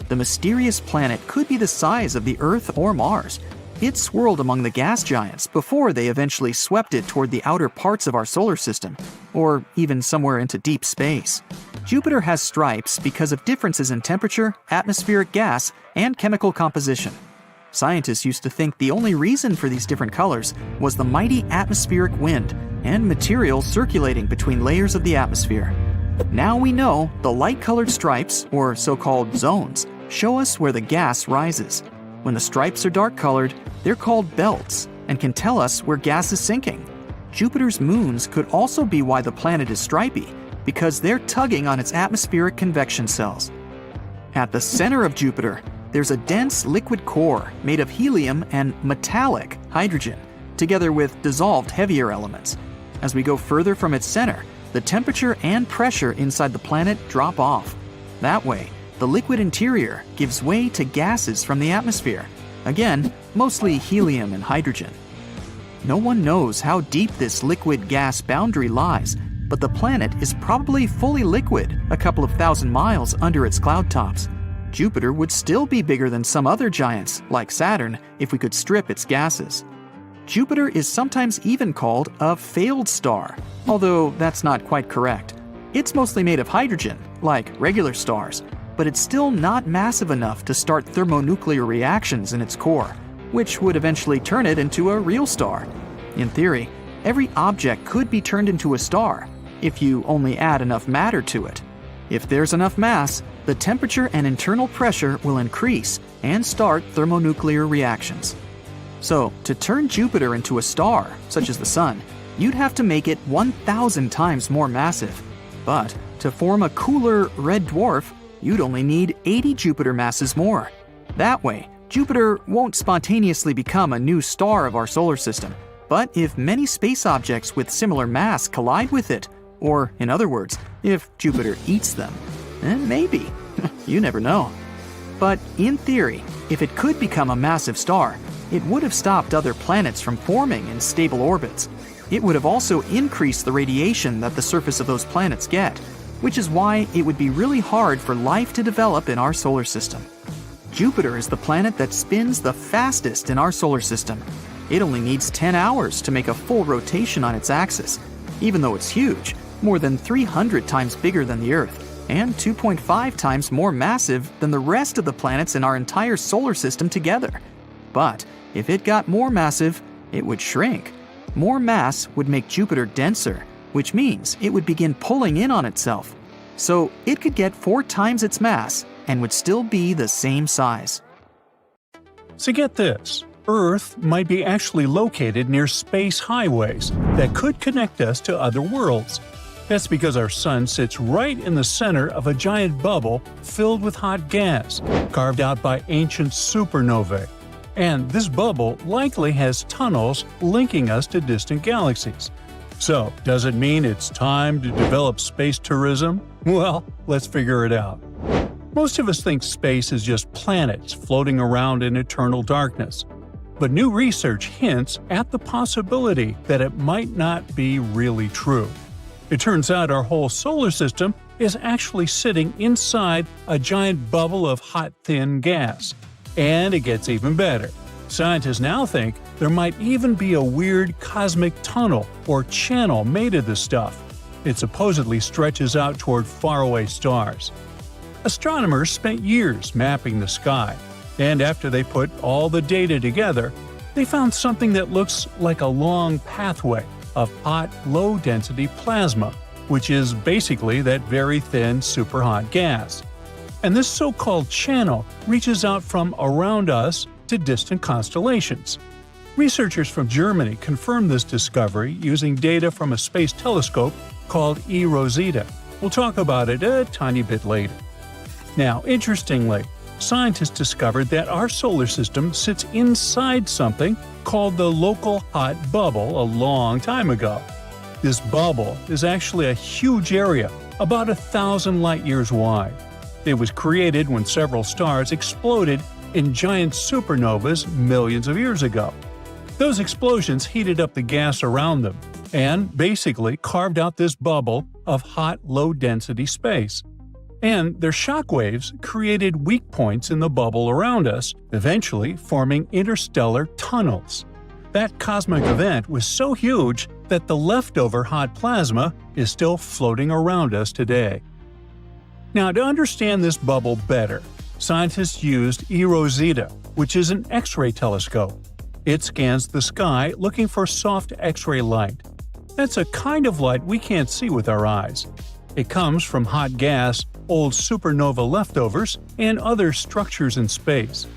The mysterious planet could be the size of the Earth or Mars. It swirled among the gas giants before they eventually swept it toward the outer parts of our solar system, or even somewhere into deep space. Jupiter has stripes because of differences in temperature, atmospheric gas, and chemical composition. Scientists used to think the only reason for these different colors was the mighty atmospheric wind and material circulating between layers of the atmosphere. Now we know the light-colored stripes, or so-called zones, show us where the gas rises. When the stripes are dark-colored, they're called belts and can tell us where gas is sinking. Jupiter's moons could also be why the planet is stripy, because they're tugging on its atmospheric convection cells. At the center of Jupiter, there's a dense liquid core made of helium and metallic hydrogen, together with dissolved heavier elements. As we go further from its center, the temperature and pressure inside the planet drop off. That way, the liquid interior gives way to gases from the atmosphere. Again, mostly helium and hydrogen. No one knows how deep this liquid-gas boundary lies, but the planet is probably fully liquid a couple of thousand miles under its cloud tops. Jupiter would still be bigger than some other giants, like Saturn, if we could strip its gases. Jupiter is sometimes even called a failed star, although that's not quite correct. It's mostly made of hydrogen, like regular stars, but it's still not massive enough to start thermonuclear reactions in its core, which would eventually turn it into a real star. In theory, every object could be turned into a star if you only add enough matter to it. If there's enough mass, the temperature and internal pressure will increase and start thermonuclear reactions. So, to turn Jupiter into a star, such as the Sun, you'd have to make it 1,000 times more massive. But to form a cooler red dwarf, you'd only need 80 Jupiter masses more. That way, Jupiter won't spontaneously become a new star of our solar system. But if many space objects with similar mass collide with it, or in other words, if Jupiter eats them, then maybe. You never know. But in theory, if it could become a massive star, it would have stopped other planets from forming in stable orbits. It would have also increased the radiation that the surface of those planets get, which is why it would be really hard for life to develop in our solar system. Jupiter is the planet that spins the fastest in our solar system. It only needs 10 hours to make a full rotation on its axis, even though it's huge, more than 300 times bigger than the Earth, and 2.5 times more massive than the rest of the planets in our entire solar system together. But if it got more massive, it would shrink. More mass would make Jupiter denser, which means it would begin pulling in on itself. So it could get 4 times its mass and would still be the same size. So get this, Earth might be actually located near space highways that could connect us to other worlds. That's because our Sun sits right in the center of a giant bubble filled with hot gas, carved out by ancient supernovae. And this bubble likely has tunnels linking us to distant galaxies. So, does it mean it's time to develop space tourism? Well, let's figure it out. Most of us think space is just planets floating around in eternal darkness. But new research hints at the possibility that it might not be really true. It turns out our whole solar system is actually sitting inside a giant bubble of hot, thin gas. And it gets even better. Scientists now think there might even be a weird cosmic tunnel or channel made of this stuff. It supposedly stretches out toward faraway stars. Astronomers spent years mapping the sky, and after they put all the data together, they found something that looks like a long pathway of hot, low-density plasma, which is basically that very thin, super-hot gas. And this so-called channel reaches out from around us to distant constellations. Researchers from Germany confirmed this discovery using data from a space telescope called eRosetta. We'll talk about it a tiny bit later. Now, interestingly, scientists discovered that our solar system sits inside something called the local hot bubble a long time ago. This bubble is actually a huge area, about 1,000 light-years wide. It was created when several stars exploded in giant supernovas millions of years ago. Those explosions heated up the gas around them and basically carved out this bubble of hot, low-density space. And their shock waves created weak points in the bubble around us, eventually forming interstellar tunnels. That cosmic event was so huge that the leftover hot plasma is still floating around us today. Now, to understand this bubble better, scientists used eRosetta, which is an X-ray telescope. It scans the sky looking for soft X-ray light. That's a kind of light we can't see with our eyes. It comes from hot gas, old supernova leftovers, and other structures in space.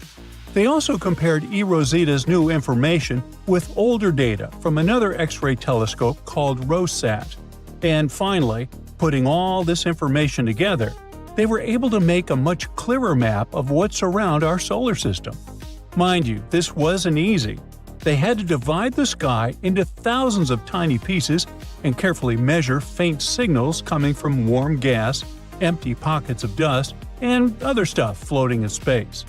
They also compared eRosetta's new information with older data from another X-ray telescope called ROSAT. And finally, putting all this information together, they were able to make a much clearer map of what's around our solar system. Mind you, this wasn't easy. They had to divide the sky into thousands of tiny pieces and carefully measure faint signals coming from warm gas, empty pockets of dust, and other stuff floating in space.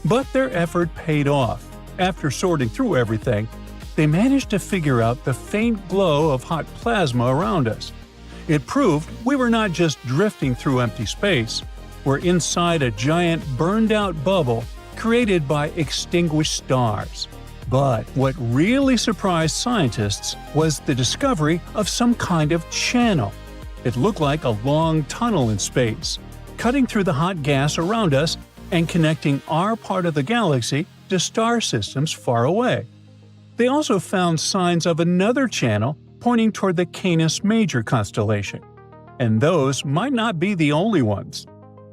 But their effort paid off. After sorting through everything, they managed to figure out the faint glow of hot plasma around us. It proved we were not just drifting through empty space. We're inside a giant burned-out bubble created by extinguished stars. But what really surprised scientists was the discovery of some kind of channel. It looked like a long tunnel in space, cutting through the hot gas around us and connecting our part of the galaxy to star systems far away. They also found signs of another channel pointing toward the Canis Major constellation. And those might not be the only ones.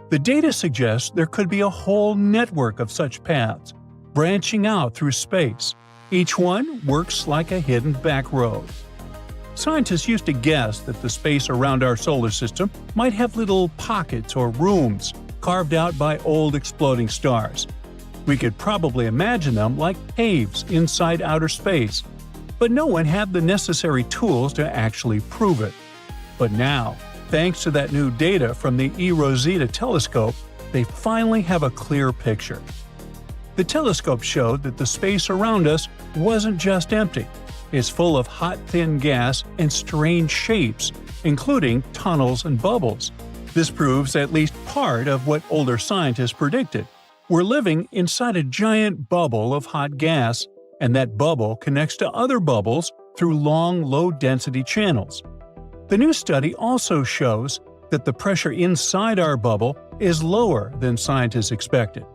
The data suggests there could be a whole network of such paths, branching out through space. Each one works like a hidden back road. Scientists used to guess that the space around our solar system might have little pockets or rooms carved out by old exploding stars. We could probably imagine them like caves inside outer space, but no one had the necessary tools to actually prove it. But now, thanks to that new data from the Rosetta telescope, they finally have a clear picture. The telescope showed that the space around us wasn't just empty. It's full of hot, thin gas and strange shapes, including tunnels and bubbles. This proves at least part of what older scientists predicted. We're living inside a giant bubble of hot gas, and that bubble connects to other bubbles through long, low-density channels. The new study also shows that the pressure inside our bubble is lower than scientists expected.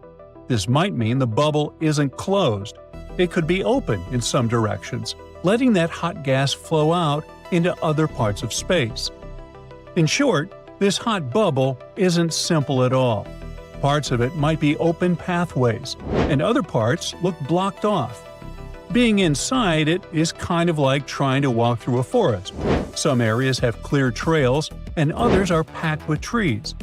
This might mean the bubble isn't closed. It could be open in some directions, letting that hot gas flow out into other parts of space. In short, this hot bubble isn't simple at all. Parts of it might be open pathways, and other parts look blocked off. Being inside it is kind of like trying to walk through a forest. Some areas have clear trails, and others are packed with trees.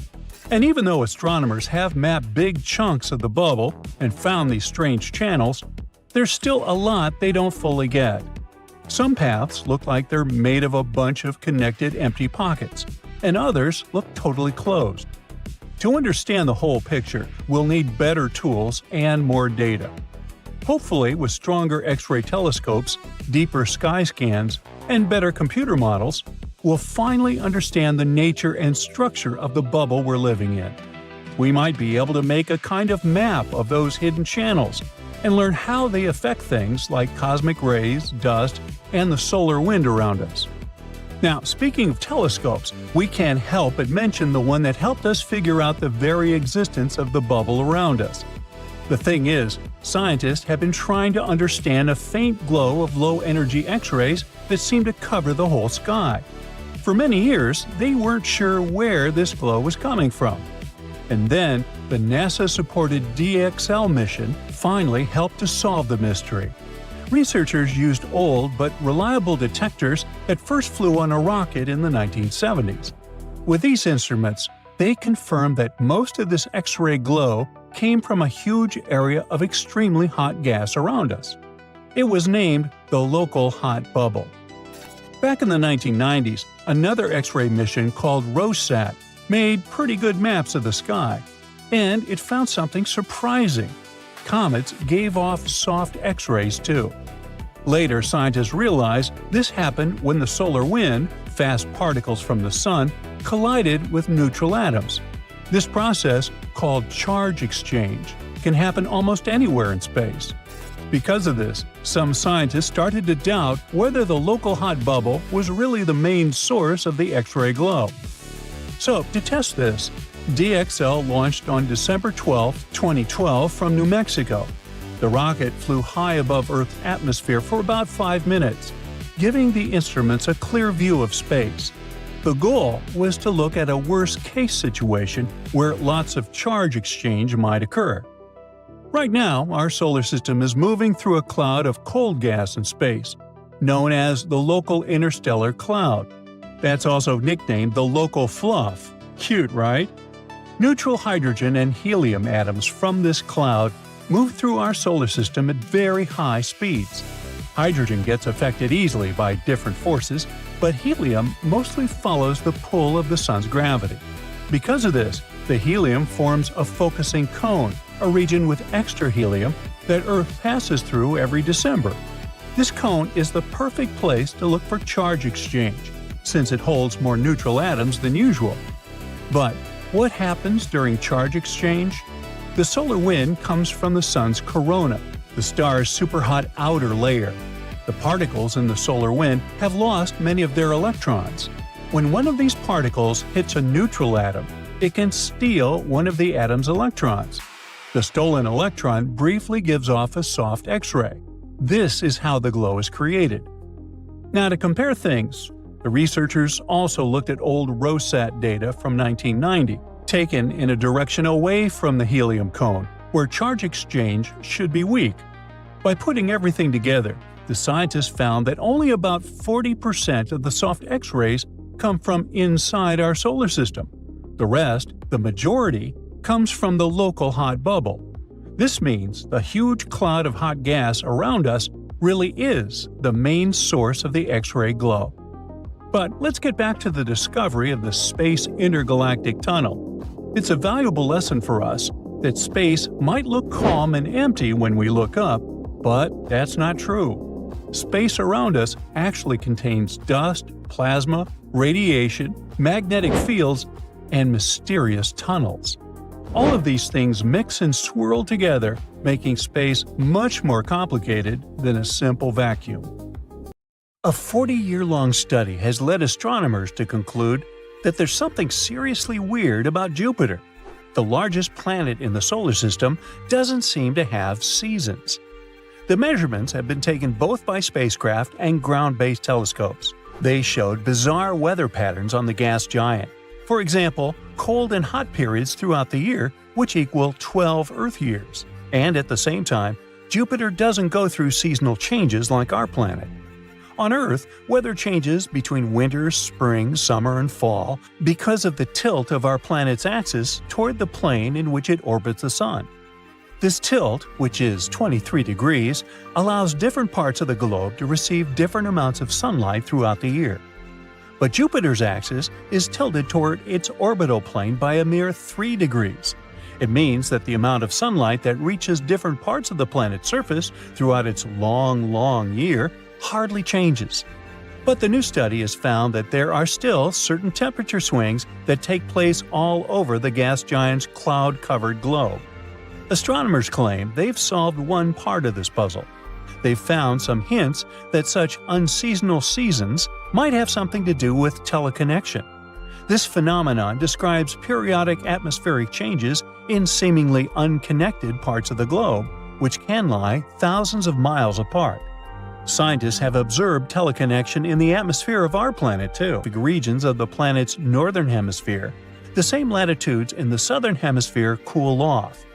And even though astronomers have mapped big chunks of the bubble and found these strange channels, there's still a lot they don't fully get. Some paths look like they're made of a bunch of connected empty pockets, and others look totally closed. To understand the whole picture, we'll need better tools and more data. Hopefully, with stronger X-ray telescopes, deeper sky scans, and better computer models, we'll finally understand the nature and structure of the bubble we're living in. We might be able to make a kind of map of those hidden channels and learn how they affect things like cosmic rays, dust, and the solar wind around us. Now, speaking of telescopes, we can't help but mention the one that helped us figure out the very existence of the bubble around us. The thing is, scientists have been trying to understand a faint glow of low-energy X-rays that seem to cover the whole sky. For many years, they weren't sure where this glow was coming from. And then, the NASA-supported DXL mission finally helped to solve the mystery. Researchers used old but reliable detectors that first flew on a rocket in the 1970s. With these instruments, they confirmed that most of this X-ray glow came from a huge area of extremely hot gas around us. It was named the local hot bubble. Back in the 1990s, another X-ray mission called ROSAT made pretty good maps of the sky, and it found something surprising. Comets gave off soft X-rays too. Later, scientists realized this happened when the solar wind, fast particles from the sun, collided with neutral atoms. This process, called charge exchange, can happen almost anywhere in space. Because of this, some scientists started to doubt whether the local hot bubble was really the main source of the X-ray glow. So, to test this, DXL launched on December 12, 2012 from New Mexico. The rocket flew high above Earth's atmosphere for about 5 minutes, giving the instruments a clear view of space. The goal was to look at a worst-case situation where lots of charge exchange might occur. Right now, our solar system is moving through a cloud of cold gas in space, known as the local interstellar cloud. That's also nicknamed the local fluff. Cute, right? Neutral hydrogen and helium atoms from this cloud move through our solar system at very high speeds. Hydrogen gets affected easily by different forces, but helium mostly follows the pull of the sun's gravity. Because of this, the helium forms a focusing cone, a region with extra helium that Earth passes through every December. This cone is the perfect place to look for charge exchange, since it holds more neutral atoms than usual. But what happens during charge exchange? The solar wind comes from the sun's corona, the star's superhot outer layer. The particles in the solar wind have lost many of their electrons. When one of these particles hits a neutral atom, it can steal one of the atom's electrons. The stolen electron briefly gives off a soft X-ray. This is how the glow is created. Now, to compare things, the researchers also looked at old ROSAT data from 1990, taken in a direction away from the helium cone, where charge exchange should be weak. By putting everything together, the scientists found that only about 40% of the soft X-rays come from inside our solar system. The rest, the majority, comes from the local hot bubble. This means the huge cloud of hot gas around us really is the main source of the X-ray glow. But let's get back to the discovery of the Space Intergalactic Tunnel. It's a valuable lesson for us that space might look calm and empty when we look up, but that's not true. Space around us actually contains dust, plasma, radiation, magnetic fields, and mysterious tunnels. All of these things mix and swirl together, making space much more complicated than a simple vacuum. A 40-year-long study has led astronomers to conclude that there's something seriously weird about Jupiter. The largest planet in the solar system doesn't seem to have seasons. The measurements have been taken both by spacecraft and ground-based telescopes. They showed bizarre weather patterns on the gas giant. For example, cold and hot periods throughout the year, which equal 12 Earth years. And at the same time, Jupiter doesn't go through seasonal changes like our planet. On Earth, weather changes between winter, spring, summer, and fall because of the tilt of our planet's axis toward the plane in which it orbits the Sun. This tilt, which is 23 degrees, allows different parts of the globe to receive different amounts of sunlight throughout the year. But Jupiter's axis is tilted toward its orbital plane by a mere 3 degrees. It means that the amount of sunlight that reaches different parts of the planet's surface throughout its long year hardly changes. But the new study has found that there are still certain temperature swings that take place all over the gas giant's cloud-covered globe. Astronomers claim they've solved one part of this puzzle. They've found some hints that such unseasonal seasons might have something to do with teleconnection. This phenomenon describes periodic atmospheric changes in seemingly unconnected parts of the globe, which can lie thousands of miles apart. Scientists have observed teleconnection in the atmosphere of our planet too. Regions of the planet's northern hemisphere, the same latitudes in the southern hemisphere cool off.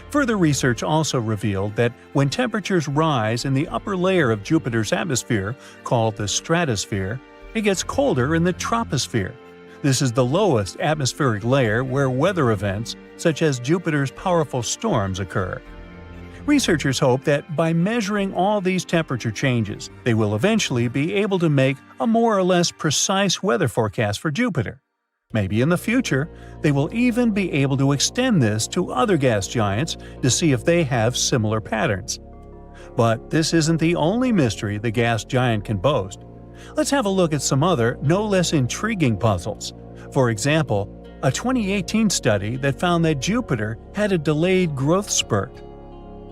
Further research also revealed that when temperatures rise in the upper layer of Jupiter's atmosphere, called the stratosphere, it gets colder in the troposphere. This is the lowest atmospheric layer where weather events, such as Jupiter's powerful storms, occur. Researchers hope that by measuring all these temperature changes, they will eventually be able to make a more or less precise weather forecast for Jupiter. Maybe in the future, they will even be able to extend this to other gas giants to see if they have similar patterns. But this isn't the only mystery the gas giant can boast. Let's have a look at some other, no less intriguing puzzles. For example, a 2018 study that found that Jupiter had a delayed growth spurt.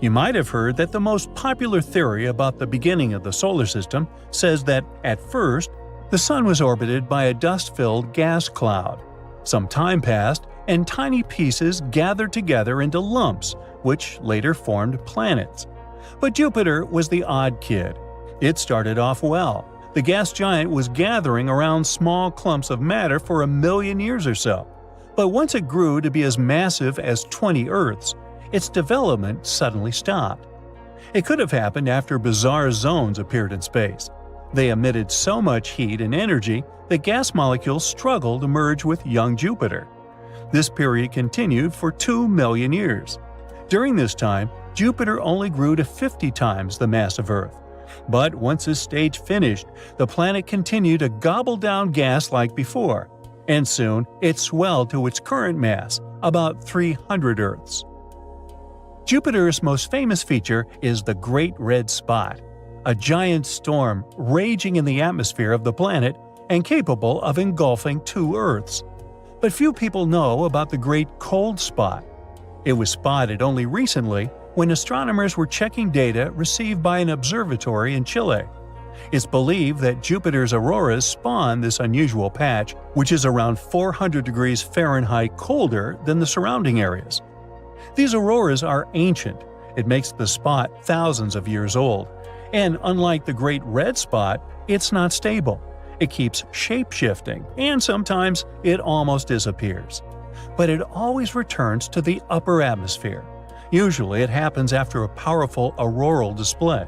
You might have heard that the most popular theory about the beginning of the solar system says that, at first, the Sun was orbited by a dust-filled gas cloud. Some time passed, and tiny pieces gathered together into lumps, which later formed planets. But Jupiter was the odd kid. It started off well. The gas giant was gathering around small clumps of matter for 1 million years or so. But once it grew to be as massive as 20 Earths, its development suddenly stopped. It could have happened after bizarre zones appeared in space. They emitted so much heat and energy that gas molecules struggled to merge with young Jupiter. This period continued for 2 million years. During this time, Jupiter only grew to 50 times the mass of Earth. But once this stage finished, the planet continued to gobble down gas like before, and soon it swelled to its current mass, about 300 Earths. Jupiter's most famous feature is the Great Red Spot, a giant storm raging in the atmosphere of the planet and capable of engulfing 2 Earths. But few people know about the Great Cold Spot. It was spotted only recently when astronomers were checking data received by an observatory in Chile. It's believed that Jupiter's auroras spawn this unusual patch, which is around 400 degrees Fahrenheit colder than the surrounding areas. These auroras are ancient. It makes the spot thousands of years old. And unlike the Great Red Spot, it's not stable. It keeps shape-shifting, and sometimes it almost disappears. But it always returns to the upper atmosphere. Usually it happens after a powerful auroral display.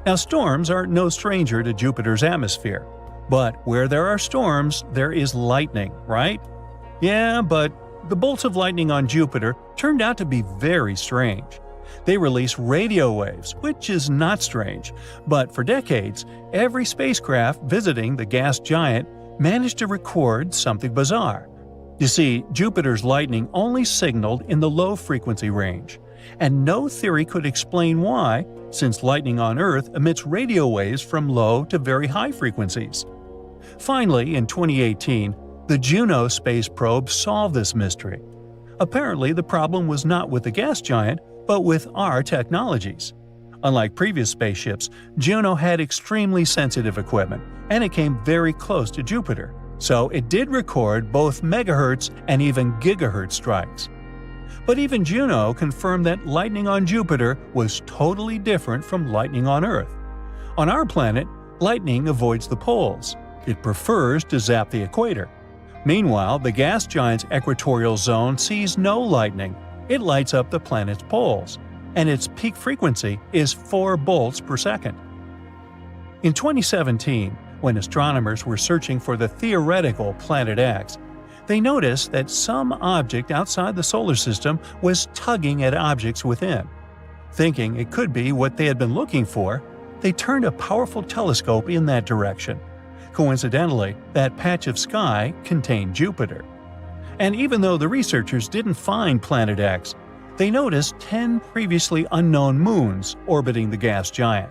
Now, storms are no stranger to Jupiter's atmosphere. But where there are storms, there is lightning, right? Yeah, but the bolts of lightning on Jupiter turned out to be very strange. They release radio waves, which is not strange, but for decades, every spacecraft visiting the gas giant managed to record something bizarre. You see, Jupiter's lightning only signaled in the low-frequency range, and no theory could explain why, since lightning on Earth emits radio waves from low to very high frequencies. Finally, in 2018, the Juno space probe solved this mystery. Apparently, the problem was not with the gas giant, but with our technologies. Unlike previous spaceships, Juno had extremely sensitive equipment, and it came very close to Jupiter, so it did record both megahertz and even gigahertz strikes. But even Juno confirmed that lightning on Jupiter was totally different from lightning on Earth. On our planet, lightning avoids the poles. It prefers to zap the equator. Meanwhile, the gas giant's equatorial zone sees no lightning. It lights up the planet's poles, and its peak frequency is 4 bolts per second. In 2017, when astronomers were searching for the theoretical Planet X, they noticed that some object outside the solar system was tugging at objects within. Thinking it could be what they had been looking for, they turned a powerful telescope in that direction. Coincidentally, that patch of sky contained Jupiter. And even though the researchers didn't find Planet X, they noticed 10 previously unknown moons orbiting the gas giant.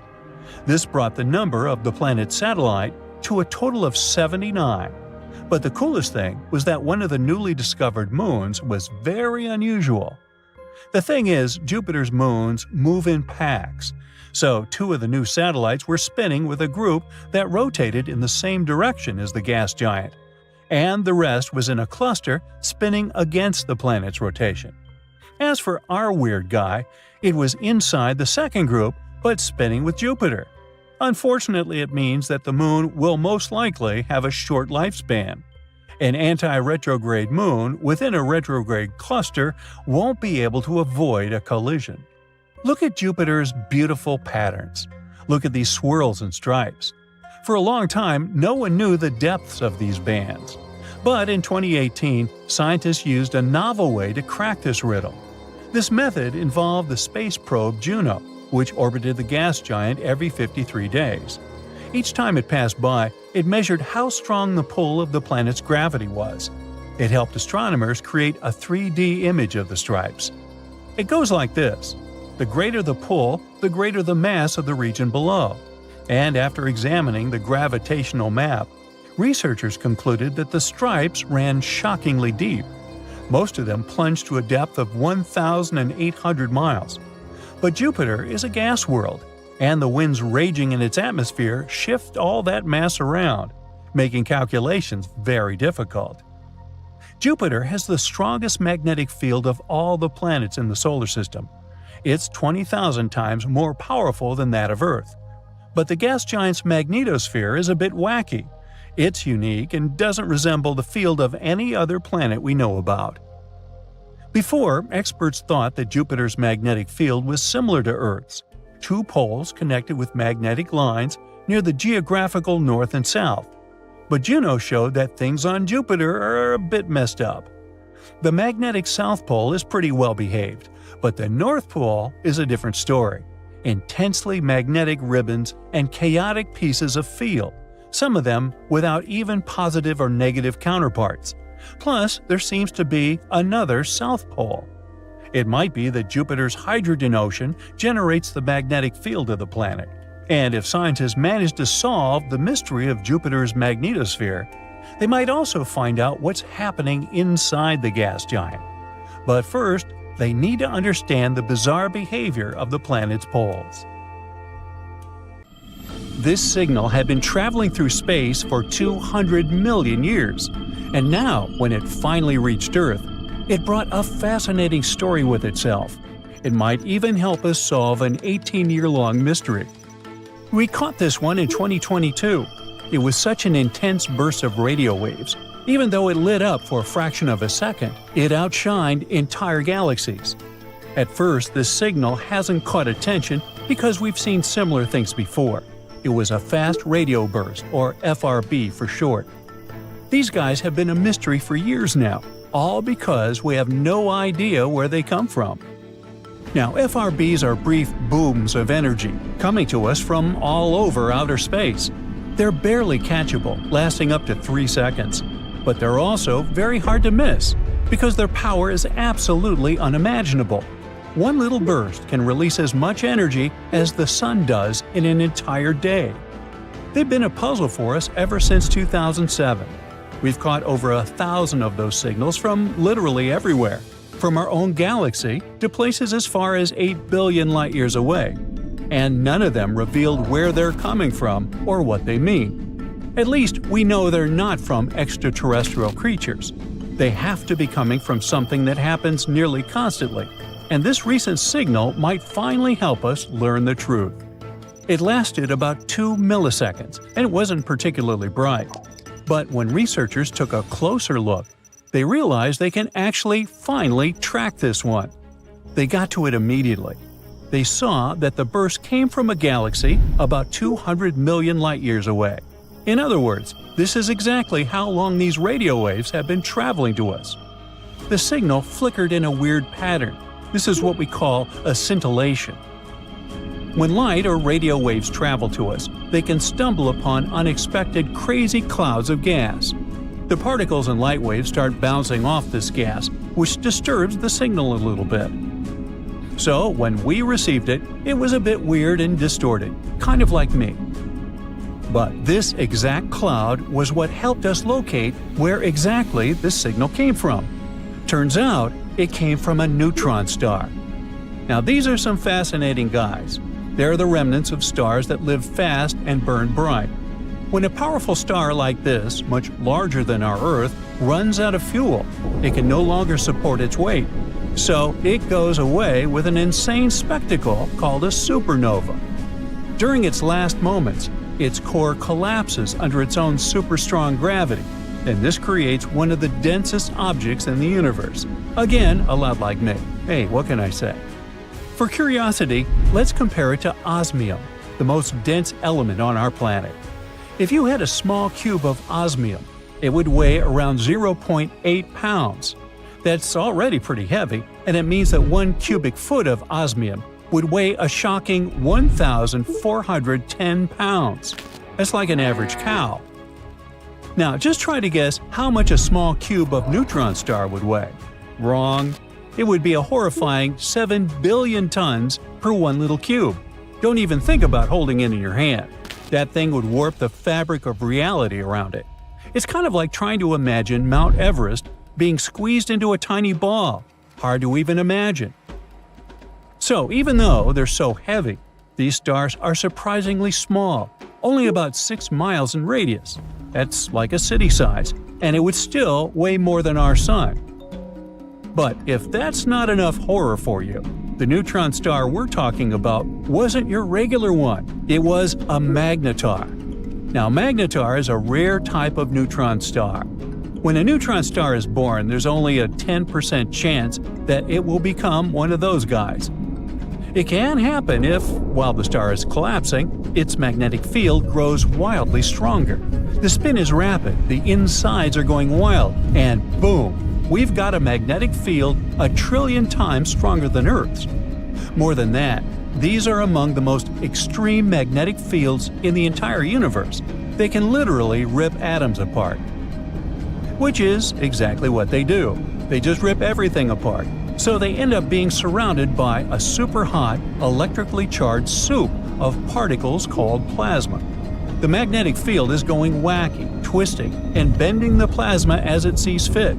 This brought the number of the planet's satellite to a total of 79. But the coolest thing was that one of the newly discovered moons was very unusual. The thing is, Jupiter's moons move in packs, so 2 of the new satellites were spinning with a group that rotated in the same direction as the gas giant, and the rest was in a cluster spinning against the planet's rotation. As for our weird guy, it was inside the second group but spinning with Jupiter. Unfortunately, it means that the moon will most likely have a short lifespan. An anti-retrograde moon within a retrograde cluster won't be able to avoid a collision. Look at Jupiter's beautiful patterns. Look at these swirls and stripes. For a long time, no one knew the depths of these bands. But in 2018, scientists used a novel way to crack this riddle. This method involved the space probe Juno, which orbited the gas giant every 53 days. Each time it passed by, it measured how strong the pull of the planet's gravity was. It helped astronomers create a 3D image of the stripes. It goes like this. The greater the pull, the greater the mass of the region below. And after examining the gravitational map, researchers concluded that the stripes ran shockingly deep. Most of them plunged to a depth of 1,800 miles. But Jupiter is a gas world, and the winds raging in its atmosphere shift all that mass around, making calculations very difficult. Jupiter has the strongest magnetic field of all the planets in the solar system. It's 20,000 times more powerful than that of Earth. But the gas giant's magnetosphere is a bit wacky. It's unique and doesn't resemble the field of any other planet we know about. Before, experts thought that Jupiter's magnetic field was similar to Earth's, 2 poles connected with magnetic lines near the geographical north and south. But Juno showed that things on Jupiter are a bit messed up. The magnetic south pole is pretty well behaved, but the north pole is a different story. Intensely magnetic ribbons and chaotic pieces of field, some of them without even positive or negative counterparts. Plus, there seems to be another south pole. It might be that Jupiter's hydrogen ocean generates the magnetic field of the planet. And if scientists manage to solve the mystery of Jupiter's magnetosphere, they might also find out what's happening inside the gas giant. But first, they need to understand the bizarre behavior of the planet's poles. This signal had been traveling through space for 200 million years, and now, when it finally reached Earth, it brought a fascinating story with itself. It might even help us solve an 18-year-long mystery. We caught this one in 2022. It was such an intense burst of radio waves. Even though it lit up for a fraction of a second, it outshined entire galaxies. At first, this signal hasn't caught attention because we've seen similar things before. It was a fast radio burst, or FRB for short. These guys have been a mystery for years now, all because we have no idea where they come from. Now, FRBs are brief booms of energy coming to us from all over outer space. They're barely catchable, lasting up to 3 seconds. But they're also very hard to miss, because their power is absolutely unimaginable. One little burst can release as much energy as the sun does in an entire day. They've been a puzzle for us ever since 2007. We've caught over 1,000 of those signals from literally everywhere, from our own galaxy to places as far as 8 billion light-years away. And none of them revealed where they're coming from or what they mean. At least we know they're not from extraterrestrial creatures. They have to be coming from something that happens nearly constantly, and this recent signal might finally help us learn the truth. It lasted about 2 milliseconds, and it wasn't particularly bright. But when researchers took a closer look, they realized they can actually finally track this one. They got to it immediately. They saw that the burst came from a galaxy about 200 million light-years away. In other words, this is exactly how long these radio waves have been traveling to us. The signal flickered in a weird pattern. This is what we call a scintillation. When light or radio waves travel to us, they can stumble upon unexpected crazy clouds of gas. The particles in light waves start bouncing off this gas, which disturbs the signal a little bit. So, when we received it, it was a bit weird and distorted, kind of like me. But this exact cloud was what helped us locate where exactly this signal came from. Turns out, it came from a neutron star. Now these are some fascinating guys. They're the remnants of stars that live fast and burn bright. When a powerful star like this, much larger than our Earth, runs out of fuel, it can no longer support its weight. So it goes away with an insane spectacle called a supernova. During its last moments, its core collapses under its own super-strong gravity, and this creates one of the densest objects in the universe. Again, a lot like me. Hey, what can I say? For curiosity, let's compare it to osmium, the most dense element on our planet. If you had a small cube of osmium, it would weigh around 0.8 pounds. That's already pretty heavy, and it means that 1 cubic foot of osmium would weigh a shocking 1,410 pounds. That's like an average cow. Now, just try to guess how much a small cube of neutron star would weigh. Wrong. It would be a horrifying 7 billion tons per one little cube. Don't even think about holding it in your hand. That thing would warp the fabric of reality around it. It's kind of like trying to imagine Mount Everest being squeezed into a tiny ball. Hard to even imagine. So, even though they're so heavy, these stars are surprisingly small, only about 6 miles in radius. That's like a city size, and it would still weigh more than our sun. But if that's not enough horror for you, the neutron star we're talking about wasn't your regular one. It was a magnetar. Now, magnetar is a rare type of neutron star. When a neutron star is born, there's only a 10% chance that it will become one of those guys. It can happen if, while the star is collapsing, its magnetic field grows wildly stronger. The spin is rapid, the insides are going wild, and boom, we've got a magnetic field 1 trillion times stronger than Earth's. More than that, these are among the most extreme magnetic fields in the entire universe. They can literally rip atoms apart. Which is exactly what they do. They just rip everything apart. So they end up being surrounded by a super hot, electrically charged soup of particles called plasma. The magnetic field is going wacky, twisting, and bending the plasma as it sees fit.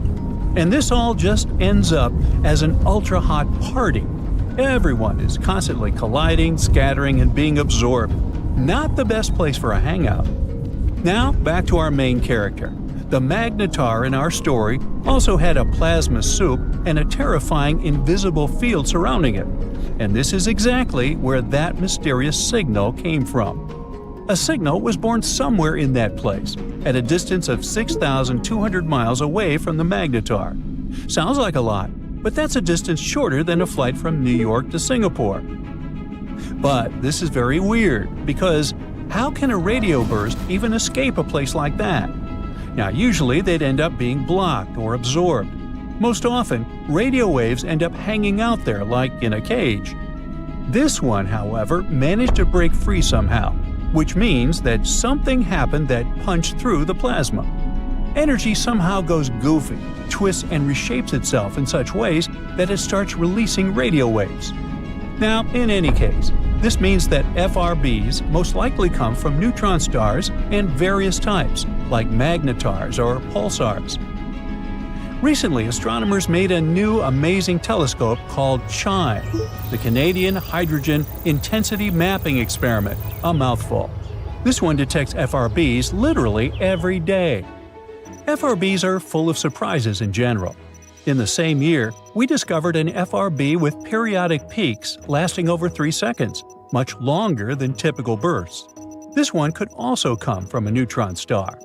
And this all just ends up as an ultra-hot party. Everyone is constantly colliding, scattering, and being absorbed. Not the best place for a hangout. Now, back to our main character. The magnetar in our story also had a plasma soup and a terrifying invisible field surrounding it. And this is exactly where that mysterious signal came from. A signal was born somewhere in that place, at a distance of 6,200 miles away from the magnetar. Sounds like a lot, but that's a distance shorter than a flight from New York to Singapore. But this is very weird, because how can a radio burst even escape a place like that? Now, usually they'd end up being blocked or absorbed. Most often, radio waves end up hanging out there like in a cage. This one, however, managed to break free somehow, which means that something happened that punched through the plasma. Energy somehow goes goofy, twists and reshapes itself in such ways that it starts releasing radio waves. Now, in any case, this means that FRBs most likely come from neutron stars and various types, like magnetars or pulsars. Recently, astronomers made a new amazing telescope called CHIME, the Canadian Hydrogen Intensity Mapping Experiment, a mouthful. This one detects FRBs literally every day. FRBs are full of surprises in general. In the same year, we discovered an FRB with periodic peaks lasting over 3 seconds, much longer than typical bursts. This one could also come from a neutron star.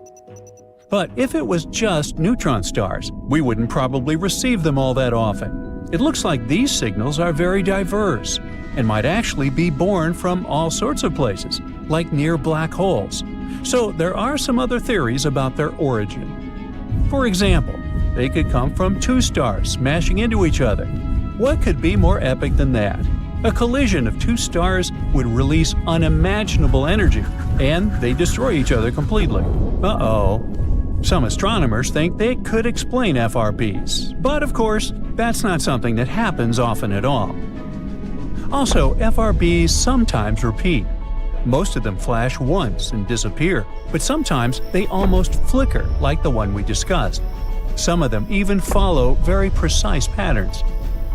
But if it was just neutron stars, we wouldn't probably receive them all that often. It looks like these signals are very diverse and might actually be born from all sorts of places, like near black holes. So there are some other theories about their origin. For example, they could come from 2 stars smashing into each other. What could be more epic than that? A collision of 2 stars would release unimaginable energy, and they destroy each other completely. Uh-oh. Some astronomers think they could explain FRBs, but of course, that's not something that happens often at all. Also, FRBs sometimes repeat. Most of them flash once and disappear, but sometimes they almost flicker like the one we discussed. Some of them even follow very precise patterns.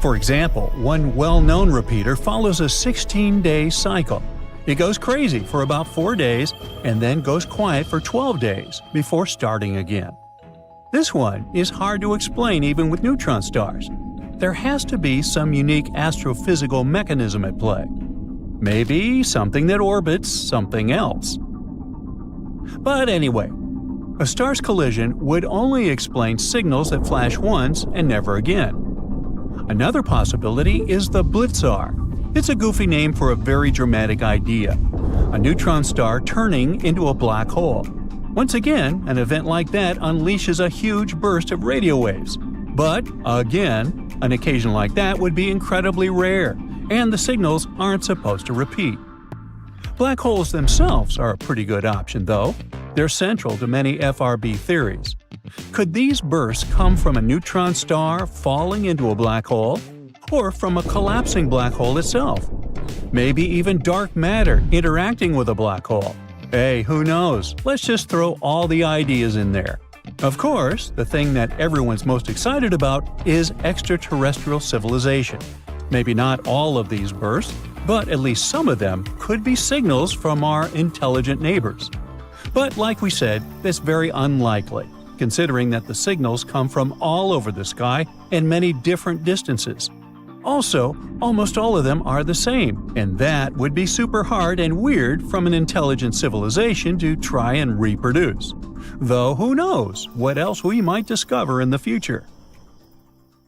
For example, one well-known repeater follows a 16-day cycle. It goes crazy for about 4 days and then goes quiet for 12 days before starting again. This one is hard to explain even with neutron stars. There has to be some unique astrophysical mechanism at play. Maybe something that orbits something else. But anyway, a star's collision would only explain signals that flash once and never again. Another possibility is the blitzar. It's a goofy name for a very dramatic idea: a neutron star turning into a black hole. Once again, an event like that unleashes a huge burst of radio waves. But, again, an occasion like that would be incredibly rare, and the signals aren't supposed to repeat. Black holes themselves are a pretty good option, though. They're central to many FRB theories. Could these bursts come from a neutron star falling into a black hole? Or from a collapsing black hole itself? Maybe even dark matter interacting with a black hole? Hey, who knows? Let's just throw all the ideas in there. Of course, the thing that everyone's most excited about is extraterrestrial civilization. Maybe not all of these bursts, but at least some of them could be signals from our intelligent neighbors. But like we said, that's very unlikely, considering that the signals come from all over the sky and many different distances. Also, almost all of them are the same, and that would be super hard and weird from an intelligent civilization to try and reproduce. Though who knows what else we might discover in the future.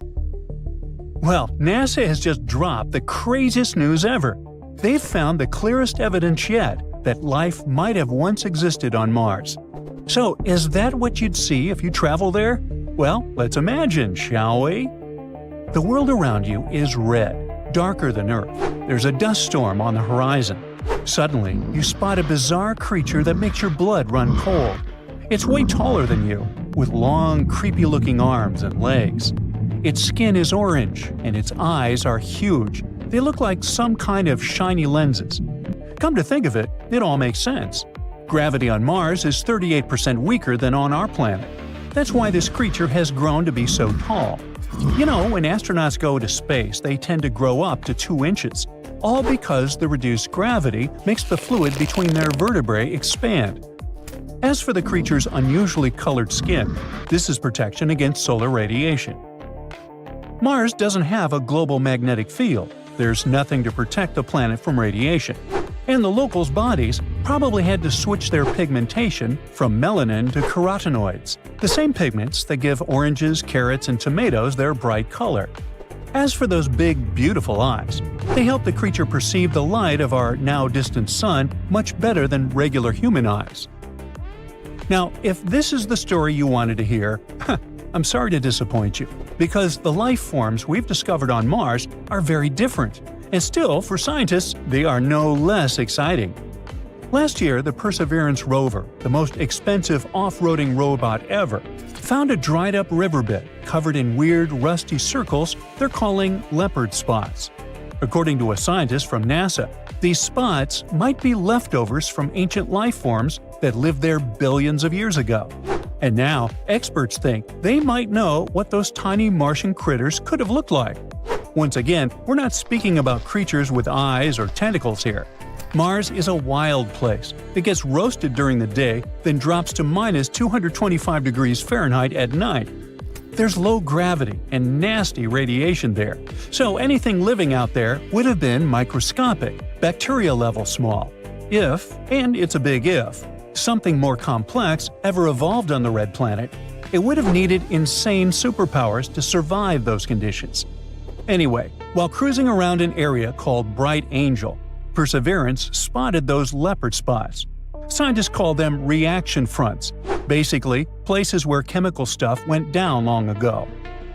Well, NASA has just dropped the craziest news ever. They've found the clearest evidence yet that life might have once existed on Mars. So, is that what you'd see if you travel there? Well, let's imagine, shall we? The world around you is red, darker than Earth. There's a dust storm on the horizon. Suddenly, you spot a bizarre creature that makes your blood run cold. It's way taller than you, with long, creepy-looking arms and legs. Its skin is orange, and its eyes are huge. They look like some kind of shiny lenses. Come to think of it, it all makes sense. Gravity on Mars is 38% weaker than on our planet. That's why this creature has grown to be so tall. You know, when astronauts go to space, they tend to grow up to 2 inches, all because the reduced gravity makes the fluid between their vertebrae expand. As for the creature's unusually colored skin, this is protection against solar radiation. Mars doesn't have a global magnetic field. There's nothing to protect the planet from radiation. And the locals' bodies probably had to switch their pigmentation from melanin to carotenoids, the same pigments that give oranges, carrots, and tomatoes their bright color. As for those big, beautiful eyes, they help the creature perceive the light of our now-distant sun much better than regular human eyes. Now, if this is the story you wanted to hear, I'm sorry to disappoint you, because the life forms we've discovered on Mars are very different, and still, for scientists, they are no less exciting. Last year, the Perseverance rover, the most expensive off-roading robot ever, found a dried-up riverbed covered in weird, rusty circles they're calling leopard spots. According to a scientist from NASA, these spots might be leftovers from ancient life forms that lived there billions of years ago. And now, experts think they might know what those tiny Martian critters could have looked like. Once again, we're not speaking about creatures with eyes or tentacles here. Mars is a wild place that gets roasted during the day, then drops to minus 225 degrees Fahrenheit at night. There's low gravity and nasty radiation there, so anything living out there would have been microscopic, bacteria-level small. If, and it's a big if, something more complex ever evolved on the red planet, it would have needed insane superpowers to survive those conditions. Anyway, while cruising around an area called Bright Angel, Perseverance spotted those leopard spots. Scientists call them reaction fronts, basically places where chemical stuff went down long ago.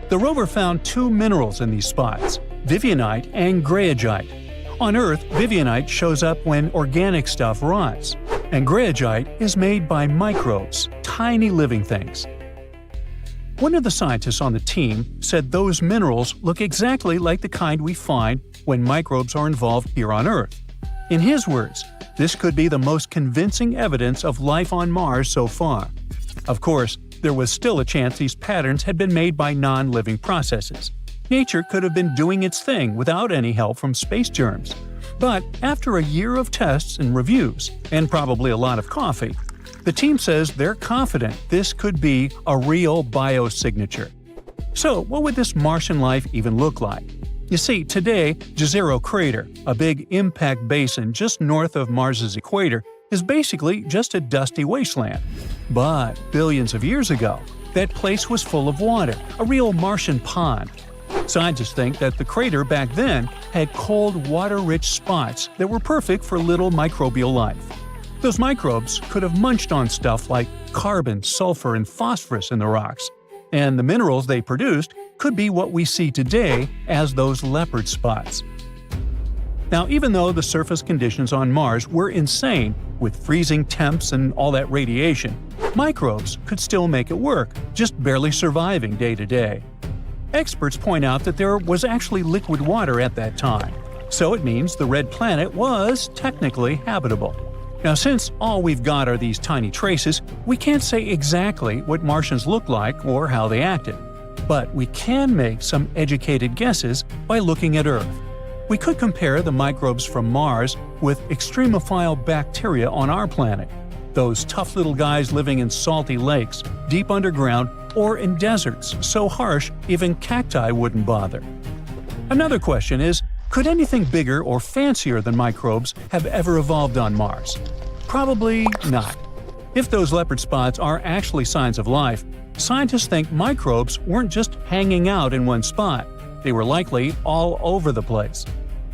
The rover found 2 minerals in these spots, vivianite and greigite. On Earth, vivianite shows up when organic stuff rots, and greigite is made by microbes, tiny living things. One of the scientists on the team said those minerals look exactly like the kind we find when microbes are involved here on Earth. In his words, this could be the most convincing evidence of life on Mars so far. Of course, there was still a chance these patterns had been made by non-living processes. Nature could have been doing its thing without any help from space germs. But after a year of tests and reviews, and probably a lot of coffee, the team says they're confident this could be a real biosignature. So, what would this Martian life even look like? You see, today, Jezero Crater, a big impact basin just north of Mars's equator, is basically just a dusty wasteland. But billions of years ago, that place was full of water, a real Martian pond. Scientists think that the crater back then had cold, water-rich spots that were perfect for little microbial life. Those microbes could have munched on stuff like carbon, sulfur, and phosphorus in the rocks, and the minerals they produced could be what we see today as those leopard spots. Now, even though the surface conditions on Mars were insane, with freezing temps and all that radiation, microbes could still make it work, just barely surviving day to day. Experts point out that there was actually liquid water at that time, so it means the red planet was technically habitable. Now, since all we've got are these tiny traces, we can't say exactly what Martians look like or how they acted. But we can make some educated guesses by looking at Earth. We could compare the microbes from Mars with extremophile bacteria on our planet, those tough little guys living in salty lakes, deep underground, or in deserts so harsh even cacti wouldn't bother. Another question is, could anything bigger or fancier than microbes have ever evolved on Mars? Probably not. If those leopard spots are actually signs of life, scientists think microbes weren't just hanging out in one spot. They were likely all over the place.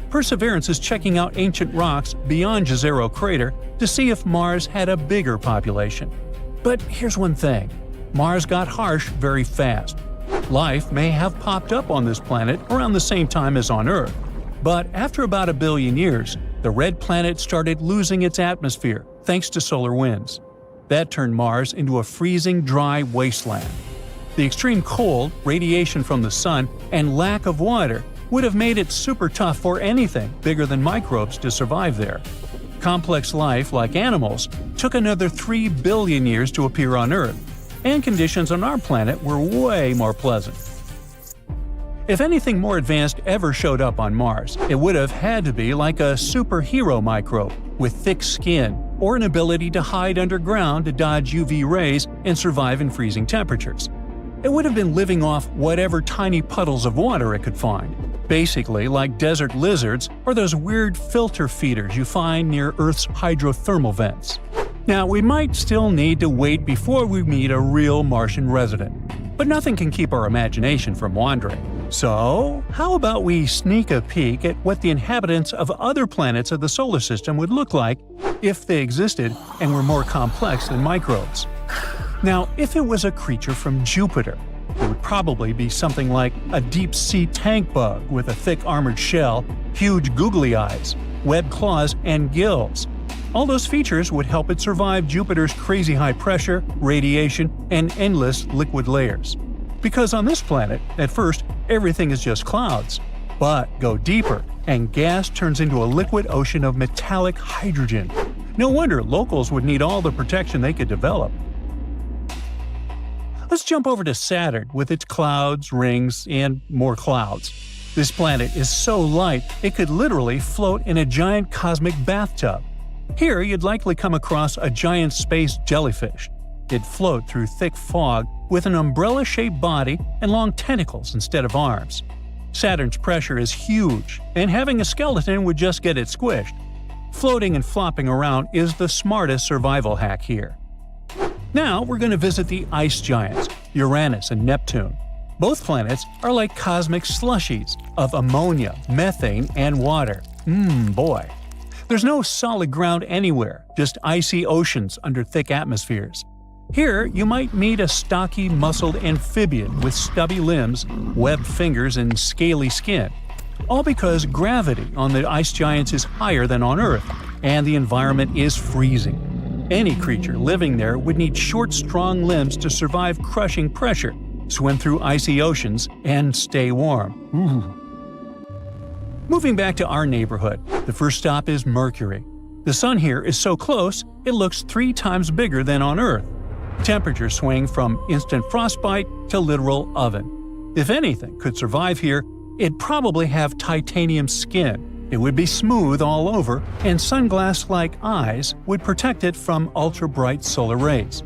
Perseverance is checking out ancient rocks beyond Jezero Crater to see if Mars had a bigger population. But here's one thing. Mars got harsh very fast. Life may have popped up on this planet around the same time as on Earth. But after about 1 billion years, the red planet started losing its atmosphere thanks to solar winds. That turned Mars into a freezing, dry wasteland. The extreme cold, radiation from the sun, and lack of water would have made it super tough for anything bigger than microbes to survive there. Complex life, like animals, took another 3 billion years to appear on Earth. and conditions on our planet were way more pleasant. If anything more advanced ever showed up on Mars, it would have had to be like a superhero microbe with thick skin or an ability to hide underground to dodge UV rays and survive in freezing temperatures. It would have been living off whatever tiny puddles of water it could find, basically like desert lizards or those weird filter feeders you find near Earth's hydrothermal vents. Now, we might still need to wait before we meet a real Martian resident, but nothing can keep our imagination from wandering. So, how about we sneak a peek at what the inhabitants of other planets of the solar system would look like if they existed and were more complex than microbes? Now, if it was a creature from Jupiter, it would probably be something like a deep-sea tank bug with a thick armored shell, huge googly eyes, webbed claws, and gills. All those features would help it survive Jupiter's crazy high pressure, radiation, and endless liquid layers. Because on this planet, at first, everything is just clouds. But go deeper, and gas turns into a liquid ocean of metallic hydrogen. No wonder locals would need all the protection they could develop. Let's jump over to Saturn with its clouds, rings, and more clouds. This planet is so light it could literally float in a giant cosmic bathtub. Here you'd likely come across a giant space jellyfish. It'd float through thick fog with an umbrella-shaped body and long tentacles instead of arms. Saturn's pressure is huge, and having a skeleton would just get it squished. Floating and flopping around is the smartest survival hack here. Now we're going to visit the ice giants, Uranus and Neptune. Both planets are like cosmic slushies of ammonia, methane, and water. Boy. There's no solid ground anywhere, just icy oceans under thick atmospheres. Here, you might meet a stocky, muscled amphibian with stubby limbs, webbed fingers, and scaly skin. All because gravity on the ice giants is higher than on Earth, and the environment is freezing. Any creature living there would need short, strong limbs to survive crushing pressure, swim through icy oceans, and stay warm. Moving back to our neighborhood, the first stop is Mercury. The sun here is so close, it looks 3 times bigger than on Earth. Temperatures swing from instant frostbite to literal oven. If anything could survive here, it'd probably have titanium skin. It would be smooth all over, and sunglass-like eyes would protect it from ultra-bright solar rays.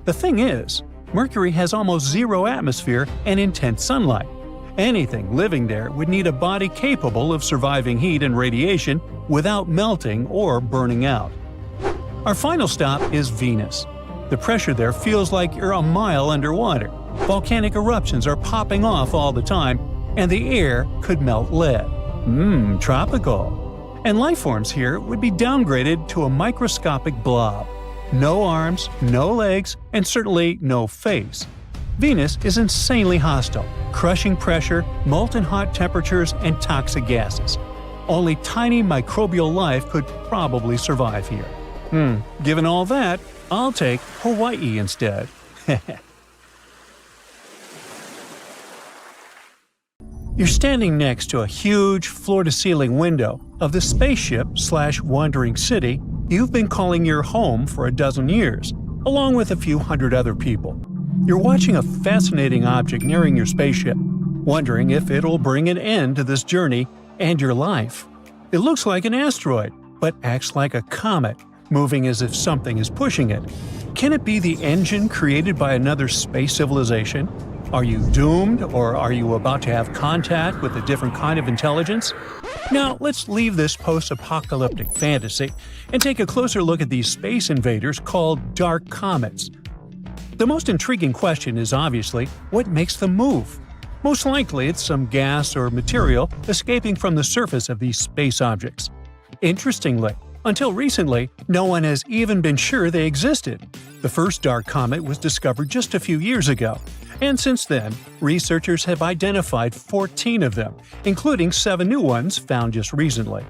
The thing is, Mercury has almost zero atmosphere and intense sunlight. Anything living there would need a body capable of surviving heat and radiation without melting or burning out. Our final stop is Venus. The pressure there feels like you're a mile underwater. Volcanic eruptions are popping off all the time, and the air could melt lead. Tropical. And life forms here would be downgraded to a microscopic blob. No arms, no legs, and certainly no face. Venus is insanely hostile, crushing pressure, molten hot temperatures, and toxic gases. Only tiny microbial life could probably survive here. Given all that, I'll take Hawaii instead. You're standing next to a huge floor-to-ceiling window of the spaceship/wandering city you've been calling your home for a dozen years, along with a few hundred other people. You're watching a fascinating object nearing your spaceship, wondering if it'll bring an end to this journey and your life. It looks like an asteroid, but acts like a comet, moving as if something is pushing it. Can it be the engine created by another space civilization? Are you doomed, or are you about to have contact with a different kind of intelligence? Now, let's leave this post-apocalyptic fantasy and take a closer look at these space invaders called dark comets. The most intriguing question is obviously, what makes them move? Most likely it's some gas or material escaping from the surface of these space objects. Interestingly, until recently, no one has even been sure they existed. The first dark comet was discovered just a few years ago, and since then, researchers have identified 14 of them, including 7 new ones found just recently.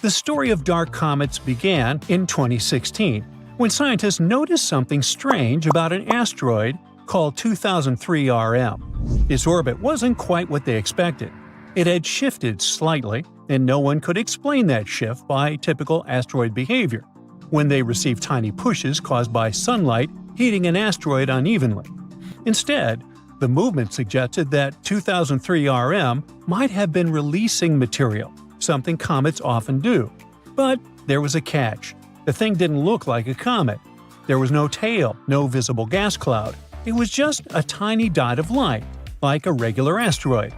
The story of dark comets began in 2016, when scientists noticed something strange about an asteroid called 2003 RM. Its orbit wasn't quite what they expected. It had shifted slightly, and no one could explain that shift by typical asteroid behavior. When they received tiny pushes caused by sunlight, heating an asteroid unevenly. Instead, the movement suggested that 2003 RM might have been releasing material, something comets often do. But there was a catch. The thing didn't look like a comet. There was no tail, no visible gas cloud. It was just a tiny dot of light, like a regular asteroid.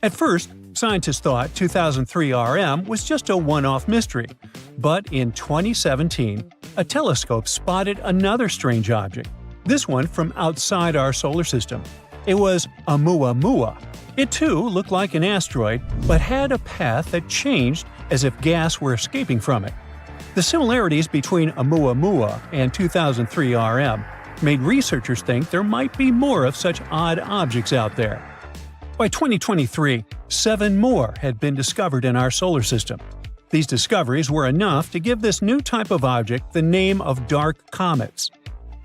At first, scientists thought 2003 RM was just a one-off mystery. But in 2017, a telescope spotted another strange object, this one from outside our solar system. It was Oumuamua. It too looked like an asteroid, but had a path that changed as if gas were escaping from it. The similarities between Oumuamua and 2003 RM made researchers think there might be more of such odd objects out there. By 2023, 7 more had been discovered in our solar system. These discoveries were enough to give this new type of object the name of dark comets.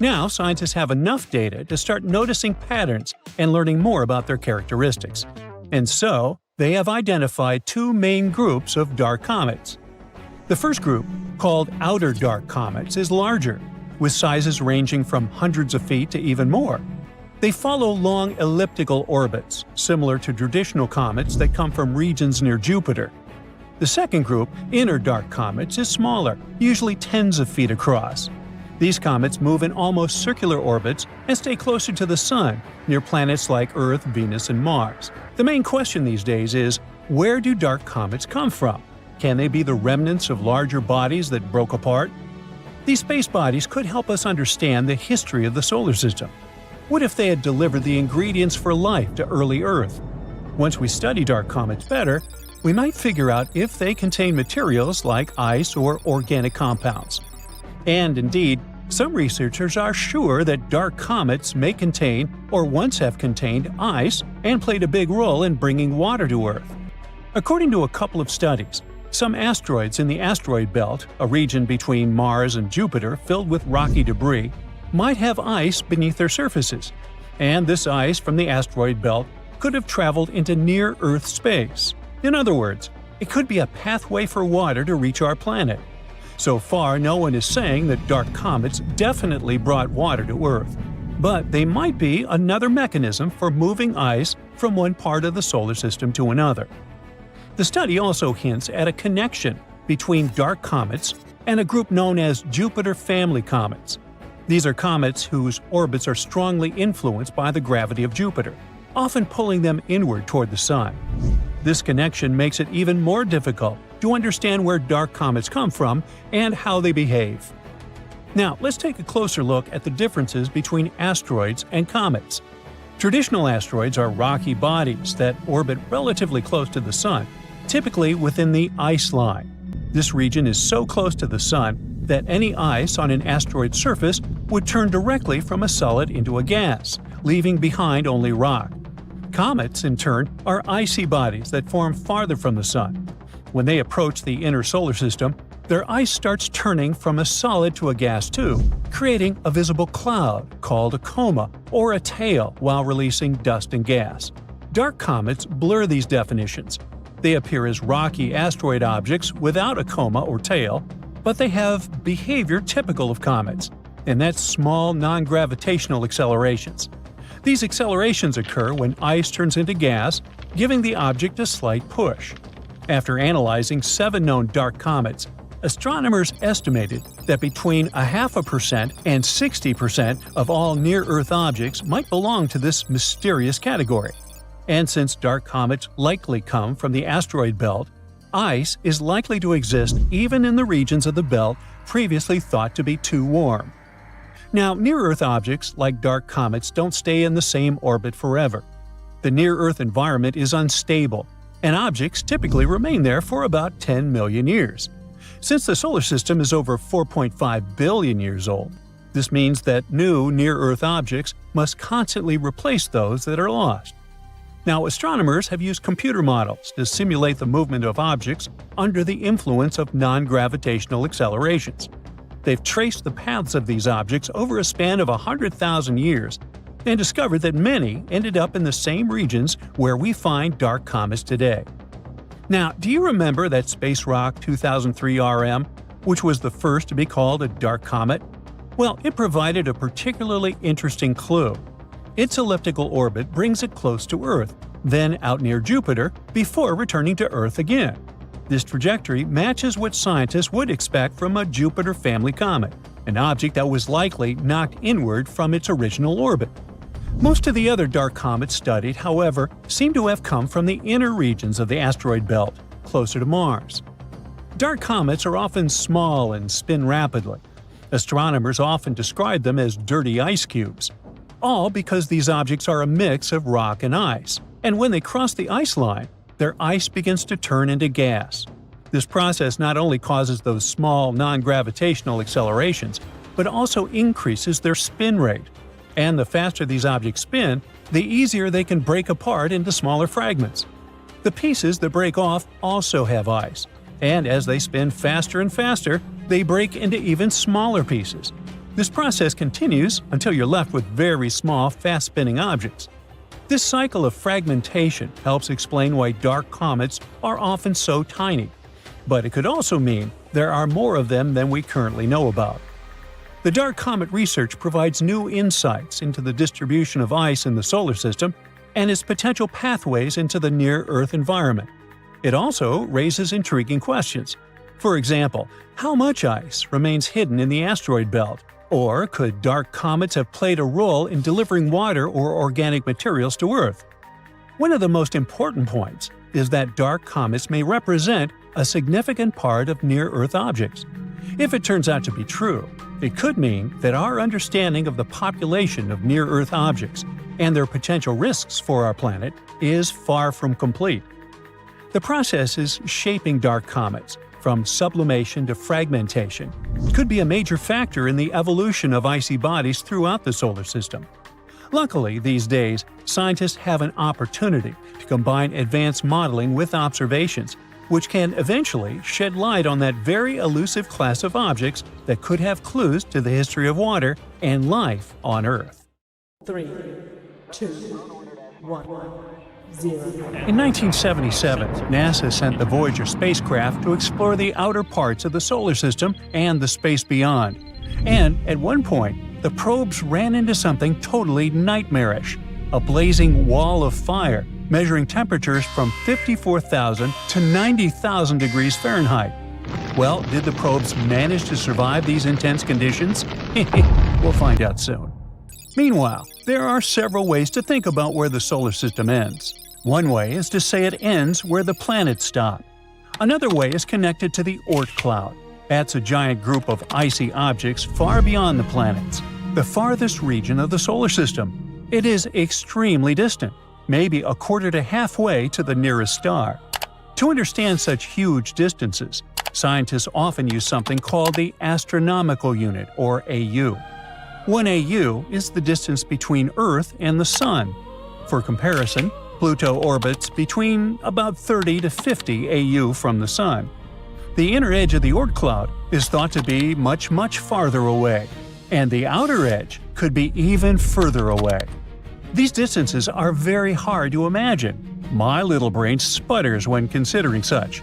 Now, scientists have enough data to start noticing patterns and learning more about their characteristics. And so, they have identified 2 main groups of dark comets. The first group, called outer dark comets, is larger, with sizes ranging from hundreds of feet to even more. They follow long elliptical orbits, similar to traditional comets that come from regions near Jupiter. The second group, inner dark comets, is smaller, usually tens of feet across. These comets move in almost circular orbits and stay closer to the Sun, near planets like Earth, Venus, and Mars. The main question these days is, where do dark comets come from? Can they be the remnants of larger bodies that broke apart? These space bodies could help us understand the history of the solar system. What if they had delivered the ingredients for life to early Earth? Once we study dark comets better, we might figure out if they contain materials like ice or organic compounds. And indeed, some researchers are sure that dark comets may contain or once have contained ice and played a big role in bringing water to Earth. According to a couple of studies, some asteroids in the asteroid belt, a region between Mars and Jupiter filled with rocky debris, might have ice beneath their surfaces. And this ice from the asteroid belt could have traveled into near-Earth space. In other words, it could be a pathway for water to reach our planet. So far, no one is saying that dark comets definitely brought water to Earth, but they might be another mechanism for moving ice from one part of the solar system to another. The study also hints at a connection between dark comets and a group known as Jupiter family comets. These are comets whose orbits are strongly influenced by the gravity of Jupiter, often pulling them inward toward the Sun. This connection makes it even more difficult to understand where dark comets come from and how they behave. Now, let's take a closer look at the differences between asteroids and comets. Traditional asteroids are rocky bodies that orbit relatively close to the Sun, typically within the ice line. This region is so close to the Sun that any ice on an asteroid surface would turn directly from a solid into a gas, leaving behind only rock. Comets, in turn, are icy bodies that form farther from the Sun. When they approach the inner solar system, their ice starts turning from a solid to a gas tube, creating a visible cloud called a coma or a tail while releasing dust and gas. Dark comets blur these definitions. They appear as rocky asteroid objects without a coma or tail, but they have behavior typical of comets, and that's small non-gravitational accelerations. These accelerations occur when ice turns into gas, giving the object a slight push. After analyzing 7 known dark comets, astronomers estimated that between 0.5% and 60% of all near-Earth objects might belong to this mysterious category. And since dark comets likely come from the asteroid belt, ice is likely to exist even in the regions of the belt previously thought to be too warm. Now, near-Earth objects like dark comets don't stay in the same orbit forever. The near-Earth environment is unstable, and objects typically remain there for about 10 million years. Since the solar system is over 4.5 billion years old, this means that new near-Earth objects must constantly replace those that are lost. Now, astronomers have used computer models to simulate the movement of objects under the influence of non-gravitational accelerations. They've traced the paths of these objects over a span of 100,000 years and discovered that many ended up in the same regions where we find dark comets today. Now, do you remember that space rock 2003 RM, which was the first to be called a dark comet? Well, it provided a particularly interesting clue. Its elliptical orbit brings it close to Earth, then out near Jupiter, before returning to Earth again. This trajectory matches what scientists would expect from a Jupiter family comet, an object that was likely knocked inward from its original orbit. Most of the other dark comets studied, however, seem to have come from the inner regions of the asteroid belt, closer to Mars. Dark comets are often small and spin rapidly. Astronomers often describe them as dirty ice cubes, all because these objects are a mix of rock and ice, and when they cross the ice line, their ice begins to turn into gas. This process not only causes those small, non-gravitational accelerations, but also increases their spin rate. And the faster these objects spin, the easier they can break apart into smaller fragments. The pieces that break off also have ice, and as they spin faster and faster, they break into even smaller pieces. This process continues until you're left with very small, fast-spinning objects. This cycle of fragmentation helps explain why dark comets are often so tiny. But it could also mean there are more of them than we currently know about. The dark comet research provides new insights into the distribution of ice in the solar system and its potential pathways into the near-Earth environment. It also raises intriguing questions. For example, how much ice remains hidden in the asteroid belt? Or could dark comets have played a role in delivering water or organic materials to Earth? One of the most important points is that dark comets may represent a significant part of near-Earth objects. If it turns out to be true, it could mean that our understanding of the population of near-Earth objects and their potential risks for our planet is far from complete. The processes shaping dark comets, from sublimation to fragmentation, could be a major factor in the evolution of icy bodies throughout the solar system. Luckily, these days, scientists have an opportunity to combine advanced modeling with observations, which can eventually shed light on that very elusive class of objects that could have clues to the history of water and life on Earth. 3, 2, 1, 0. In 1977, NASA sent the Voyager spacecraft to explore the outer parts of the solar system and the space beyond. And at one point, the probes ran into something totally nightmarish: a blazing wall of fire measuring temperatures from 54,000 to 90,000 degrees Fahrenheit. Well, did the probes manage to survive these intense conditions? We'll find out soon. Meanwhile, there are several ways to think about where the solar system ends. One way is to say it ends where the planets stop. Another way is connected to the Oort cloud. That's a giant group of icy objects far beyond the planets, the farthest region of the solar system. It is extremely distant, maybe a quarter to halfway to the nearest star. To understand such huge distances, scientists often use something called the astronomical unit, or AU. 1 AU is the distance between Earth and the Sun. For comparison, Pluto orbits between about 30 to 50 AU from the Sun. The inner edge of the Oort cloud is thought to be much, much farther away, and the outer edge could be even further away. These distances are very hard to imagine. My little brain sputters when considering such.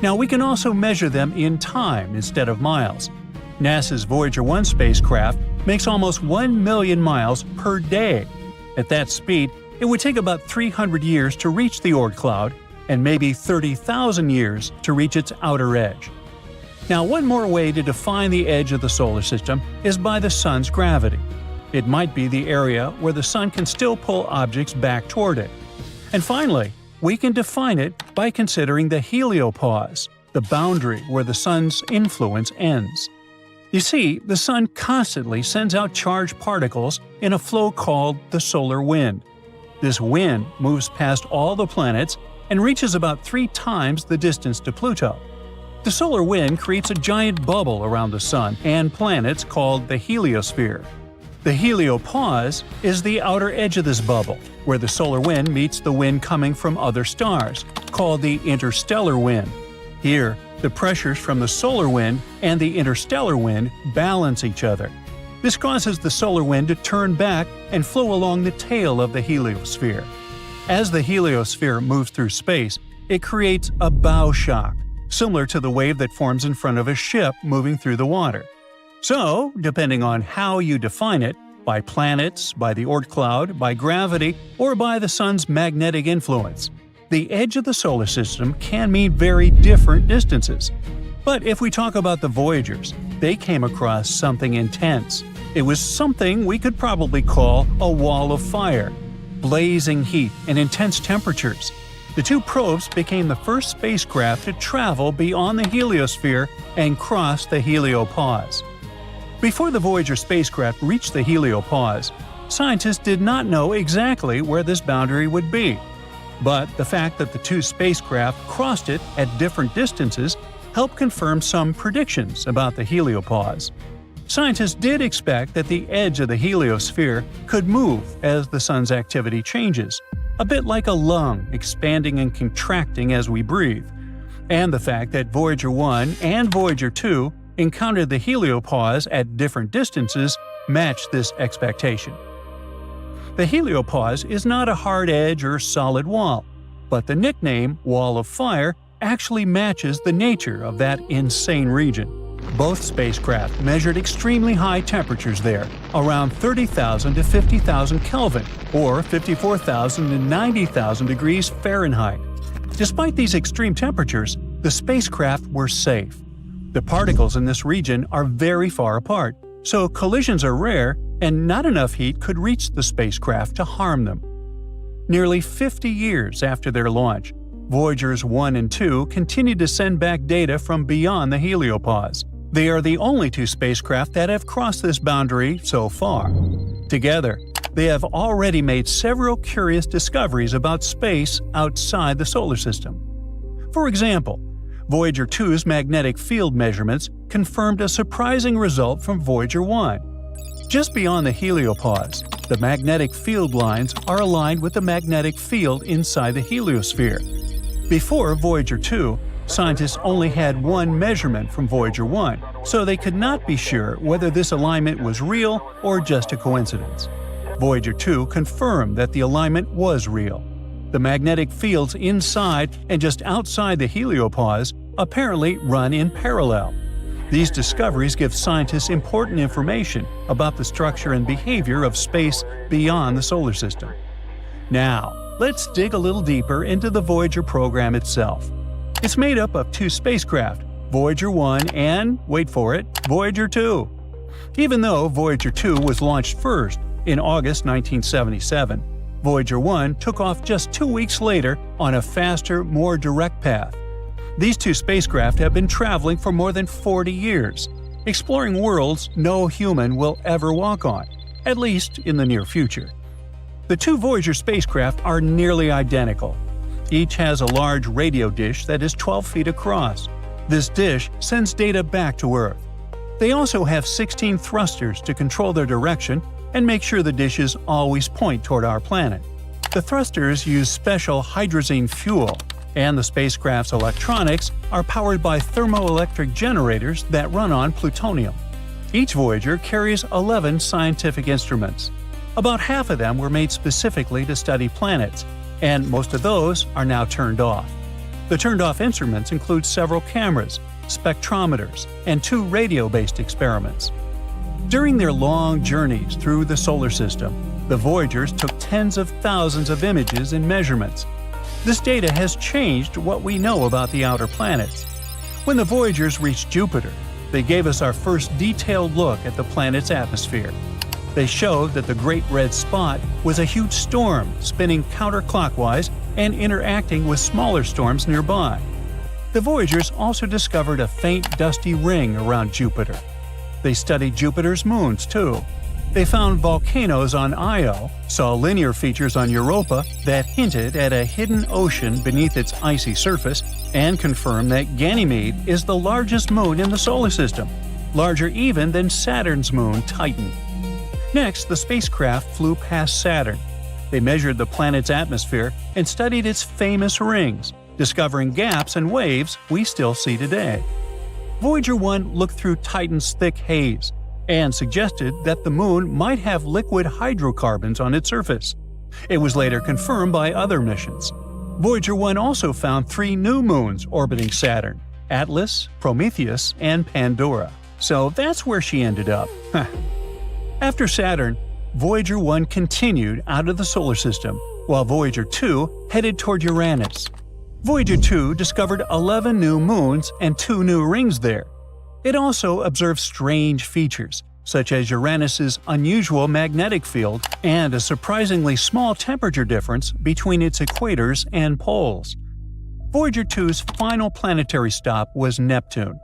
Now, we can also measure them in time instead of miles. NASA's Voyager 1 spacecraft makes almost 1 million miles per day. At that speed, it would take about 300 years to reach the Oort cloud, and maybe 30,000 years to reach its outer edge. Now, one more way to define the edge of the solar system is by the Sun's gravity. It might be the area where the Sun can still pull objects back toward it. And finally, we can define it by considering the heliopause, the boundary where the Sun's influence ends. You see, the Sun constantly sends out charged particles in a flow called the solar wind. This wind moves past all the planets and reaches about 3 times the distance to Pluto. The solar wind creates a giant bubble around the Sun and planets called the heliosphere. The heliopause is the outer edge of this bubble, where the solar wind meets the wind coming from other stars, called the interstellar wind. Here, the pressures from the solar wind and the interstellar wind balance each other. This causes the solar wind to turn back and flow along the tail of the heliosphere. As the heliosphere moves through space, it creates a bow shock, similar to the wave that forms in front of a ship moving through the water. So, depending on how you define it, by planets, by the Oort cloud, by gravity, or by the Sun's magnetic influence, the edge of the solar system can mean very different distances. But if we talk about the Voyagers, they came across something intense. It was something we could probably call a wall of fire. Blazing heat and intense temperatures. The two probes became the first spacecraft to travel beyond the heliosphere and cross the heliopause. Before the Voyager spacecraft reached the heliopause, scientists did not know exactly where this boundary would be. But the fact that the two spacecraft crossed it at different distances helped confirm some predictions about the heliopause. Scientists did expect that the edge of the heliosphere could move as the Sun's activity changes, a bit like a lung expanding and contracting as we breathe. And the fact that Voyager 1 and Voyager 2 encountered the heliopause at different distances matched this expectation. The heliopause is not a hard edge or solid wall, but the nickname Wall of Fire actually matches the nature of that insane region. Both spacecraft measured extremely high temperatures there, around 30,000 to 50,000 Kelvin, or 54,000 to 90,000 degrees Fahrenheit. Despite these extreme temperatures, the spacecraft were safe. The particles in this region are very far apart, so collisions are rare and not enough heat could reach the spacecraft to harm them. Nearly 50 years after their launch, Voyagers 1 and 2 continued to send back data from beyond the heliopause. They are the only two spacecraft that have crossed this boundary so far. Together, they have already made several curious discoveries about space outside the solar system. For example, Voyager 2's magnetic field measurements confirmed a surprising result from Voyager 1. Just beyond the heliopause, the magnetic field lines are aligned with the magnetic field inside the heliosphere. Before Voyager 2, scientists only had one measurement from Voyager 1, so they could not be sure whether this alignment was real or just a coincidence. Voyager 2 confirmed that the alignment was real. The magnetic fields inside and just outside the heliopause apparently run in parallel. These discoveries give scientists important information about the structure and behavior of space beyond the solar system. Now, let's dig a little deeper into the Voyager program itself. It's made up of two spacecraft, Voyager 1 and, wait for it, Voyager 2. Even though Voyager 2 was launched first, in August 1977, Voyager 1 took off just 2 weeks later on a faster, more direct path. These two spacecraft have been traveling for more than 40 years, exploring worlds no human will ever walk on, at least in the near future. The two Voyager spacecraft are nearly identical. Each has a large radio dish that is 12 feet across. This dish sends data back to Earth. They also have 16 thrusters to control their direction and make sure the dishes always point toward our planet. The thrusters use special hydrazine fuel, and the spacecraft's electronics are powered by thermoelectric generators that run on plutonium. Each Voyager carries 11 scientific instruments. About half of them were made specifically to study planets, and most of those are now turned off. The turned-off instruments include several cameras, spectrometers, and 2 radio-based experiments. During their long journeys through the solar system, the Voyagers took tens of thousands of images and measurements. This data has changed what we know about the outer planets. When the Voyagers reached Jupiter, they gave us our first detailed look at the planet's atmosphere. They showed that the Great Red Spot was a huge storm spinning counterclockwise and interacting with smaller storms nearby. The Voyagers also discovered a faint dusty ring around Jupiter. They studied Jupiter's moons, too. They found volcanoes on Io, saw linear features on Europa that hinted at a hidden ocean beneath its icy surface, and confirmed that Ganymede is the largest moon in the solar system, larger even than Saturn's moon Titan. Next, the spacecraft flew past Saturn. They measured the planet's atmosphere and studied its famous rings, discovering gaps and waves we still see today. Voyager 1 looked through Titan's thick haze and suggested that the moon might have liquid hydrocarbons on its surface. It was later confirmed by other missions. Voyager 1 also found 3 new moons orbiting Saturn: Atlas, Prometheus, and Pandora. So that's where she ended up. After Saturn, Voyager 1 continued out of the solar system, while Voyager 2 headed toward Uranus. Voyager 2 discovered 11 new moons and 2 new rings there. It also observed strange features, such as Uranus's unusual magnetic field and a surprisingly small temperature difference between its equators and poles. Voyager 2's final planetary stop was Neptune.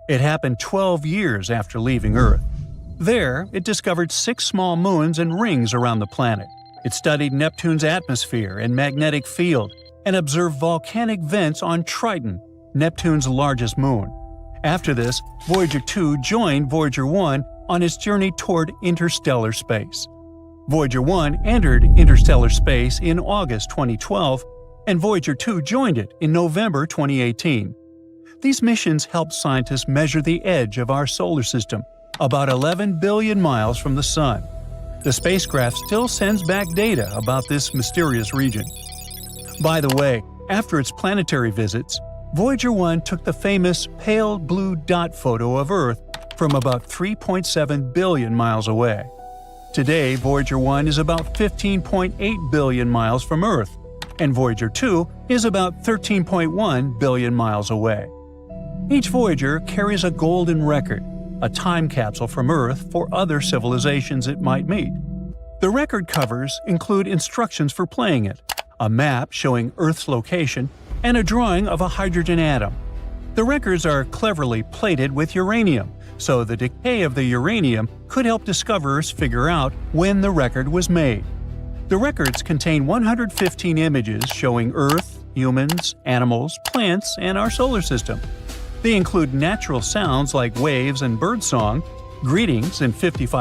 It happened 12 years after leaving Earth. There, it discovered 6 small moons and rings around the planet. It studied Neptune's atmosphere and magnetic field and observed volcanic vents on Triton, Neptune's largest moon. After this, Voyager 2 joined Voyager 1 on its journey toward interstellar space. Voyager 1 entered interstellar space in August 2012, and Voyager 2 joined it in November 2018. These missions helped scientists measure the edge of our solar system, about 11 billion miles from the Sun. The spacecraft still sends back data about this mysterious region. By the way, after its planetary visits, Voyager 1 took the famous pale blue dot photo of Earth from about 3.7 billion miles away. Today, Voyager 1 is about 15.8 billion miles from Earth, and Voyager 2 is about 13.1 billion miles away. Each Voyager carries a golden record, a time capsule from Earth for other civilizations it might meet. The record covers include instructions for playing it, a map showing Earth's location, and a drawing of a hydrogen atom. The records are cleverly plated with uranium, so the decay of the uranium could help discoverers figure out when the record was made. The records contain 115 images showing Earth, humans, animals, plants, and our solar system. They include natural sounds like waves and birdsong, greetings in 55